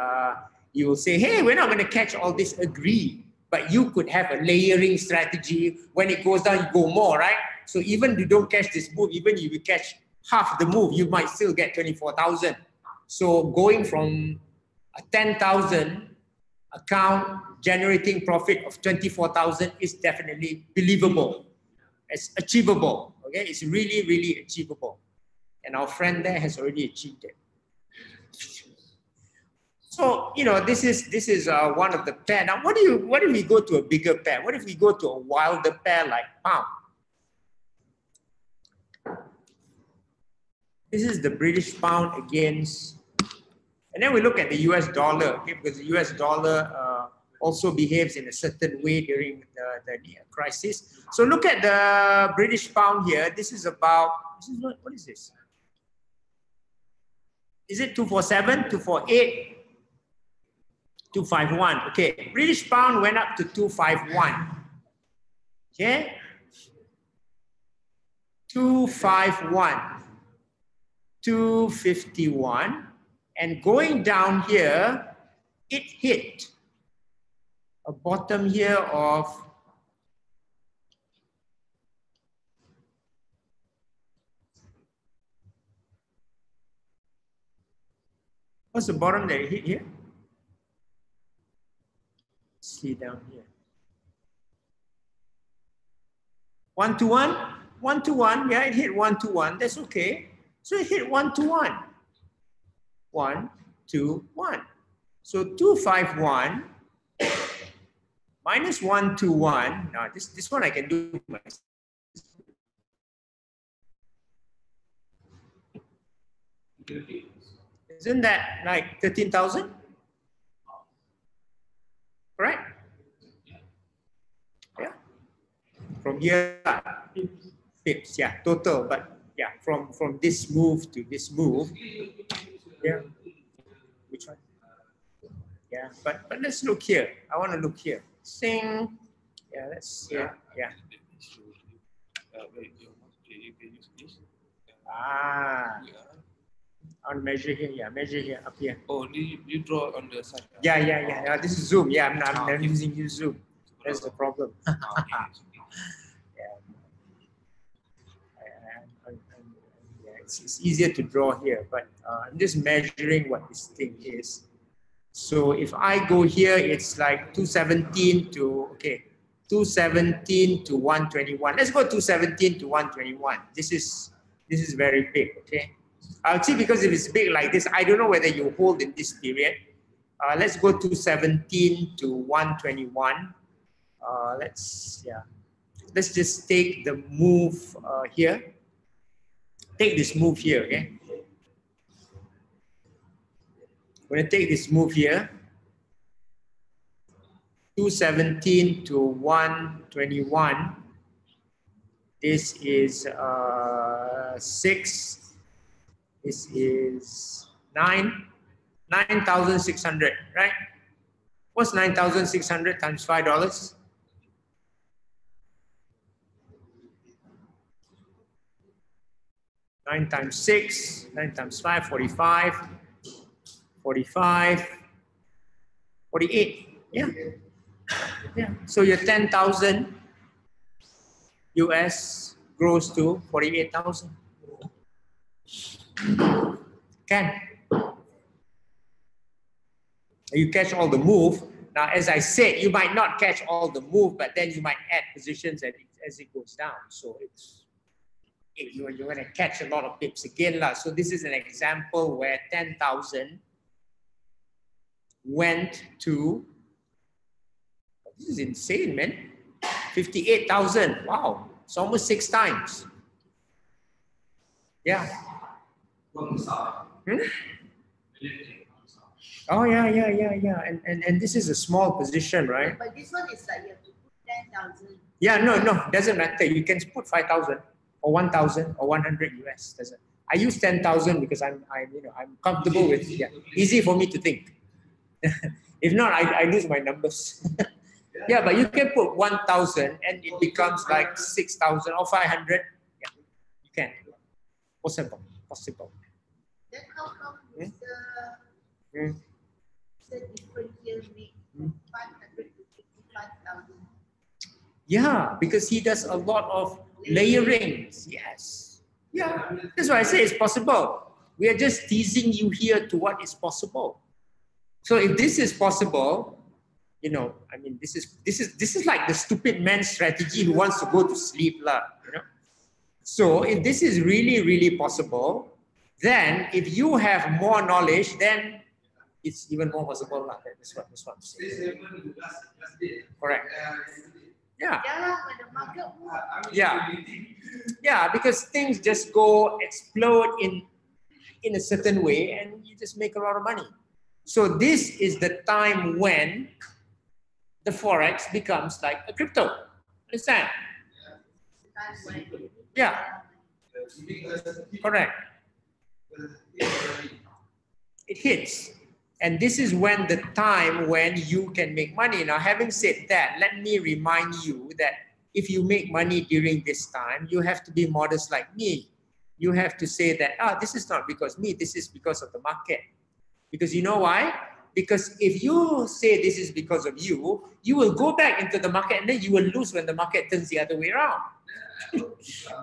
You will say, hey, we're not going to catch all this, agree. But you could have a layering strategy. When it goes down, you go more, right? So even if you don't catch this move, even if you catch half the move, you might still get 24,000. So going from a 10,000 account generating profit of 24,000 is definitely believable. It's achievable. Okay, it's really, really achievable. And our friend there has already achieved it. So, you know, this is one of the pair. Now, what if we go to a bigger pair? What if we go to a wilder pair like pound? This is the British pound against, and then we look at the US dollar, okay, because the US dollar also behaves in a certain way during the crisis. So look at the British pound here. This is about, what is this? Is it 247, 248? 251. Okay, British pound went up to 251. Okay, 251, 251, and going down here, it hit a bottom here of what's the bottom that it hit here? See down here. 121, 121. Yeah, it hit 121. That's okay. So it hit 121. 1, 2, 1. So 251 minus 121. Now this one I can do myself. Isn't that like 13,000? Correct? Yeah. From here, pips, yeah, total, but yeah, from this move to this move, yeah. Which one? Yeah, but let's look here. I want to look here. Sing. Yeah, let's yeah. Ah. I want to measure here. Yeah, measure here, up here. Oh, you draw on the side. Yeah. This is Zoom. Yeah, I'm using you Zoom. That's the problem. It's easier to draw here, but I'm just measuring what this thing is. So if I go here, it's like 217 to, okay, 217 to 121. Let's go 217 to 121. This is very big, okay? I'll see, because if it's big like this, I don't know whether you hold in this period. Let's go 217 to 121. Let's just take the move here. Take this move here, okay? We're going to take this move here. 217 to 121. This is 6. This is 9,600, right? What's 9,600 times $5? 9 times 6, 9 times 5, 45, 45, 48. Yeah. So your 10,000 US grows to 48,000. Can you catch all the move? Now, as I said, you might not catch all the move, but then you might add positions as it goes down. So you're going to catch a lot of pips again. So this is an example where 10,000 went to, this is insane, man, 58,000. Wow, it's almost 6 times. Yeah. Hmm? Oh, yeah. And this is a small position, right? But this one is like you have to put 10,000. Yeah, no, doesn't matter. You can put 5,000 or 1,000 or 100 US. Doesn't. I use 10,000 because I'm comfortable with, easy for me to think. If not, I lose my numbers. Yeah, but you can put 1,000 and it becomes like 6,000 or 500. Yeah, you can. Possible. Then how come with the... The different year make 500 to 55,000. Yeah, because he does a lot of layerings. Yes. Yeah. That's why I say it's possible. We are just teasing you here to what is possible. So if this is possible, you know, I mean, this is like the stupid man strategy who wants to go to sleep, lah. You know. So if this is really, really possible, then if you have more knowledge, then it's even more possible, lah. That's what I'm saying. Correct. Yeah. Yeah, when the market moves. Yeah. Yeah, because things just go explode in a certain way and you just make a lot of money. So this is the time when the Forex becomes like a crypto. Understand? Yeah. Correct. It hits. And this is when the time when you can make money. Now, having said that, let me remind you that if you make money during this time, you have to be modest like me. You have to say that, this is not because me, this is because of the market. Because you know why? Because if you say this is because of you, you will go back into the market and then you will lose when the market turns the other way around.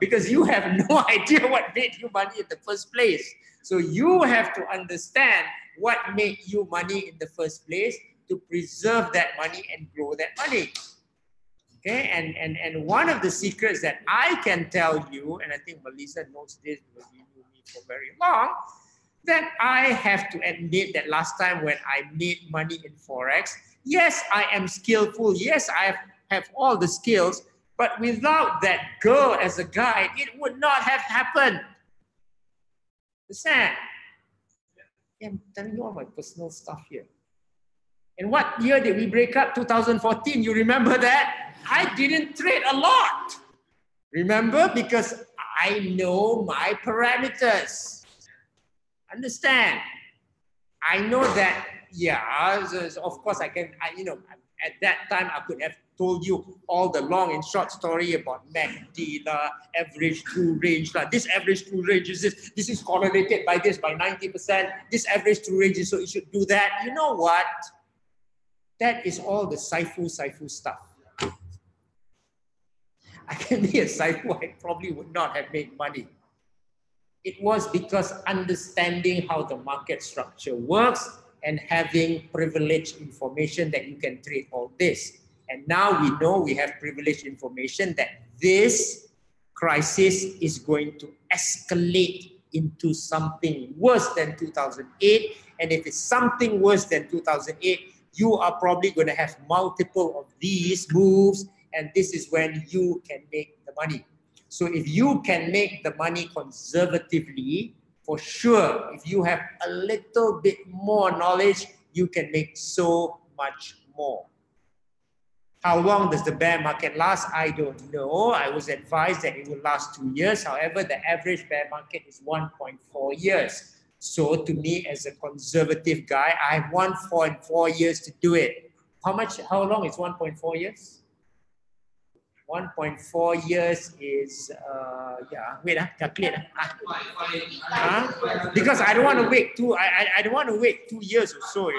Because you have no idea what made you money in the first place. So you have to understand what made you money in the first place to preserve that money and grow that money. Okay, and one of the secrets that I can tell you, and I think Melissa knows this because you knew me for very long, that I have to admit that last time when I made money in Forex, yes, I am skillful. Yes, I have all the skills, but without that girl as a guide, it would not have happened. Understand? I'm telling you all my personal stuff here. And what year did we break up? 2014. You remember that? I didn't trade a lot. Remember? Because I know my parameters. Understand? I know that, yeah, of course I can, at that time I could have told you all the long and short story about MACD, average true range. This average true range is this is correlated by this by 90%. This average true range is so you should do that. You know what? That is all the Saifu stuff. I can be a Saifu, I probably would not have made money. It was because understanding how the market structure works and having privileged information that you can trade all this. And now we know we have privileged information that this crisis is going to escalate into something worse than 2008. And if it's something worse than 2008, you are probably going to have multiple of these moves. And this is when you can make the money. So if you can make the money conservatively, for sure, if you have a little bit more knowledge, you can make so much more. How long does the bear market last? I don't know. I was advised that it will last 2 years. However, the average bear market is 1.4 years. So to me, as a conservative guy, I have 1.4 years to do it. How long is 1.4 years? 1.4 years is, calculate. Because I don't want to wait I don't want to wait 2 years or so,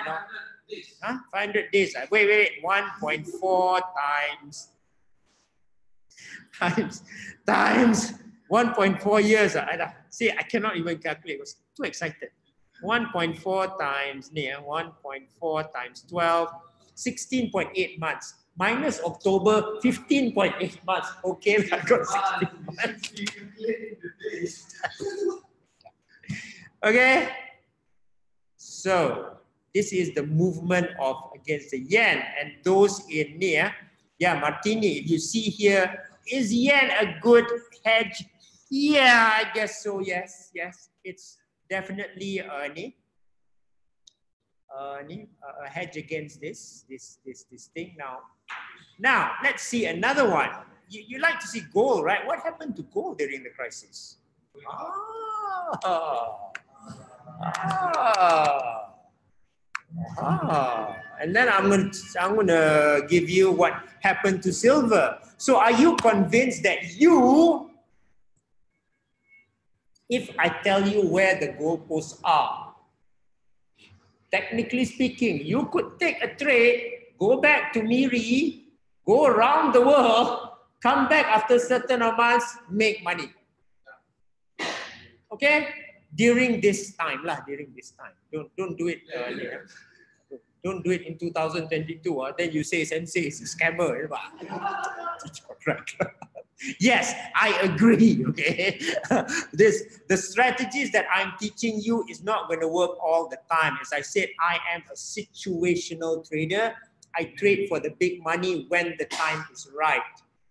500 days. Wait, 1.4 times 1.4 years. See, I cannot even calculate. I was too excited. 1.4 times 1.4 times 12, 16.8 months. Minus October, 15.8 months. Okay, I got 16 months. Okay. So this is the movement of against the yen, and those in near, Martini. If you see here, is yen a good hedge? Yeah, I guess so. Yes, it's definitely a hedge against this thing now. Now, let's see another one. You like to see gold, right? What happened to gold during the crisis? And then I'm gonna give you what happened to silver. So are you convinced that if I tell you where the goalposts are, Technically speaking, you could take a trade, go back to Miri, go around the world, come back after certain months, make money. Okay? During this time lah, during this time. Don't do it earlier. Don't do it in 2022. Then you say Sensei is a scammer. Yes, I agree. Okay, the strategies that I'm teaching you is not going to work all the time. As I said, I am a situational trader. I trade for the big money when the time is right.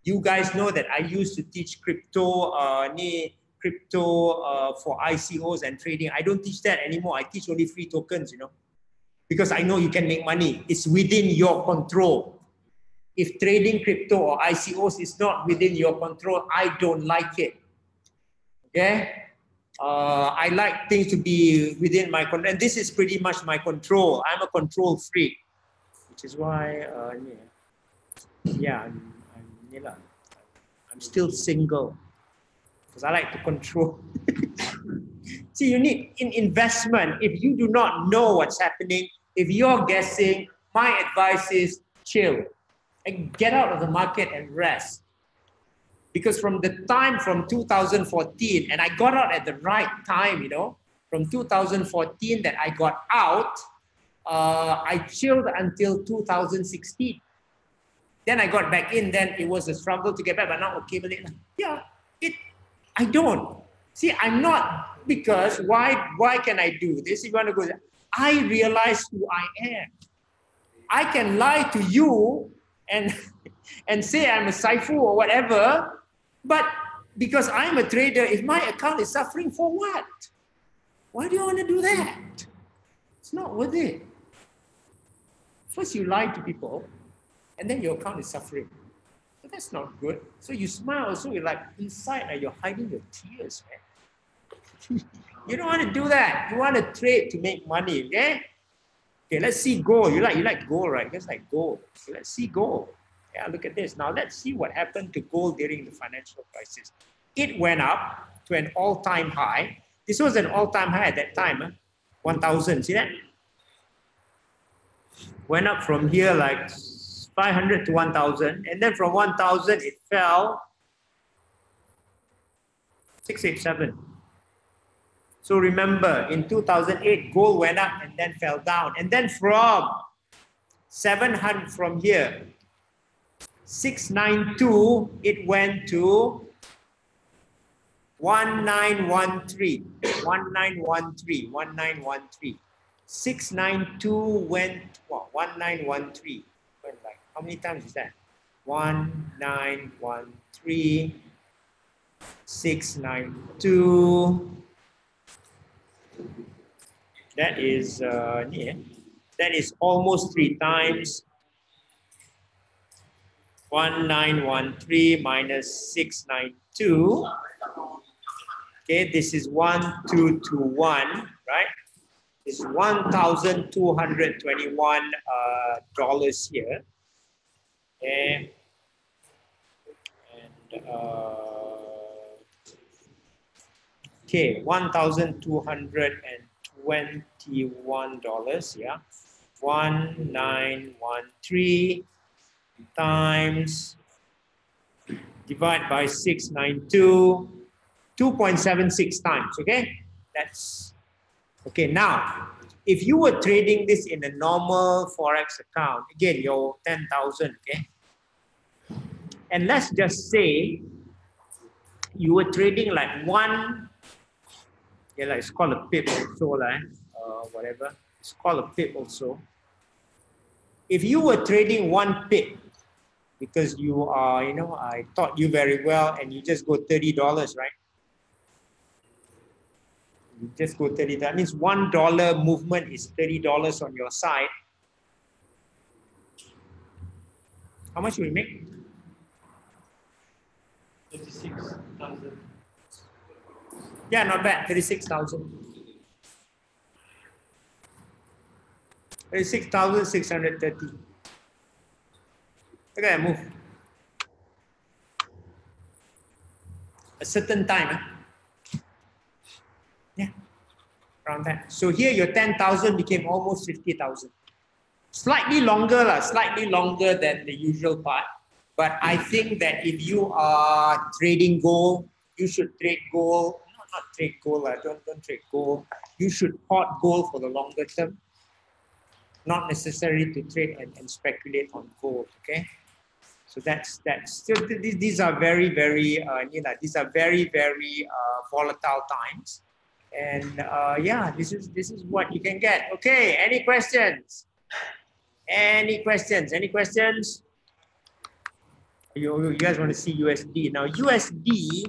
You guys know that I used to teach crypto, for ICOs and trading. I don't teach that anymore. I teach only free tokens. Because I know you can make money. It's within your control. If trading crypto or ICOs is not within your control, I don't like it. Okay? I like things to be within my control. And this is pretty much my control. I'm a control freak. Which is why, I'm still single. Because I like to control. See, you need in investment, if you do not know what's happening, if you're guessing, my advice is chill and get out of the market and rest. Because from the time from 2014, and I got out at the right time, from 2014 that I got out, I chilled until 2016. Then I got back in, then it was a struggle to get back, but now okay, I don't. See, I'm not, because why can I do this? If you want to go, I realize who I am. I can lie to you and say I'm a Saifu or whatever, but because I'm a trader, if my account is suffering, for what? Why do you want to do that? It's not worth it. First you lie to people, and then your account is suffering. So that's not good. So you smile also, you're like, inside you're hiding your tears, man. You don't want to do that. You want to trade to make money, okay? Okay, let's see gold. You like gold, right? Just like gold. So let's see gold. Yeah, look at this. Now let's see what happened to gold during the financial crisis. It went up to an all-time high. This was an all-time high at that time, 1,000. See that? Went up from here like 500 to 1,000, and then from 1,000 it fell 687. So remember, in 2008, gold went up and then fell down. And then from 700, from here, 692, it went to 1913. 1913. 692 went, what, 1913. Went like, how many times is that? 1913, 692. That is almost 3 times. 1913 minus 692. Okay, this is 1221, right? It's $1,221 dollars here. Okay. And okay, $1,221, yeah. 1913 times divide by 692, 2.76 times, okay? That's okay. Now, if you were trading this in a normal Forex account, again, your 10,000, okay? And let's just say you were trading like one, yeah, like it's called a pip also, whatever. It's called a pip also. If you were trading one pip, because you are, I taught you very well, and you just go $30, right? You just go 30. That means $1 movement is $30 on your side. How much will you make? 36,000. Yeah, not bad. 36,000. 36,630. Look at that move. A certain time. Yeah. Around that. So here your 10,000 became almost 50,000. Slightly longer, slightly longer than the usual part. But I think that if you are trading gold, you should trade gold. No, not trade gold. Don't trade gold. You should hoard gold for the longer term. Not necessary to trade and speculate on gold. Okay. So that's still these are very these are very volatile times, and yeah, this is what you can get. Okay, any questions? Any questions? Any questions? You guys want to see USD now? USD,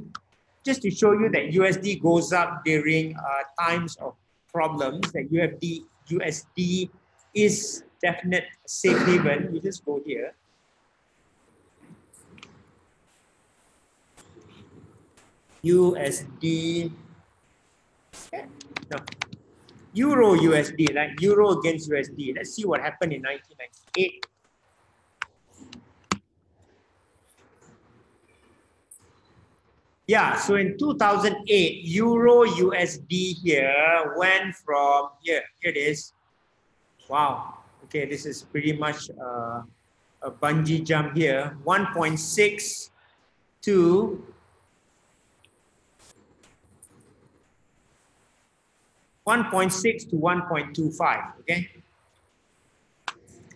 just to show you that USD goes up during times of problems. That USD is definite safe haven. You just go here. USD, no, Euro USD, like Euro against USD. Let's see what happened in 1998. Yeah, so in 2008, Euro USD here went from here it is. Wow, okay, this is pretty much a bungee jump here. 1.6 to 1.6 to 1.25, okay?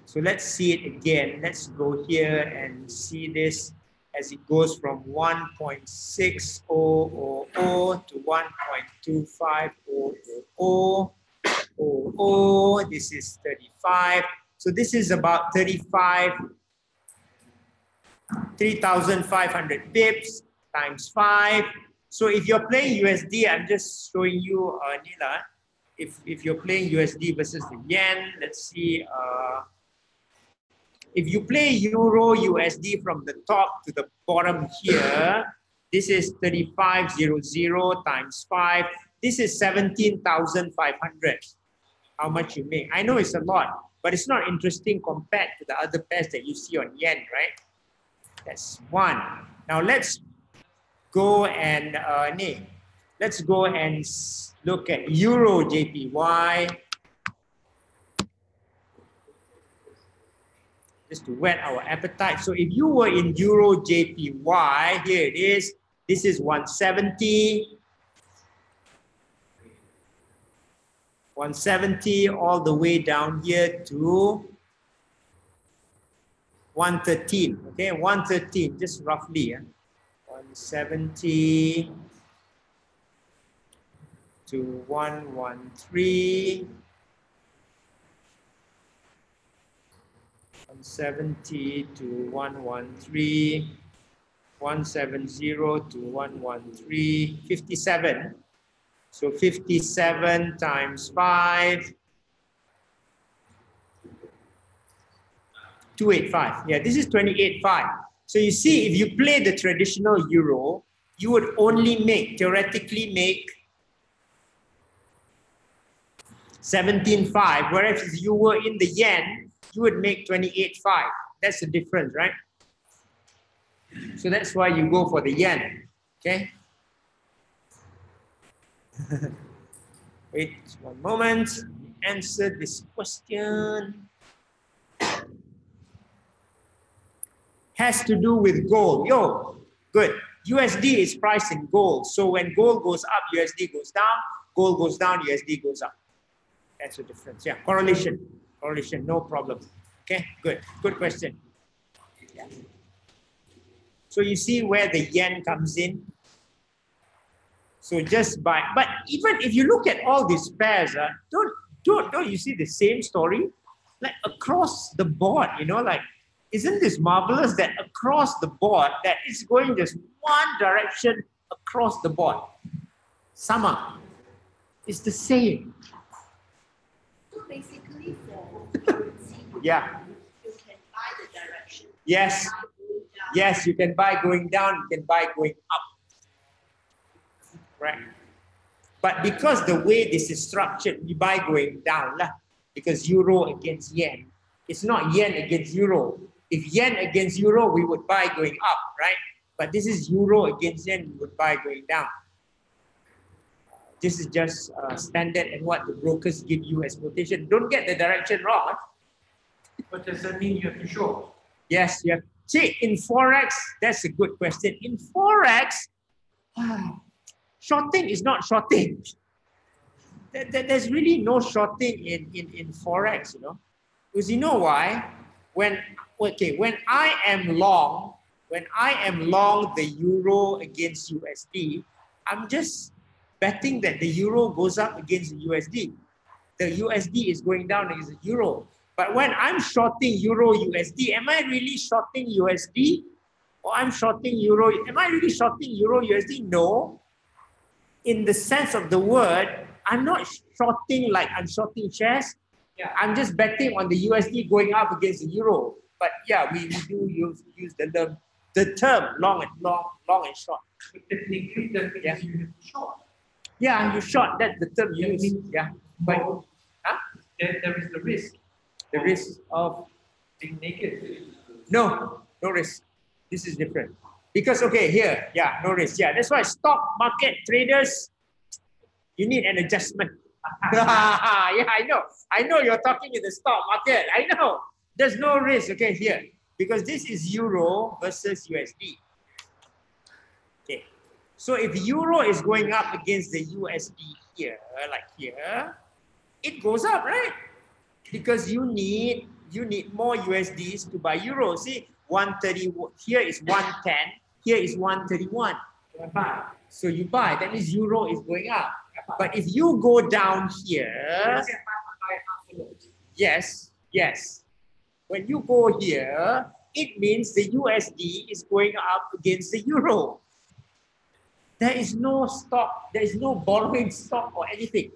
So let's see it again. Let's go here and see this as it goes from 1.6000 to 1.2500. This is 35. So this is about 3,500 pips times 5. So if you're playing USD, I'm just showing you, Nila, if you're playing USD versus the yen, let's see. If you play Euro USD from the top to the bottom here, this is 3,500 times 5. This is 17,500. How much you make? I know it's a lot, but it's not interesting compared to the other pairs that you see on yen, right? That's one. Now let's go and let's go and look at Euro JPY. Just to whet our appetite. So if you were in Euro JPY, here it is. This is 170. 170 all the way down here to 113. Okay, 113, just roughly. 170 to 113. 170 to 113, 170 to 113, 57. So 57 times 5, 285. Yeah, this is 28.5. So you see, if you play the traditional euro, you would only theoretically make 17.5, whereas if you were in the yen, you would make 28.5. That's the difference, right? So that's why you go for the yen, okay? Wait one moment, answer this question. Has to do with gold. Yo, good. USD is priced in gold. So when gold goes up, USD goes down. Gold goes down, USD goes up. That's the difference. Yeah, correlation. Correlation, no problem. Okay, good. Good question. Yeah. So you see where the yen comes in. So just by, but even if you look at all these pairs, don't you see the same story? Like across the board, you know, like, isn't this marvelous that across the board, that it's going just one direction across the board? Summer. It's the same. So basically for currency, Yeah. you can buy the direction. Yes. Yes, you can buy going down, you can buy going up. Right. But because the way this is structured, we buy going down lah. Because euro against yen. It's not yen against euro. If yen against euro, we would buy going up, right? But this is euro against yen, we would buy going down. This is just standard and what the brokers give you as quotation. Don't get the direction wrong. What does that mean you have to show? Yes, you have. See, in Forex, that's a good question. In Forex, shorting is not shorting. There's really no shorting in Forex, you know. Because you know why? When I am long, the euro against USD, I'm just betting that the euro goes up against the USD. The USD is going down against the euro. But when I'm shorting euro USD, am I really shorting USD? Or I'm shorting euro? Am I really shorting euro USD? No. In the sense of the word, I'm not shorting like I'm shorting shares. Yeah, I'm just betting on the USD going up against the euro. But yeah, we do use the term long and short. But technically, that means Yeah. you have to short. Yeah, you short. That's the term you use. Yeah. But Then there is the risk. the risk of Being naked. no risk. This is different. Because here, yeah, no risk. Yeah, that's why stock market traders, you need an adjustment. Yeah, I know you're talking in the stock market. I know. There's no risk, here. Because this is euro versus USD. Okay. So if euro is going up against the USD here, like here, it goes up, right? Because you need more USDs to buy euro. See, 130 here is 110, here is 131. So you buy, that means euro is going up. But if you go down here, yes. When you go here, it means the USD is going up against the euro. There is no stock, there is no borrowing stock or anything.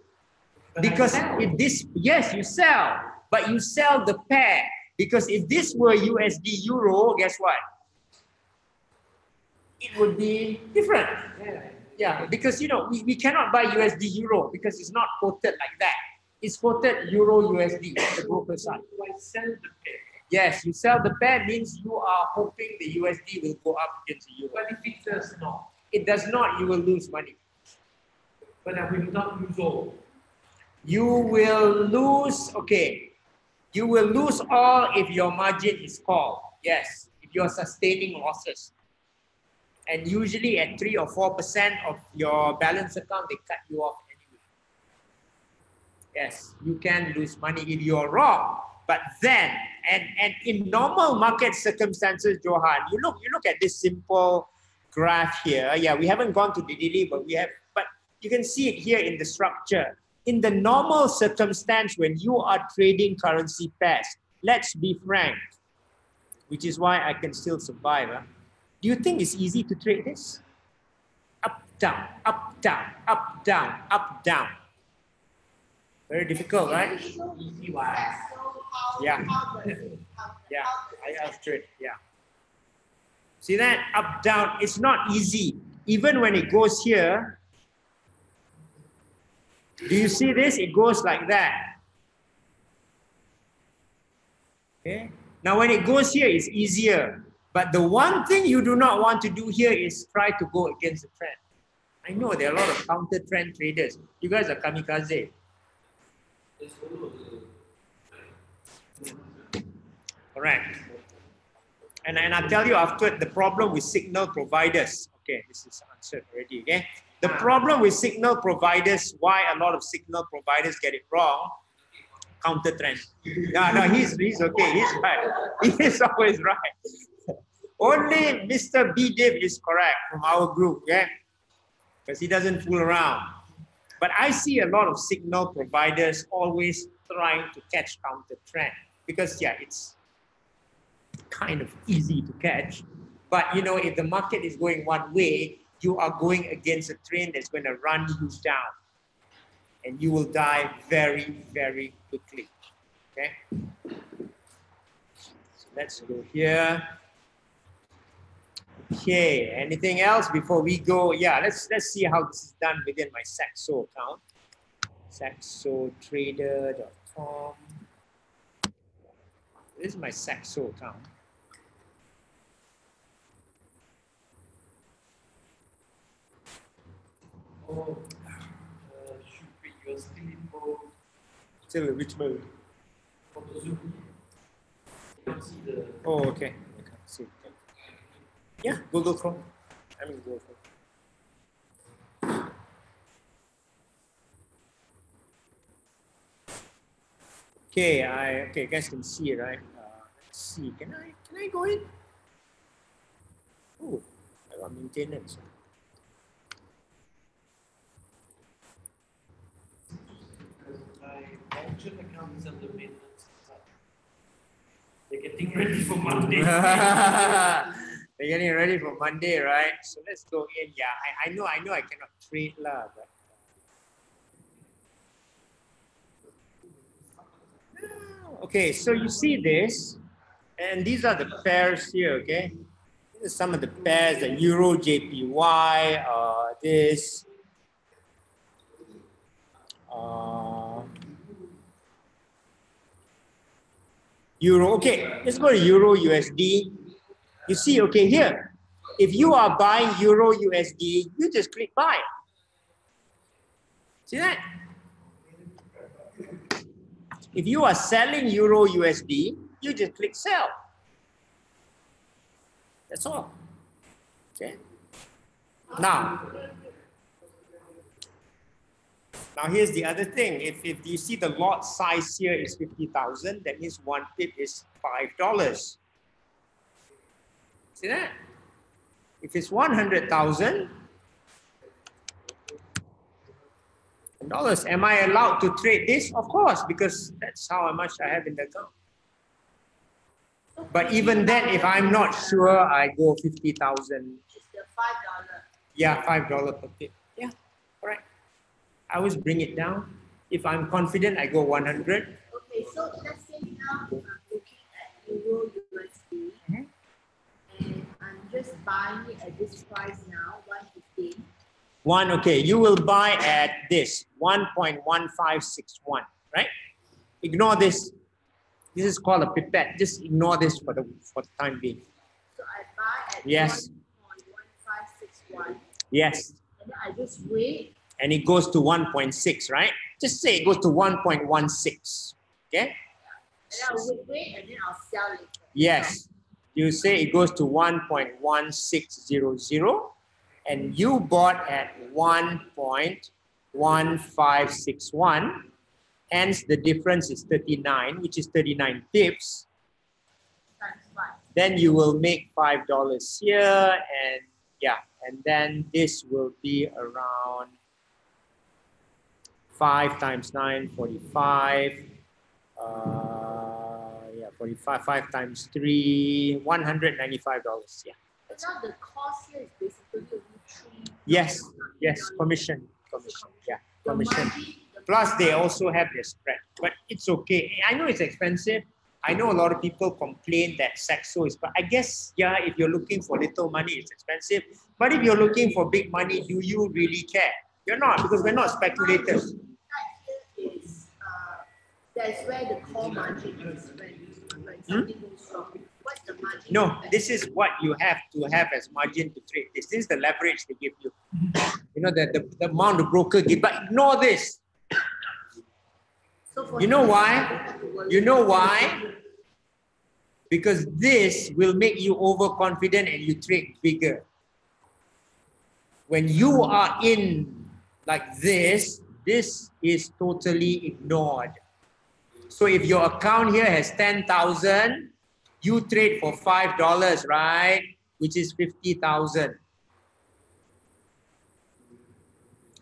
Because if this, yes, you sell, but you sell the pair. Because if this were USD euro, guess what? It would be different. Yeah, because we cannot buy USD euro because it's not quoted like that. It's quoted euro USD on the broker side. I sell the pair. Yes, you sell the pair means you are hoping the USD will go up against the euro. But if it does not? It does not, you will lose money. But I will not lose all. You will lose, you will lose all if your margin is called. Yes, if you're sustaining losses. And usually at 3 or 4% of your balance account, they cut you off anyway. Yes, you can lose money if you're wrong. But then, and in normal market circumstances, Johan, you look at this simple graph here. Yeah, we haven't gone to the daily, but you can see it here in the structure. In the normal circumstance, when you are trading currency pairs, let's be frank, which is why I can still survive. Do you think it's easy to trade this? Up, down, up, down, up, down, up, down. Very difficult, right? Easy one. Yeah. Yeah, I trade, yeah. See that? Up, down, it's not easy. Even when it goes here, do you see this? It goes like that. Okay. Now when it goes here, it's easier. But the one thing you do not want to do here is try to go against the trend. I know there are a lot of counter trend traders. You guys are kamikaze. Correct. And I tell you after the problem with signal providers. Okay, this is answered already. Okay. The problem with signal providers, why a lot of signal providers get it wrong, counter trend. No, he's okay. He's right. He is always right. Only Mr. B. Div is correct from our group, yeah? Because he doesn't fool around. But I see a lot of signal providers always trying to catch counter trend because, yeah, it's kind of easy to catch. But, if the market is going one way, you are going against a trend that's going to run you down. And you will die very, very quickly. Okay? So let's go here. Okay, anything else before we go? Yeah, let's see how this is done within my Saxo account. Saxotrader.com. This is my Saxo account. because still in for Still in which mode? the Zoom. You don't see the. Oh, okay. I can't see. Yeah, Google Chrome. I mean Google Chrome. Okay, okay, you guys can see it, right? Let's see. Can I go in? Oh, I got maintenance. My auction account is under maintenance. They're getting ready for Monday. They're getting ready for Monday, right? So let's go in. Yeah, I know I cannot trade lah, but okay, so you see this, and these are the pairs here, okay? These are some of the pairs, the Euro JPY, this, Euro, okay, let's go to Euro USD. You see, okay, here, if you are buying Euro USD, you just click buy. See that? If you are selling Euro USD, you just click sell. That's all. Okay. Now here's the other thing. If you see the lot size here is 50,000, that means one pip is $5. See that? If it's 100,000 dollars, am I allowed to trade this? Of course, because that's how much I have in the account. But even then, if I'm not sure, I go 50,000. It's the $5. Yeah, $5 per pip. Yeah, correct. I always bring it down. If I'm confident, I go 100. Okay, so let's say now I'm looking at Euro USD and I'm just buying it at this price now, 115. Okay, you will buy at this 1.1561, right? Ignore this. This is called a pipette. Just ignore this for the time being. So I buy at Yes. 1.1561. Yes. And then I just wait. And it goes to 1.6, right? Just say it goes to 1.16. Okay? And I'll wait and then I'll sell it. Yes. You say it goes to 1.1600 and you bought at 1.1561. Hence the difference is 39, which is 39 pips. Times 5. Then you will make $5 here, and yeah, and then this will be around 5 times 9, 45. Yeah, 45. 5 times 3, $195. Yeah. But now the cost here is basically only 3. Yes. Commission. Yeah, commission. Plus, they also have their spread, but it's okay. I know it's expensive. I know a lot of people complain that Saxo is, but I guess, yeah, if you're looking for little money, it's expensive. But if you're looking for big money, do you really care? You're not, because we're not speculators. Is, that's where the call margin is when something goes wrong. What's the margin? No, this is what you have to have as margin to trade. This is the leverage they give you. You know, the amount the broker give. But ignore this. So You know why? You know why? Because this will make you overconfident and you trade bigger. When you are in like this is totally ignored. So if your account here has 10,000, you trade for $5, right? Which is 50,000.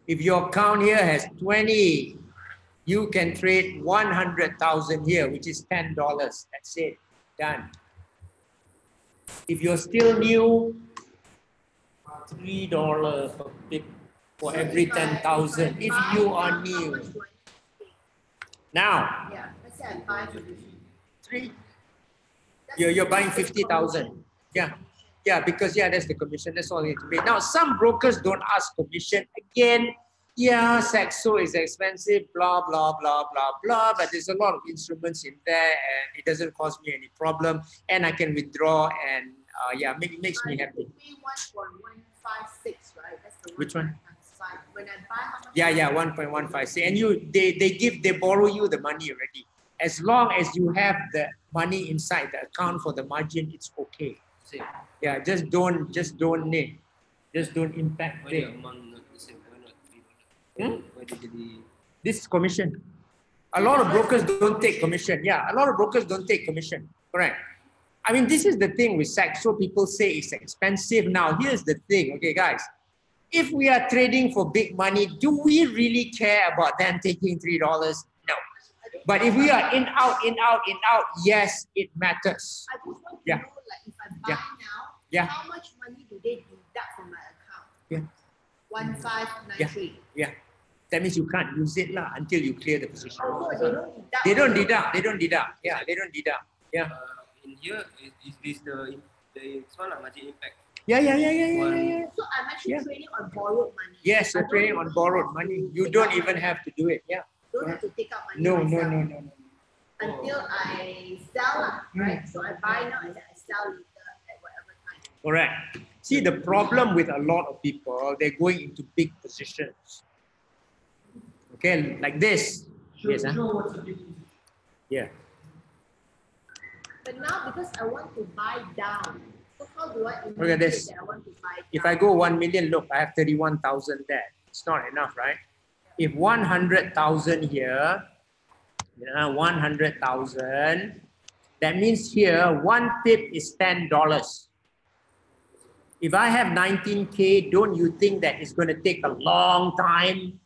If your account here has 20, you can trade 100,000 here, which is $10. That's it. Done. If you're still new, $3 per pip for every 10,000. If you are new. Now, yeah, let's say I buy 3. You're buying 50,000. Yeah, because that's the commission. That's all you need to pay. Now, some brokers don't ask commission. Again, yeah, Saxo is expensive, blah, blah, blah, blah, blah, but there's a lot of instruments in there and it doesn't cause me any problem and I can withdraw and makes me happy. pay 1.156, right? That's the Which one? times 5. when I buy, how much? Yeah, 1.15. See, and they borrow you the money already. As long as you have the money inside the account for the margin, it's okay. Same. Yeah, just don't impact Why the it. amount not the same? Why not Hmm? Why did they? This is commission. A lot of brokers don't take commission. Yeah, a lot of brokers don't take commission. Correct. I mean, this is the thing with Saxo. People say it's expensive. Now, here's the thing, okay, guys. If we are trading for big money, do we really care about them taking $3? No. But if we are in, out, yes, it matters. I just want to Yeah. know, like, if I buy now, Yeah. how much money do they deduct from my account? Yeah. 1593. Yeah. That means you can't use it until you clear the position. Oh, so they don't deduct. They don't deduct. They don't deduct. Yeah, they don't deduct. Yeah. In here, is this the small margin impact? Yeah. So I'm actually trading on borrowed money. Yes, I you're don't trading even on borrowed have money. to You take don't out even money. have to do it. Yeah. Don't have to take out money No. myself. Until I sell, right? So I buy now and then I sell later at whatever time. Correct. See, the problem with a lot of people, they're going into big positions. Okay, like this. Yes, What's the big Yeah. But now because I want to buy down, so how do I Look at this. indicate that I want to buy down? If I go 1 million, look, I have 31,000 there. It's not enough, right? If 100,000 here, 100,000, that means here, 1 pip is $10. If I have 19K, don't you think that it's going to take a long time?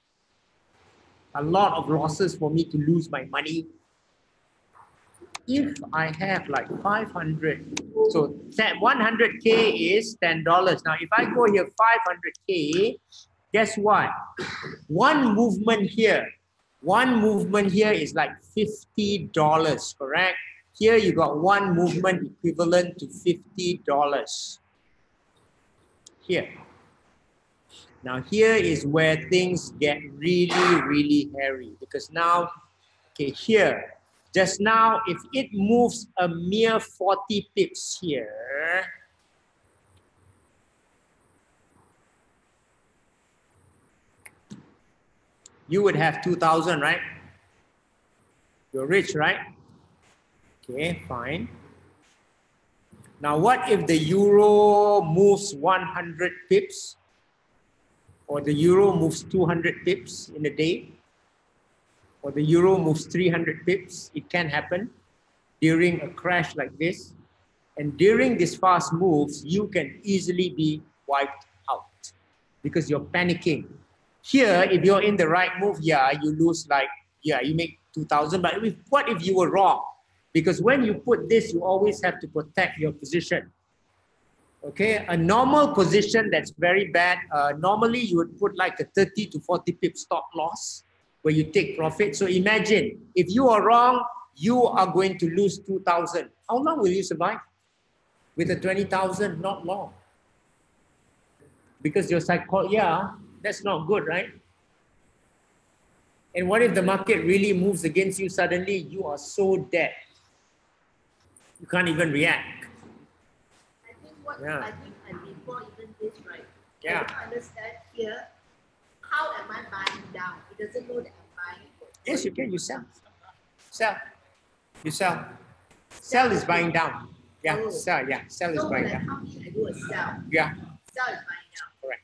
A lot of losses for me to lose my money. If I have like 500, so 100K is $10. Now, if I go here 500K, guess what? One movement here is like $50, correct? Here you got one movement equivalent to $50. Here. Now here is where things get really, really hairy because now, okay, here, just now, if it moves a mere 40 pips here, you would have 2,000, right? You're rich, right? Okay, fine. Now, what if the euro moves 100 pips? Or the euro moves 200 pips in a day? Or the euro moves 300 pips? It can happen during a crash like this. And during these fast moves, you can easily be wiped out because you're panicking. Here, if you're in the right move, you lose you make 2,000. But what if you were wrong? Because when you put this, you always have to protect your position. Okay, a normal position that's very bad, normally you would put like a 30 to 40 pip stop loss where you take profit. So imagine, if you are wrong, you are going to lose 2,000. How long will you survive? With a 20,000, not long. Because your that's not good, right? And what if the market really moves against you suddenly? You are so dead. You can't even react. I think before even this, right? Yeah. I don't understand here. How am I buying down? It doesn't know that I'm buying. Yes, you can. You sell. Sell. You sell. Sell is buying down. Yeah, Oh. sell. Yeah, sell is So buying when I down. come in, I do a sell. Yeah, Sell is buying down. correct.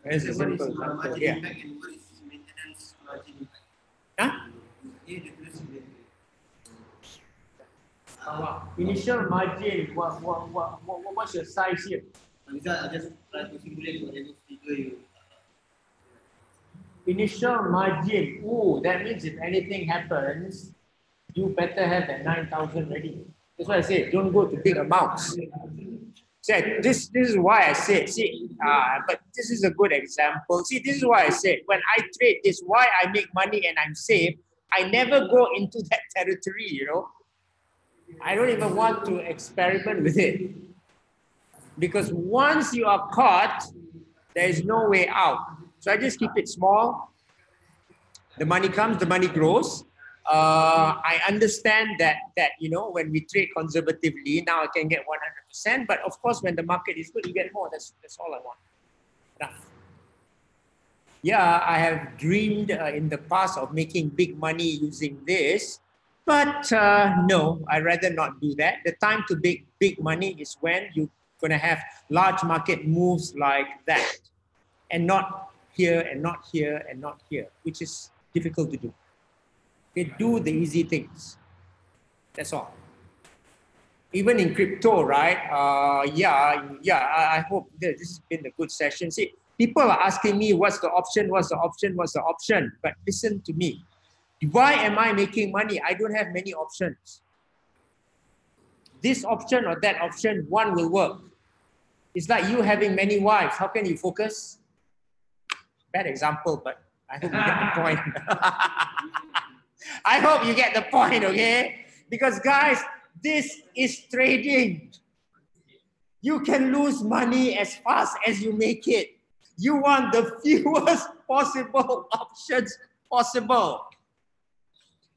It's a simple example. Yeah. Maintenance margin. Huh? Initial margin. What's your size here? I just try to simulate whatever figure you. Initial margin. Oh, that means if anything happens, you better have that 9,000 ready. That's why I say don't go to big amounts. See, this is why I said, but this is a good example. See, this is why I said when I trade, this is why I make money and I'm safe. I never go into that territory, you know. I don't even want to experiment with it. Because once you are caught, there is no way out. So I just keep it small. The money comes, the money grows. I understand that you know, when we trade conservatively, now I can get 100%. But of course, when the market is good, you get more. That's all I want. Enough. Yeah, I have dreamed in the past of making big money using this, but no, I'd rather not do that. The time to make big money is when you're going to have large market moves like that, and not here and not here and not here, which is difficult to do. They do the easy things. That's all. Even in crypto, right? I hope this has been a good session. See, people are asking me, what's the option? What's the option? What's the option? But listen to me. Why am I making money? I don't have many options. This option or that option, one will work. It's like you having many wives. How can you focus? Bad example, but I hope you get the point. I hope you get the point, okay? Because guys, this is trading. You can lose money as fast as you make it. You want the fewest possible options possible.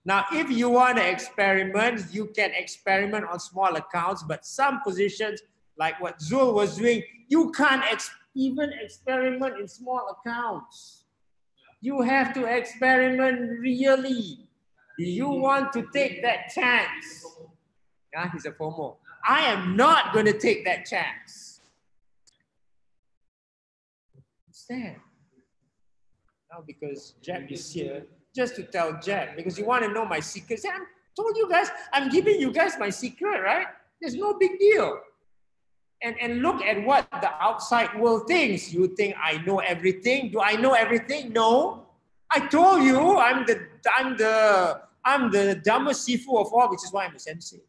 Now, if you want to experiment, you can experiment on small accounts, but some positions, like what Zul was doing, you can't even experiment in small accounts. You have to experiment really. You want to take that chance. Yeah, he's a FOMO. I am not going to take that chance. Understand? Now, because Jack is here, just to tell Jack, because you want to know my secrets. I told you guys, I'm giving you guys my secret, right? There's no big deal. And look at what the outside world thinks. You think I know everything. Do I know everything? No. I told you I'm the dumbest sifu of all, which is why I'm a sensei.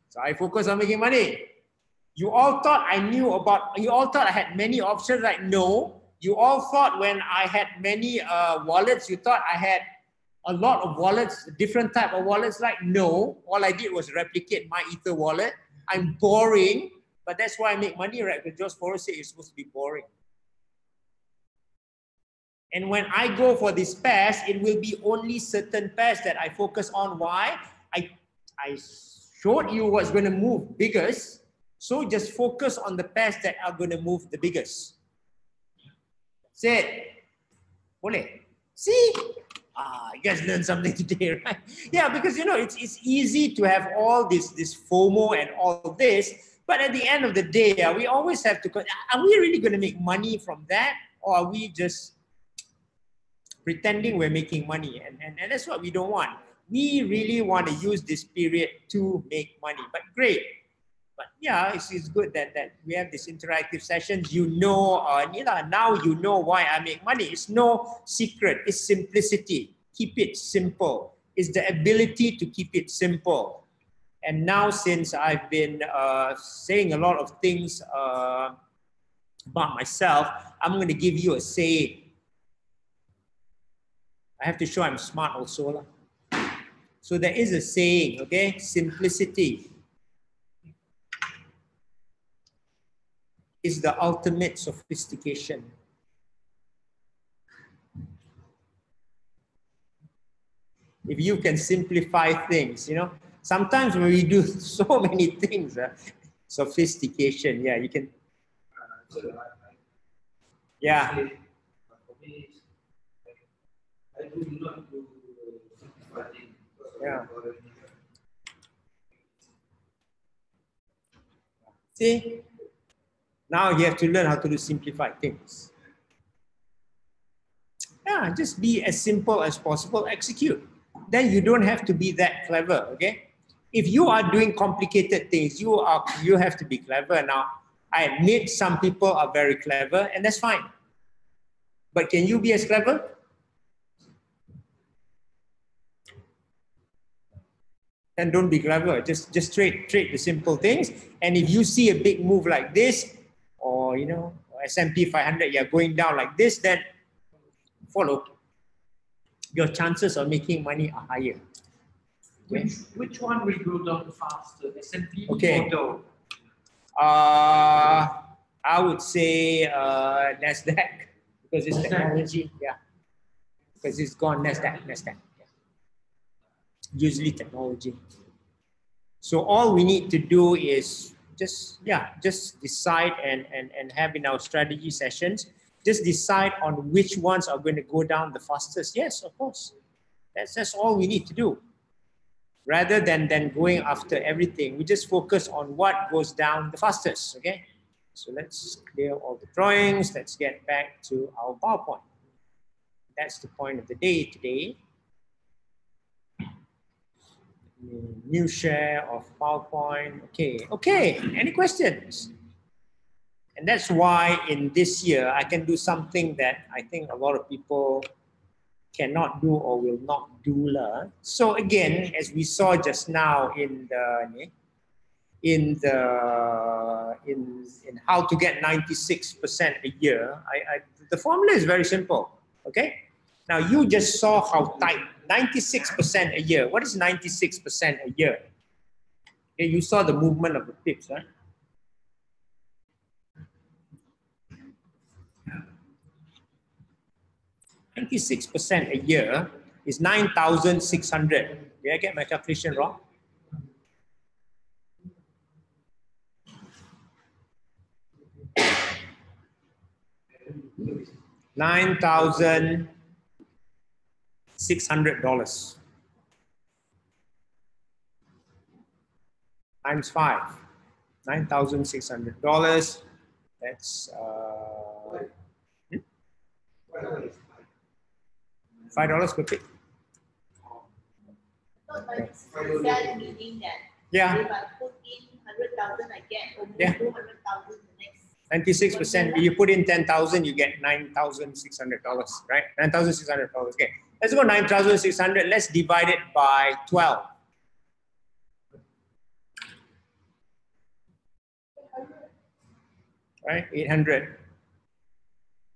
So I focus on making money. You all thought I knew about, you all thought I had many options, like no. You all thought when I had many wallets, you thought I had a lot of wallets, different type of wallets, like no. All I did was replicate my Ether wallet. I'm boring, but that's why I make money, right? Because George Soros said it's supposed to be boring. And when I go for this pairs, it will be only certain pairs that I focus on. Why? I showed you what's going to move biggest. So just focus on the pairs that are going to move the biggest. That's it. Boleh? See? You guys learned something today, right? Yeah, because you know, it's easy to have all this FOMO and all this. But at the end of the day, we always have to, are we really going to make money from that? Or are we just pretending we're making money? And that's what we don't want. We really want to use this period to make money. But great. But yeah, it's good that we have these interactive sessions. You know, now you know why I make money. It's no secret. It's simplicity. Keep it simple. It's the ability to keep it simple. And now, since I've been saying a lot of things about myself, I'm going to give you a saying. I have to show I'm smart also. So there is a saying, okay? Simplicity is the ultimate sophistication. If you can simplify things, you know, sometimes when we do so many things, sophistication, yeah, you can. Yeah. Yeah. See? Now you have to learn how to do simplified things. Yeah, just be as simple as possible, execute. Then you don't have to be that clever, okay? If you are doing complicated things, you have to be clever. Now, I admit some people are very clever, and that's fine. But can you be as clever? And don't be clever. Just trade the simple things. And if you see a big move like this, or you know, S&P 500, you're going down like this, then follow. Your chances of making money are higher. Okay? Which one will go down faster, S&P okay. or Dow? I would say NASDAQ, because it's technology. Yeah. because it's gone NASDAQ. Yeah. Usually technology. So all we need to do is just decide and have in our strategy sessions, just decide on which ones are going to go down the fastest. Yes, of course. That's all we need to do. Rather than going after everything, we just focus on what goes down the fastest, okay? So let's clear all the drawings. Let's get back to our PowerPoint. That's the point of the day today. New share of PowerPoint. Okay, any questions? And that's why in this year, I can do something that I think a lot of people cannot do or will not do. So again, as we saw just now in how to get 96% a year, the formula is very simple, okay? Now you just saw how tight, 96% a year. What is 96% a year? Okay, you saw the movement of the pips, right? Yeah. 96% a year is 9,600. Did I get my calculation wrong? $9,600 times 5. $9,600. That's $5 per pip. Meaning that Yeah. if I put in 100,000, I get almost 200,000 the next. 96%. You put in 10,000, you get $9,600, right? $9,600. Okay. Let's go 9,600. Let's divide it by 12. Right? 800.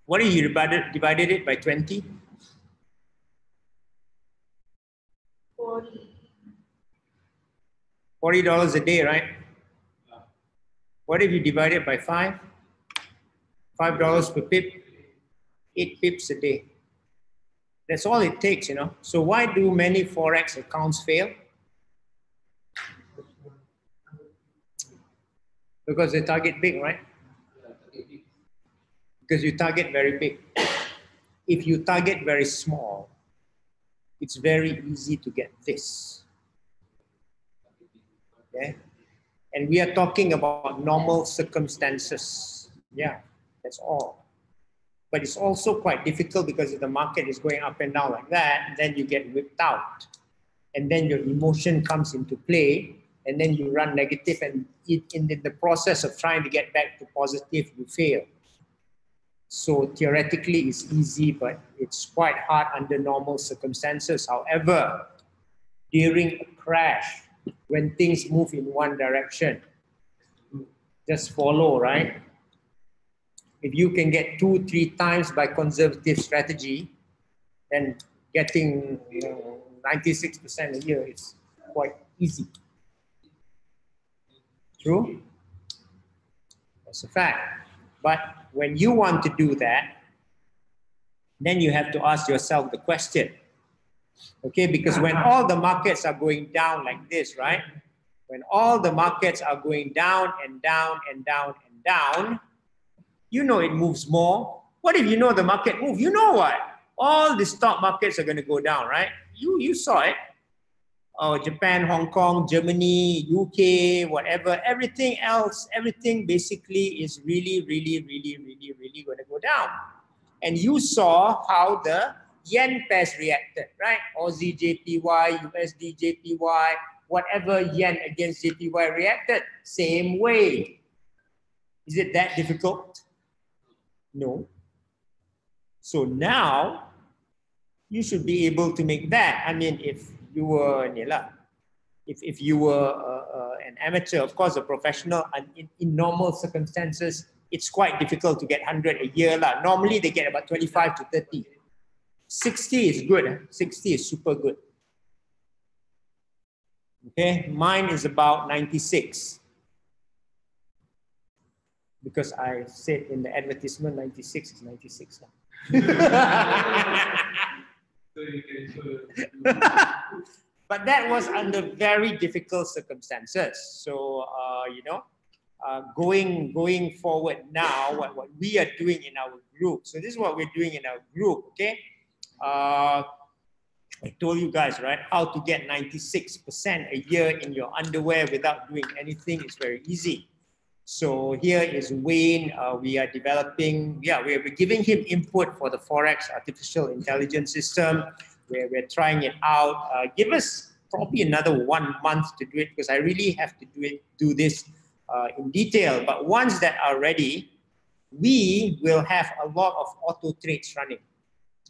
What if you divided it by 20? 40. $40 a day, right? What if you divide it by 5? $5 per pip, 8 pips a day. That's all it takes, you know. So why do many Forex accounts fail? Because they target big, right? Because you target very big. If you target very small, it's very easy to get this. Okay? And we are talking about normal circumstances. Yeah, that's all. But it's also quite difficult because if the market is going up and down like that, then you get whipped out. And then your emotion comes into play, and then you run negative, and in the process of trying to get back to positive, you fail. So theoretically, it's easy, but it's quite hard under normal circumstances. However, during a crash, when things move in one direction, just follow, right? If you can get 2-3 times by conservative strategy, then getting 96% a year is quite easy. True? That's a fact. But when you want to do that, then you have to ask yourself the question. Okay, because when all the markets are going down like this, right? When all the markets are going down and down and down and down, you know it moves more. What if you know the market move? You know what? All the stock markets are going to go down, right? You saw it. Oh, Japan, Hong Kong, Germany, UK, whatever, everything else, everything basically is really going to go down. And you saw how the yen pairs reacted, right? Aussie JPY, USD JPY, whatever yen against JPY reacted, same way. Is it that difficult? No. So now you should be able to make that. I mean, if you were if you were an amateur, of course, a professional, and in normal circumstances, it's quite difficult to get 100 a year. Normally, they get about 25 to 30. 60 is good. 60 is super good. Okay, mine is about 96. Because I said in the advertisement, 96 is 96. But that was under very difficult circumstances. So, you know, going forward now, what we are doing in our group. So this is what we're doing in our group, okay? I told you guys, right, how to get 96% a year in your underwear without doing anything is very easy. So here is Wayne. We are developing, we're giving him input for the Forex artificial intelligence system. We're trying it out. Give us probably another 1 month to do it because I really have to do this in detail. But once that are ready, we will have a lot of auto trades running.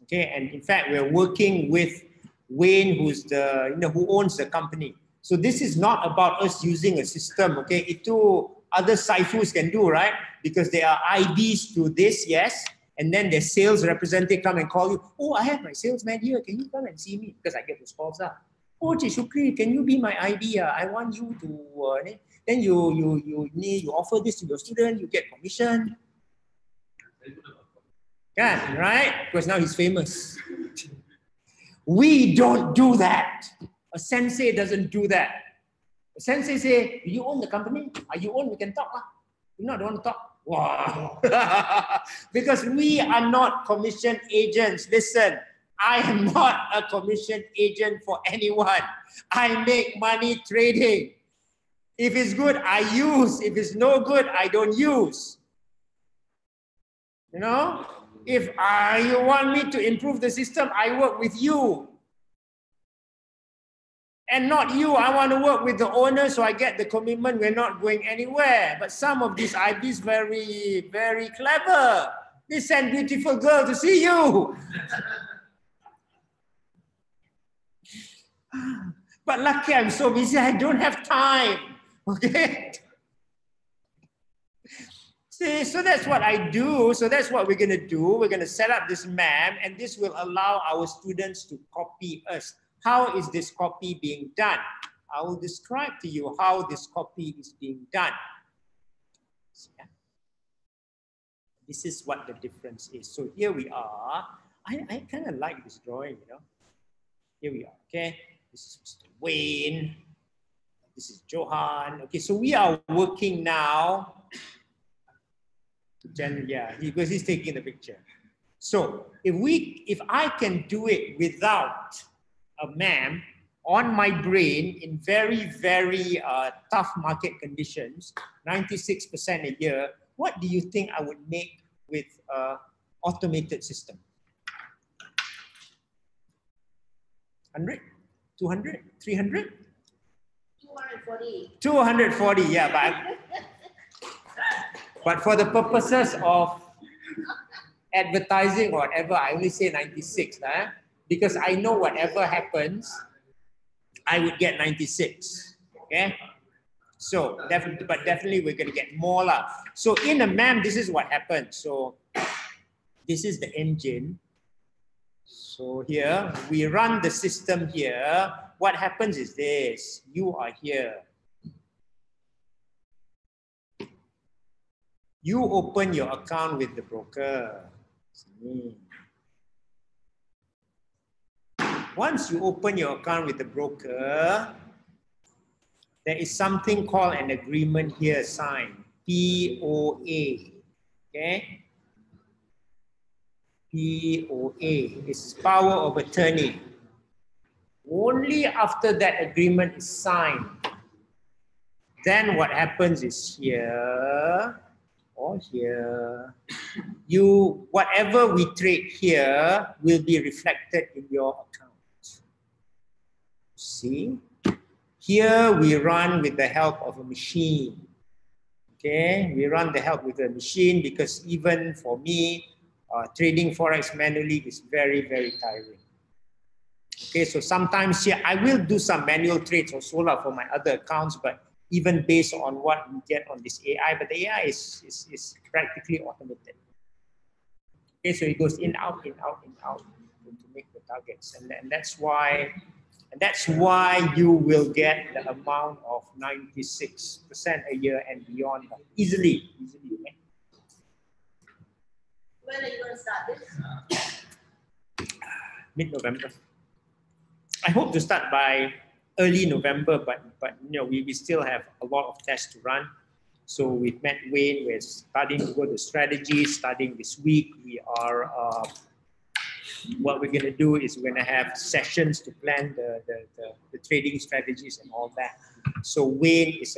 Okay, and in fact, we're working with Wayne, who's the who owns the company. So this is not about us using a system. Okay, itu other saifus can do, right? Because there are IBs to this, yes, and then the sales representative come and call you. Oh, I have my salesman here. Can you come and see me? Because I get those calls. Oh, Shukri, can you be my IB? I want you to. Then you offer this to your student. You get commission. Yeah, right? Because now he's famous. We don't do that. A sensei doesn't do that. A sensei say, you own the company? Are you own? We can talk. You don't want to talk. Wow. Because we are not commission agents. Listen, I am not a commission agent for anyone. I make money trading. If it's good, I use. If it's no good, I don't use. You know? If you want me to improve the system, I work with you. And not you. I want to work with the owner so I get the commitment. We're not going anywhere. But some of these IBs very, very clever. They send beautiful girl to see you. But lucky I'm so busy, I don't have time. Okay? See, so that's what I do. So that's what we're going to do. We're going to set up this map, and this will allow our students to copy us. How is this copy being done? I will describe to you how this copy is being done. This is what the difference is. So here we are. I kind of like this drawing, you know. Here we are, okay? This is Mr. Wayne. This is Johan. Okay, so we are working now. Because he's taking the picture. So if I can do it without a ma'am on my brain in very, very tough market conditions, 96% a year, what do you think I would make with an automated system? 100? 200? 300? 240. 240, yeah, but for the purposes of advertising or whatever, I only say 96, because I know whatever happens, I would get 96, okay? So, definitely we're going to get more. So in a MAM, this is what happens. So this is the engine. So here, we run the system here. What happens is this, you are here. You open your account with the broker. Once you open your account with the broker, there is something called an agreement here signed, POA, okay? POA is power of attorney. Only after that agreement is signed, then what happens is here, or here, whatever we trade here will be reflected in your account. See? Here we run with the help of a machine. Okay, we run the help with a machine because even for me, trading Forex manually is very, very tiring. Okay, so sometimes here I will do some manual trades or solar for my other accounts, but even based on what we get on this AI, but the AI is practically automated. Okay, so it goes in, out, in, out, in, out to make the targets, and that's why you will get the amount of 96% a year and beyond easily. Okay? When are you going to start this? mid-November. I hope to start by early November, but you know, we still have a lot of tests to run. So we've met Wayne, we're starting to go to strategy, starting this week. We are, what we're gonna do is we're gonna have sessions to plan the trading strategies and all that. So Wayne is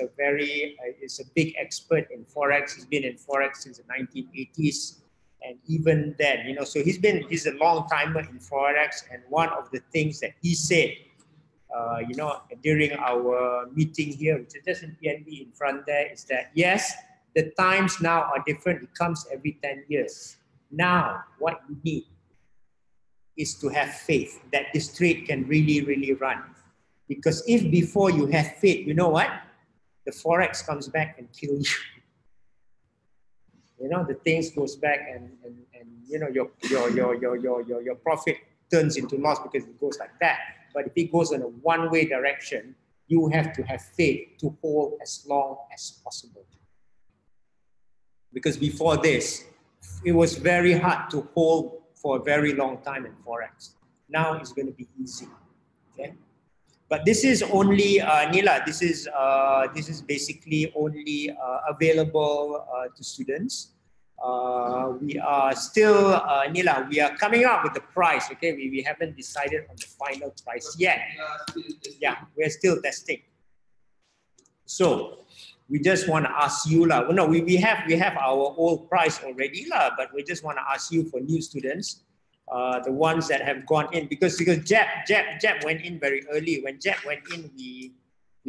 is a big expert in Forex. He's been in Forex since the 1980s. And even then, you know, so he's a long timer in Forex. And one of the things that he said, you know, during our meeting here, which is just in PNB in front there, is that yes, the times now are different. It comes every 10 years. Now, what you need is to have faith that this trade can really, really run. Because if before you have faith, you know what? The Forex comes back and kills you. You know, the things goes back and you know, your profit turns into loss because it goes like that. But if it goes in a one-way direction, you have to have faith to hold as long as possible. Because before this, it was very hard to hold for a very long time in Forex. Now it's going to be easy. Okay? But this is only, Nila, this is basically only available to students. We are still, Nila, we are coming up with the price, okay? We haven't decided on the final price yet. Yeah, we're still testing. So, we just want to ask you, no, we have our old price already, but we just want to ask you for new students, the ones that have gone in, because Jeb went in very early. When Jeb went in, we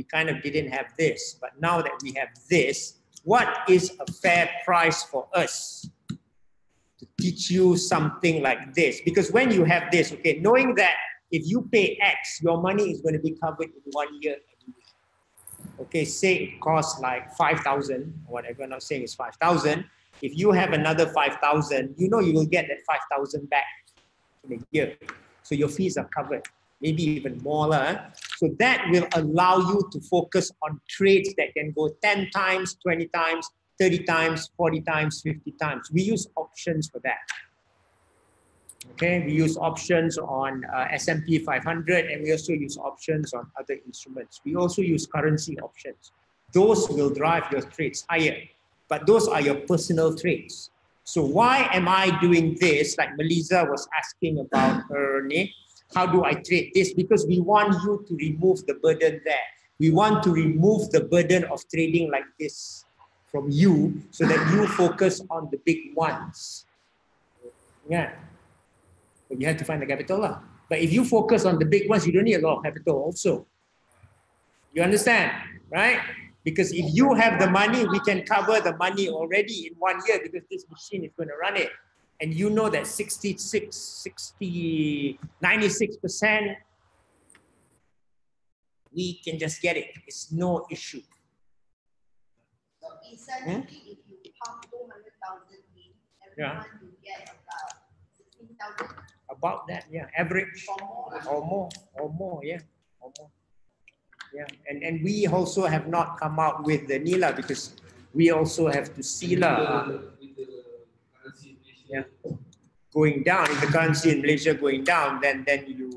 kind of didn't have this, but now that we have this, what is a fair price for us to teach you something like this? Because when you have this, okay, knowing that if you pay X, your money is going to be covered in 1 year. Okay, say it costs like 5,000, whatever, I'm not saying it's 5,000. If you have another 5,000, you know you will get that 5,000 back in a year. So your fees are covered, maybe even more. So that will allow you to focus on trades that can go 10 times, 20 times, 30 times, 40 times, 50 times. We use options for that. Okay, we use options on S&P 500, and we also use options on other instruments. We also use currency options. Those will drive your trades higher, but those are your personal trades. So why am I doing this? Like Melissa was asking about her, how do I trade this? Because we want you to remove the burden there. We want to remove the burden of trading like this from you so that you focus on the big ones. Yeah. But you have to find the capital. But if you focus on the big ones, you don't need a lot of capital also. You understand, right? Because if you have the money, we can cover the money already in 1 year because this machine is going to run it. And you know that 96%, we can just get it. It's no issue. So essentially, if you pump 200,000 in, every month you get about 16,000. About that, yeah, average or more, yeah, or more. Yeah, and we also have not come out with the Nila because we also have to see yeah, going down. If the currency in Malaysia going down, then you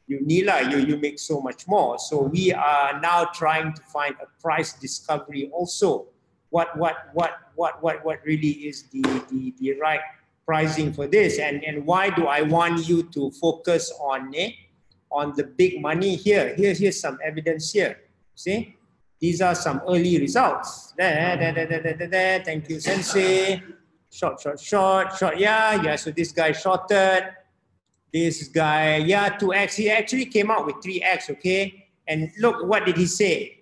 Nila, you make so much more. So we are now trying to find a price discovery also. What really is the right pricing for this, and why do I want you to focus on the big money here? Here's some evidence here. See, these are some early results. Thank you, Sensei. Short. Yeah. So this guy shorted. This guy, 2x. He actually came out with 3x. Okay, and look, what did he say?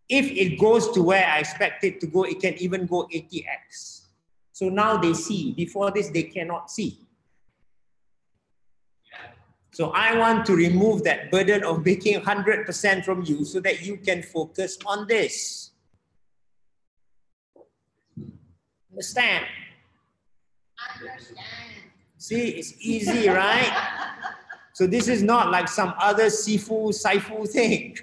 If it goes to where I expect it to go, it can even go 80x. So now they see. Before this, they cannot see. So I want to remove that burden of making 100% from you so that you can focus on this. Understand? Understand. See, it's easy, right? So this is not like some other saifu thing.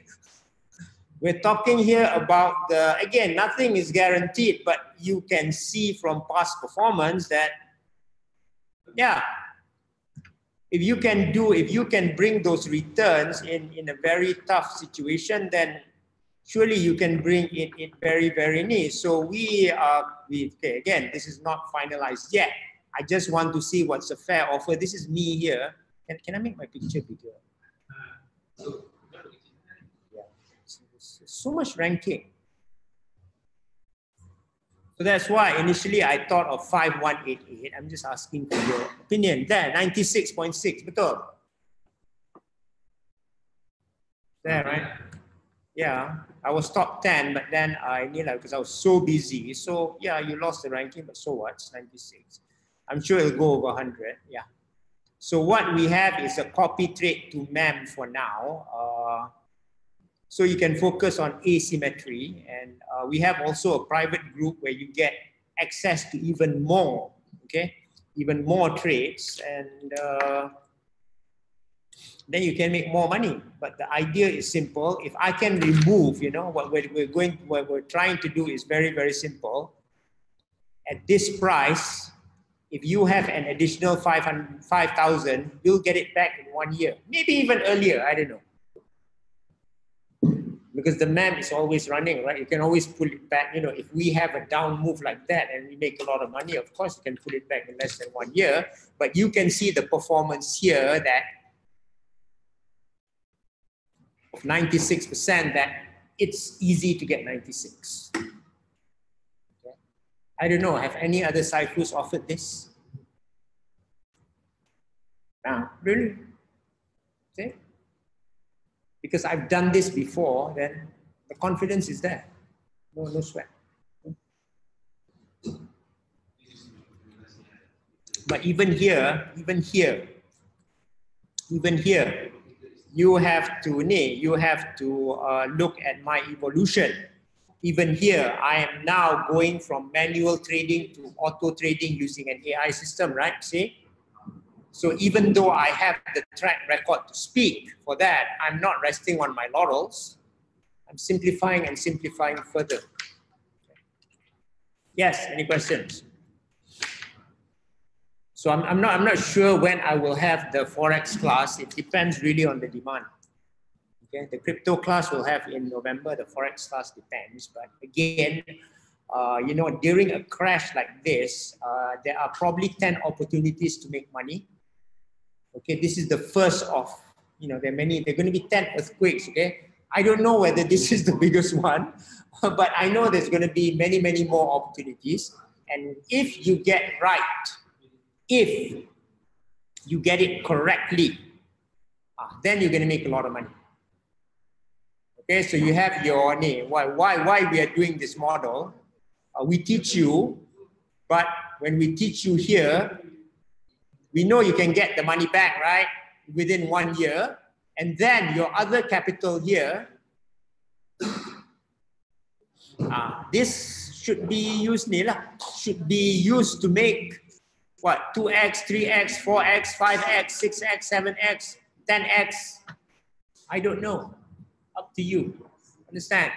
We're talking here about again, nothing is guaranteed, but you can see from past performance that, if you can bring those returns in a very tough situation, then surely you can bring it very, very near. So okay, again, this is not finalized yet. I just want to see what's a fair offer. This is me here. Can I make my picture bigger? Yeah. So much ranking. So that's why initially I thought of 5188. I'm just asking for your opinion. There, 96.6, betul? There, right? Yeah, I was top 10, but then I because I was so busy. So yeah, you lost the ranking, but so what? It's 96. I'm sure it'll go over 100. Yeah. So what we have is a copy trade to MEM for now. So you can focus on asymmetry, and we have also a private group where you get access to even more, okay, even more trades, and then you can make more money. But the idea is simple. If I can remove, what we're trying to do is very, very simple. At this price, if you have an additional 5,000, you'll get it back in 1 year, maybe even earlier. I don't know. Because the MEM is always running, right? You can always pull it back. If we have a down move like that and we make a lot of money, of course you can put it back in less than 1 year. But you can see the performance here that of 96%, that it's easy to get 96. Okay. I don't know, have any other Cyphers offered this? No, really? See? Because I've done this before, then the confidence is there. No sweat. But even here, you have to look at my evolution. Even here, I am now going from manual trading to auto trading using an AI system, right? See? So even though I have the track record to speak for that, I'm not resting on my laurels. I'm simplifying and simplifying further. Yes, any questions? So I'm not sure when I will have the Forex class. It depends really on the demand. Okay, the crypto class will have in November. The Forex class depends. But again, during a crash like this, there are probably 10 opportunities to make money. Okay, this is the first of, there are going to be 10 earthquakes, okay? I don't know whether this is the biggest one, but I know there's going to be many, many more opportunities. And if you get if you get it correctly, then you're going to make a lot of money. Okay, so you have your name. Why we are doing this model? We teach you, but when we teach you here, we know you can get the money back, right? Within 1 year. And then your other capital here, this should be used, to make what? 2x, 3x, 4x, 5x, 6x, 7x, 10x. I don't know. Up to you. Understand?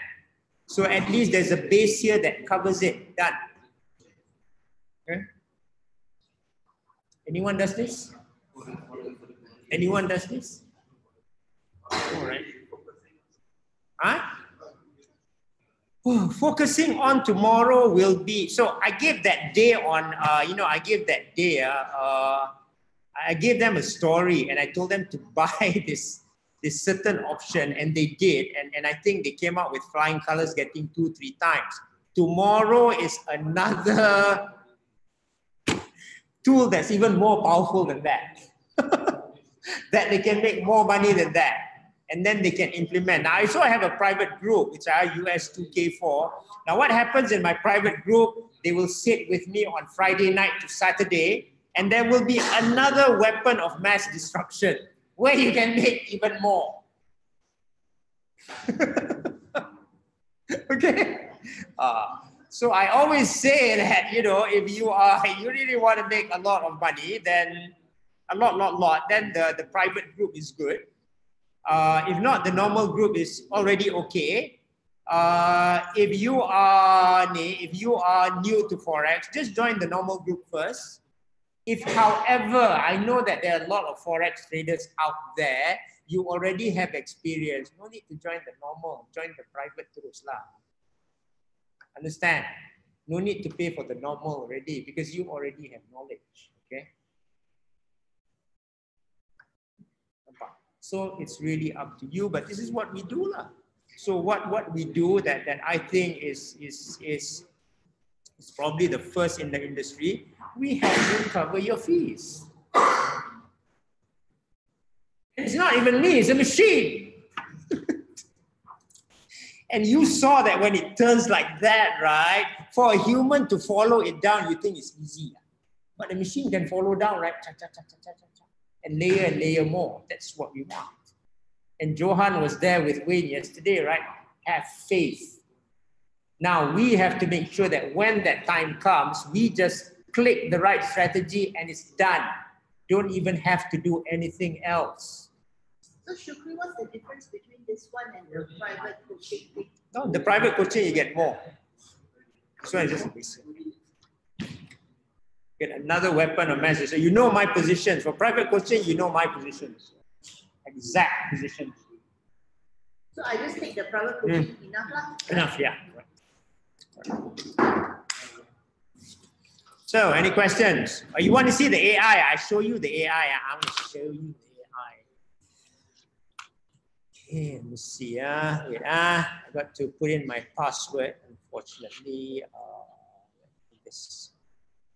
So at least there's a base here that covers it. Done. Okay? Anyone does this? Anyone does this? All right. Huh? Focusing on tomorrow will be, so I gave that day on, I gave them a story and I told them to buy this certain option, and they did. And I think they came out with flying colors getting 2-3 times. Tomorrow is another tool that's even more powerful than that. That they can make more money than that. And then they can implement. Now, I also have a private group, which are US2K4. Now, what happens in my private group, they will sit with me on Friday night to Saturday, and there will be another weapon of mass destruction where you can make even more. Okay? So I always say that, if you really want to make a lot of money, then then the private group is good. If not, the normal group is already okay. If you are new to Forex, just join the normal group first. If, however, I know that there are a lot of Forex traders out there, you already have experience, no need to join the normal, join the private terus lah. Understand? No need to pay for the normal already because you already have knowledge, okay? So it's really up to you, but this is what we do lah. So what we do that I think is probably the first in the industry, we help you cover your fees. It's not even me, it's a machine. And you saw that when it turns like that, right? For a human to follow it down, you think it's easy. But the machine can follow down, right? And layer more. That's what we want. And Johan was there with Wayne yesterday, right? Have faith. Now we have to make sure that when that time comes, we just click the right strategy and it's done. Don't even have to do anything else. So Shukri, what's the difference between this one and the private coaching thing? No, the private coaching you get more. This one is just a basic. Get another weapon of mass. So you know my positions. For private coaching, you know my positions. Exact positions. So I just take the private coaching enough lah? Enough, yeah. So, any questions? Oh, you want to see the AI? I show you the AI. I want to show you the AI. Okay, let me see. Wait, I got to put in my password, unfortunately. This.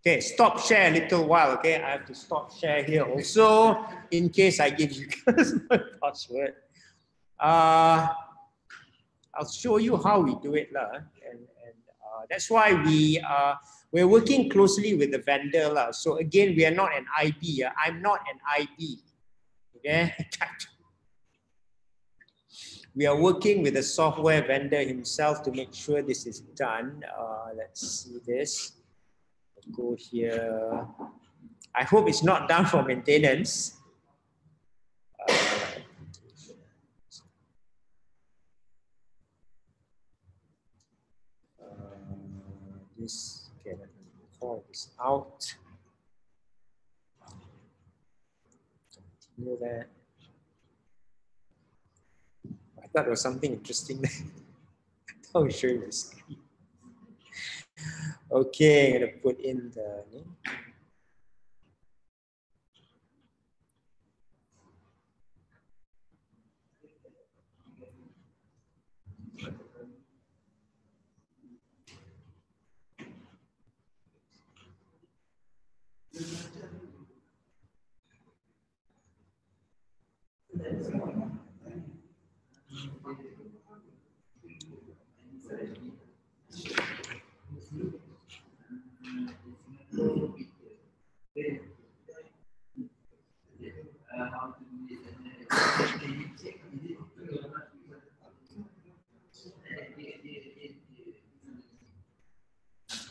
Okay, stop share a little while. Okay, I have to stop share here also in case I give you guys my password. I'll show you how we do it lah, and that's why we're working closely with the vendor lah. So again, we are not an IB. I'm not an IB. Okay, we are working with the software vendor himself to make sure this is done. Let's see this. Go here. I hope it's not down for maintenance. This, okay, let me call this out. Continue that. I thought there was something interesting there. I'll show you the screen. Okay, I'm gonna put in the name.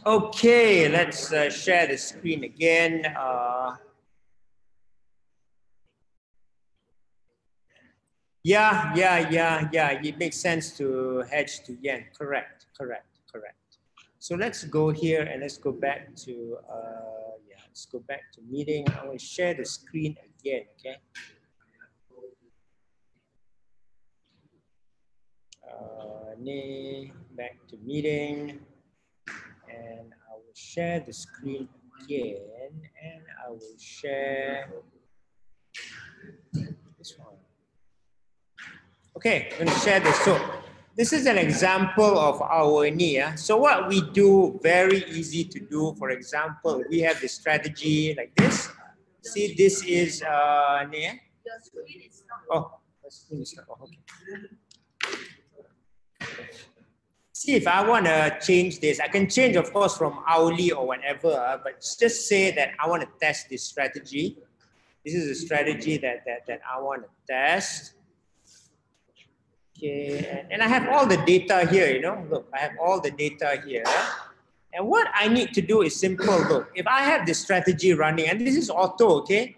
Okay, let's share the screen again. Yeah. It makes sense to hedge to yen. Correct. So let's go here and let's go back to let's go back to meeting. I will share the screen again. Okay. Back to meeting, and I will share the screen again, and I will share this one. Okay, I'm going to share this. So this is an example of our NIA. So what we do, very easy to do. For example, we have this strategy like this. See, this is NIA. Oh, the screen is not. Oh, okay. See, if I want to change this, I can change, of course, from hourly or whatever, but just say that I want to test this strategy. This is a strategy that I want to test. Okay, and I have all the data here, you know, look, I have all the data here. And what I need to do is simple, look, if I have this strategy running, and this is auto, okay?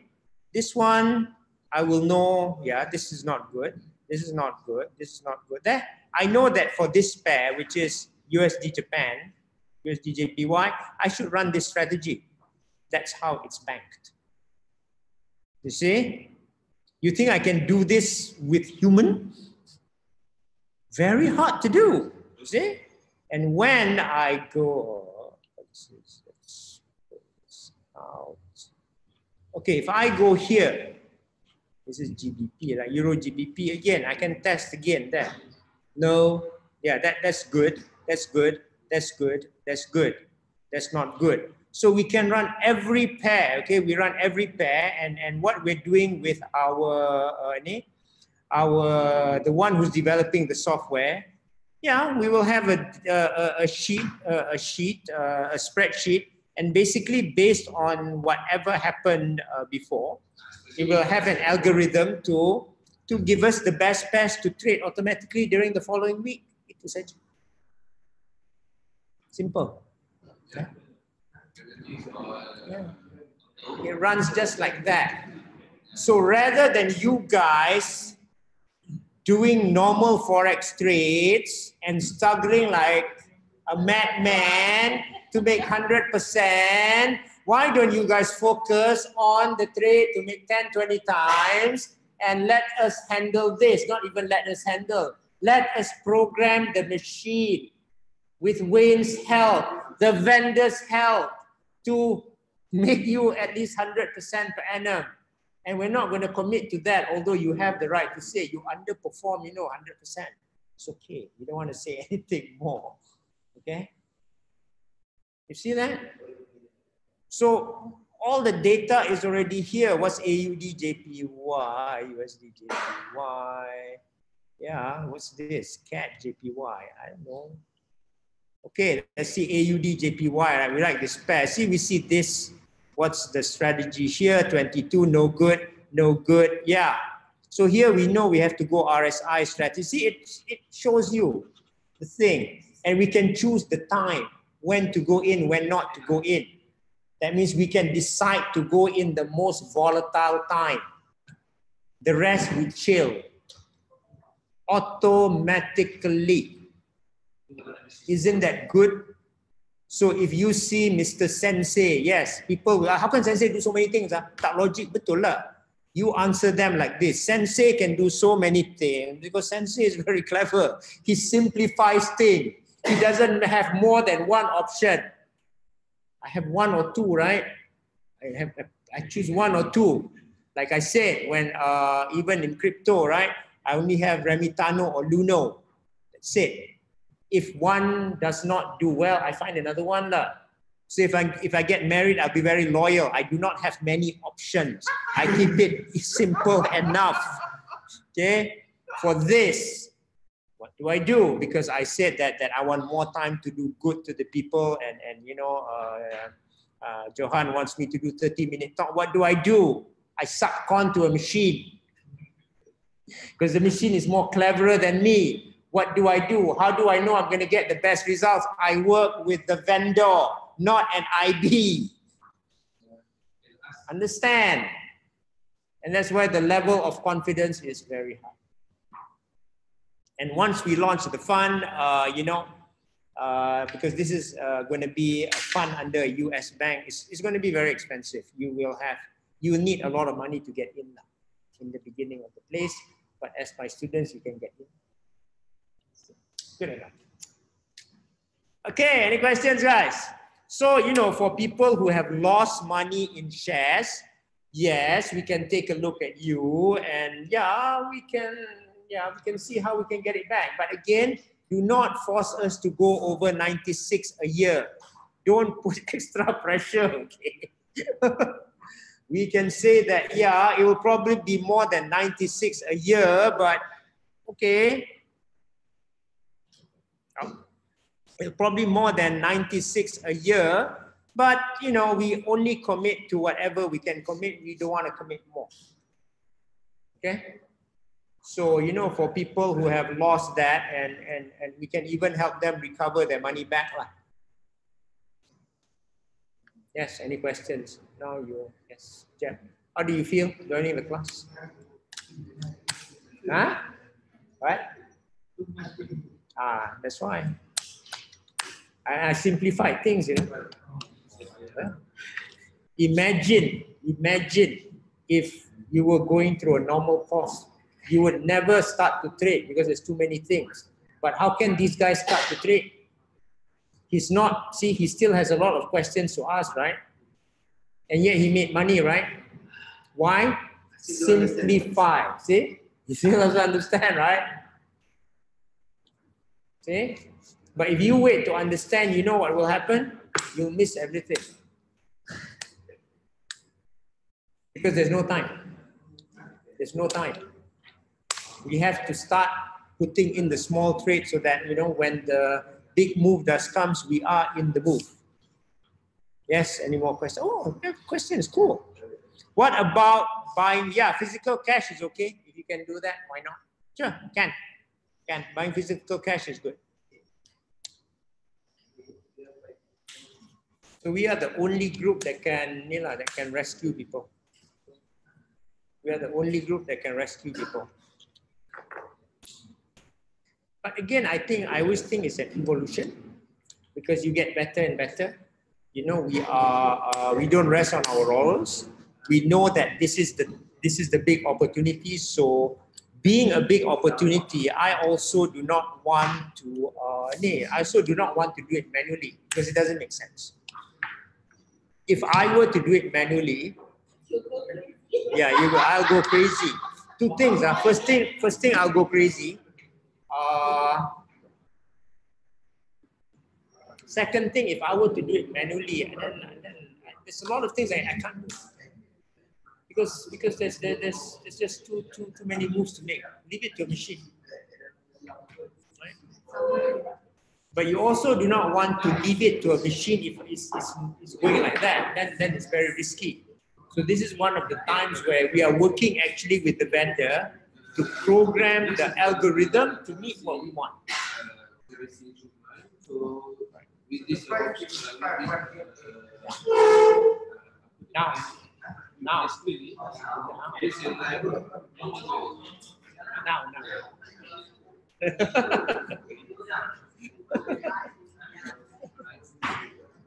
This one, I will know, yeah, this is not good. This is not good. This is not good. There, I know that for this pair, which is USD Japan, USD JPY, I should run this strategy. That's how it's banked. You see? You think I can do this with human? Very hard to do, you see? And when I go, out. Okay, if I go here, this is GBP, like Euro GBP again, I can test again there. No, yeah, that's good, that's good, that's good, that's good, that's not good. So we can run every pair, okay? We run every pair, and what we're doing with our, the one who's developing the software, yeah, we will have a spreadsheet, and basically based on whatever happened before, it will have an algorithm to give us the best pairs to trade automatically during the following week. It is simple. Yeah. Yeah. It runs just like that. So rather than you guys doing normal Forex trades and struggling like a madman to make 100%, why don't you guys focus on the trade to make 10, 20 times and let us handle this? Not even let us handle. Let us program the machine with Wayne's help, the vendor's help, to make you at least 100% per annum. And we're not going to commit to that, although you have the right to say you underperform, 100%. It's okay. You don't want to say anything more. Okay? You see that? So all the data is already here. What's AUD, JPY, USD, JPY? Yeah, what's this? CAD, JPY. I don't know. Okay, let's see AUD, JPY. Right? We like this pair. See, we see this. What's the strategy here? 22, no good, no good. Yeah. So here we know we have to go RSI strategy. See, it shows you the thing. And we can choose the time, when to go in, when not to go in. That means we can decide to go in the most volatile time. The rest we chill automatically. Isn't that good? So if you see Mr. Sensei, yes, people will, how can Sensei do so many things? Tak logic betul lah. You answer them like this. Sensei can do so many things because Sensei is very clever. He simplifies things. He doesn't have more than one option. I have one or two, right? I choose one or two. Like I said, when even in crypto, right? I only have Remitano or Luno. That's it. If one does not do well, I find another one lah. So if I get married, I'll be very loyal. I do not have many options. I keep it simple enough. Okay. For this, what do I do? Because I said that I want more time to do good to the people, and Johan wants me to do 30-minute talk. What do? I suck on to a machine because the machine is more cleverer than me. What do? How do I know I'm going to get the best results? I work with the vendor, not an IB. Understand? And that's why the level of confidence is very high. And once we launch the fund, because this is going to be a fund under a US bank, it's going to be very expensive. You will need a lot of money to get in the beginning of the place. But as my students, you can get in. Good enough. Okay, any questions, guys? So, for people who have lost money in shares, yes, we can take a look at you, and we can see how we can get it back. But again, do not force us to go over 96 a year. Don't put extra pressure, okay? We can say that, it will probably be more than 96 a year, but okay. It's probably more than 96 a year, but we only commit to whatever we can commit. We don't want to commit more. Okay? So, for people who have lost that, and we can even help them recover their money back. Yes, any questions? Now yes, Jeff. How do you feel learning the class? Huh? What? That's why. I simplify things, Imagine if you were going through a normal course, you would never start to trade because there's too many things. But how can these guys start to trade? He's not, see, he still has a lot of questions to ask, right? And yet he made money, right? Why? Simplify. See? He still doesn't understand, right? See? But if you wait to understand, you know what will happen? You'll miss everything. Because there's no time. There's no time. We have to start putting in the small trade so that, you know, when the big move does comes, we are in the move. Yes, any more questions? Oh, questions, cool. What about buying? Yeah, physical cash is okay. If you can do that, why not? Sure, can. Buying physical cash is good. So we are the only group that can, that can rescue people. We are the only group that can rescue people. But again, I always think it's an evolution because you get better and better. You know, we don't rest on our laurels. We know that this is the big opportunity. So being a big opportunity, I also do not want to do it manually because it doesn't make sense. If I were to do it manually, yeah, I'll go crazy. Two things. First thing, I'll go crazy. Second thing, if I were to do it manually, then there's a lot of things I can't do because there's just too many moves to make. Leave it to a machine. Right? But you also do not want to leave it to a machine if it's going like that. Then it's very risky. So this is one of the times where we are working actually with the vendor to program the algorithm to meet what we want. Now.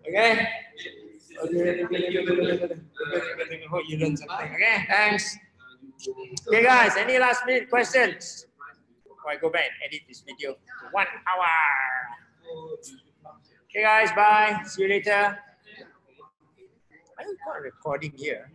Okay. Hope you learned something. Okay, thanks. Okay, guys, any last minute questions? Before I go back and edit this video to 1 hour. Okay, guys, bye. See you later. I got a recording here.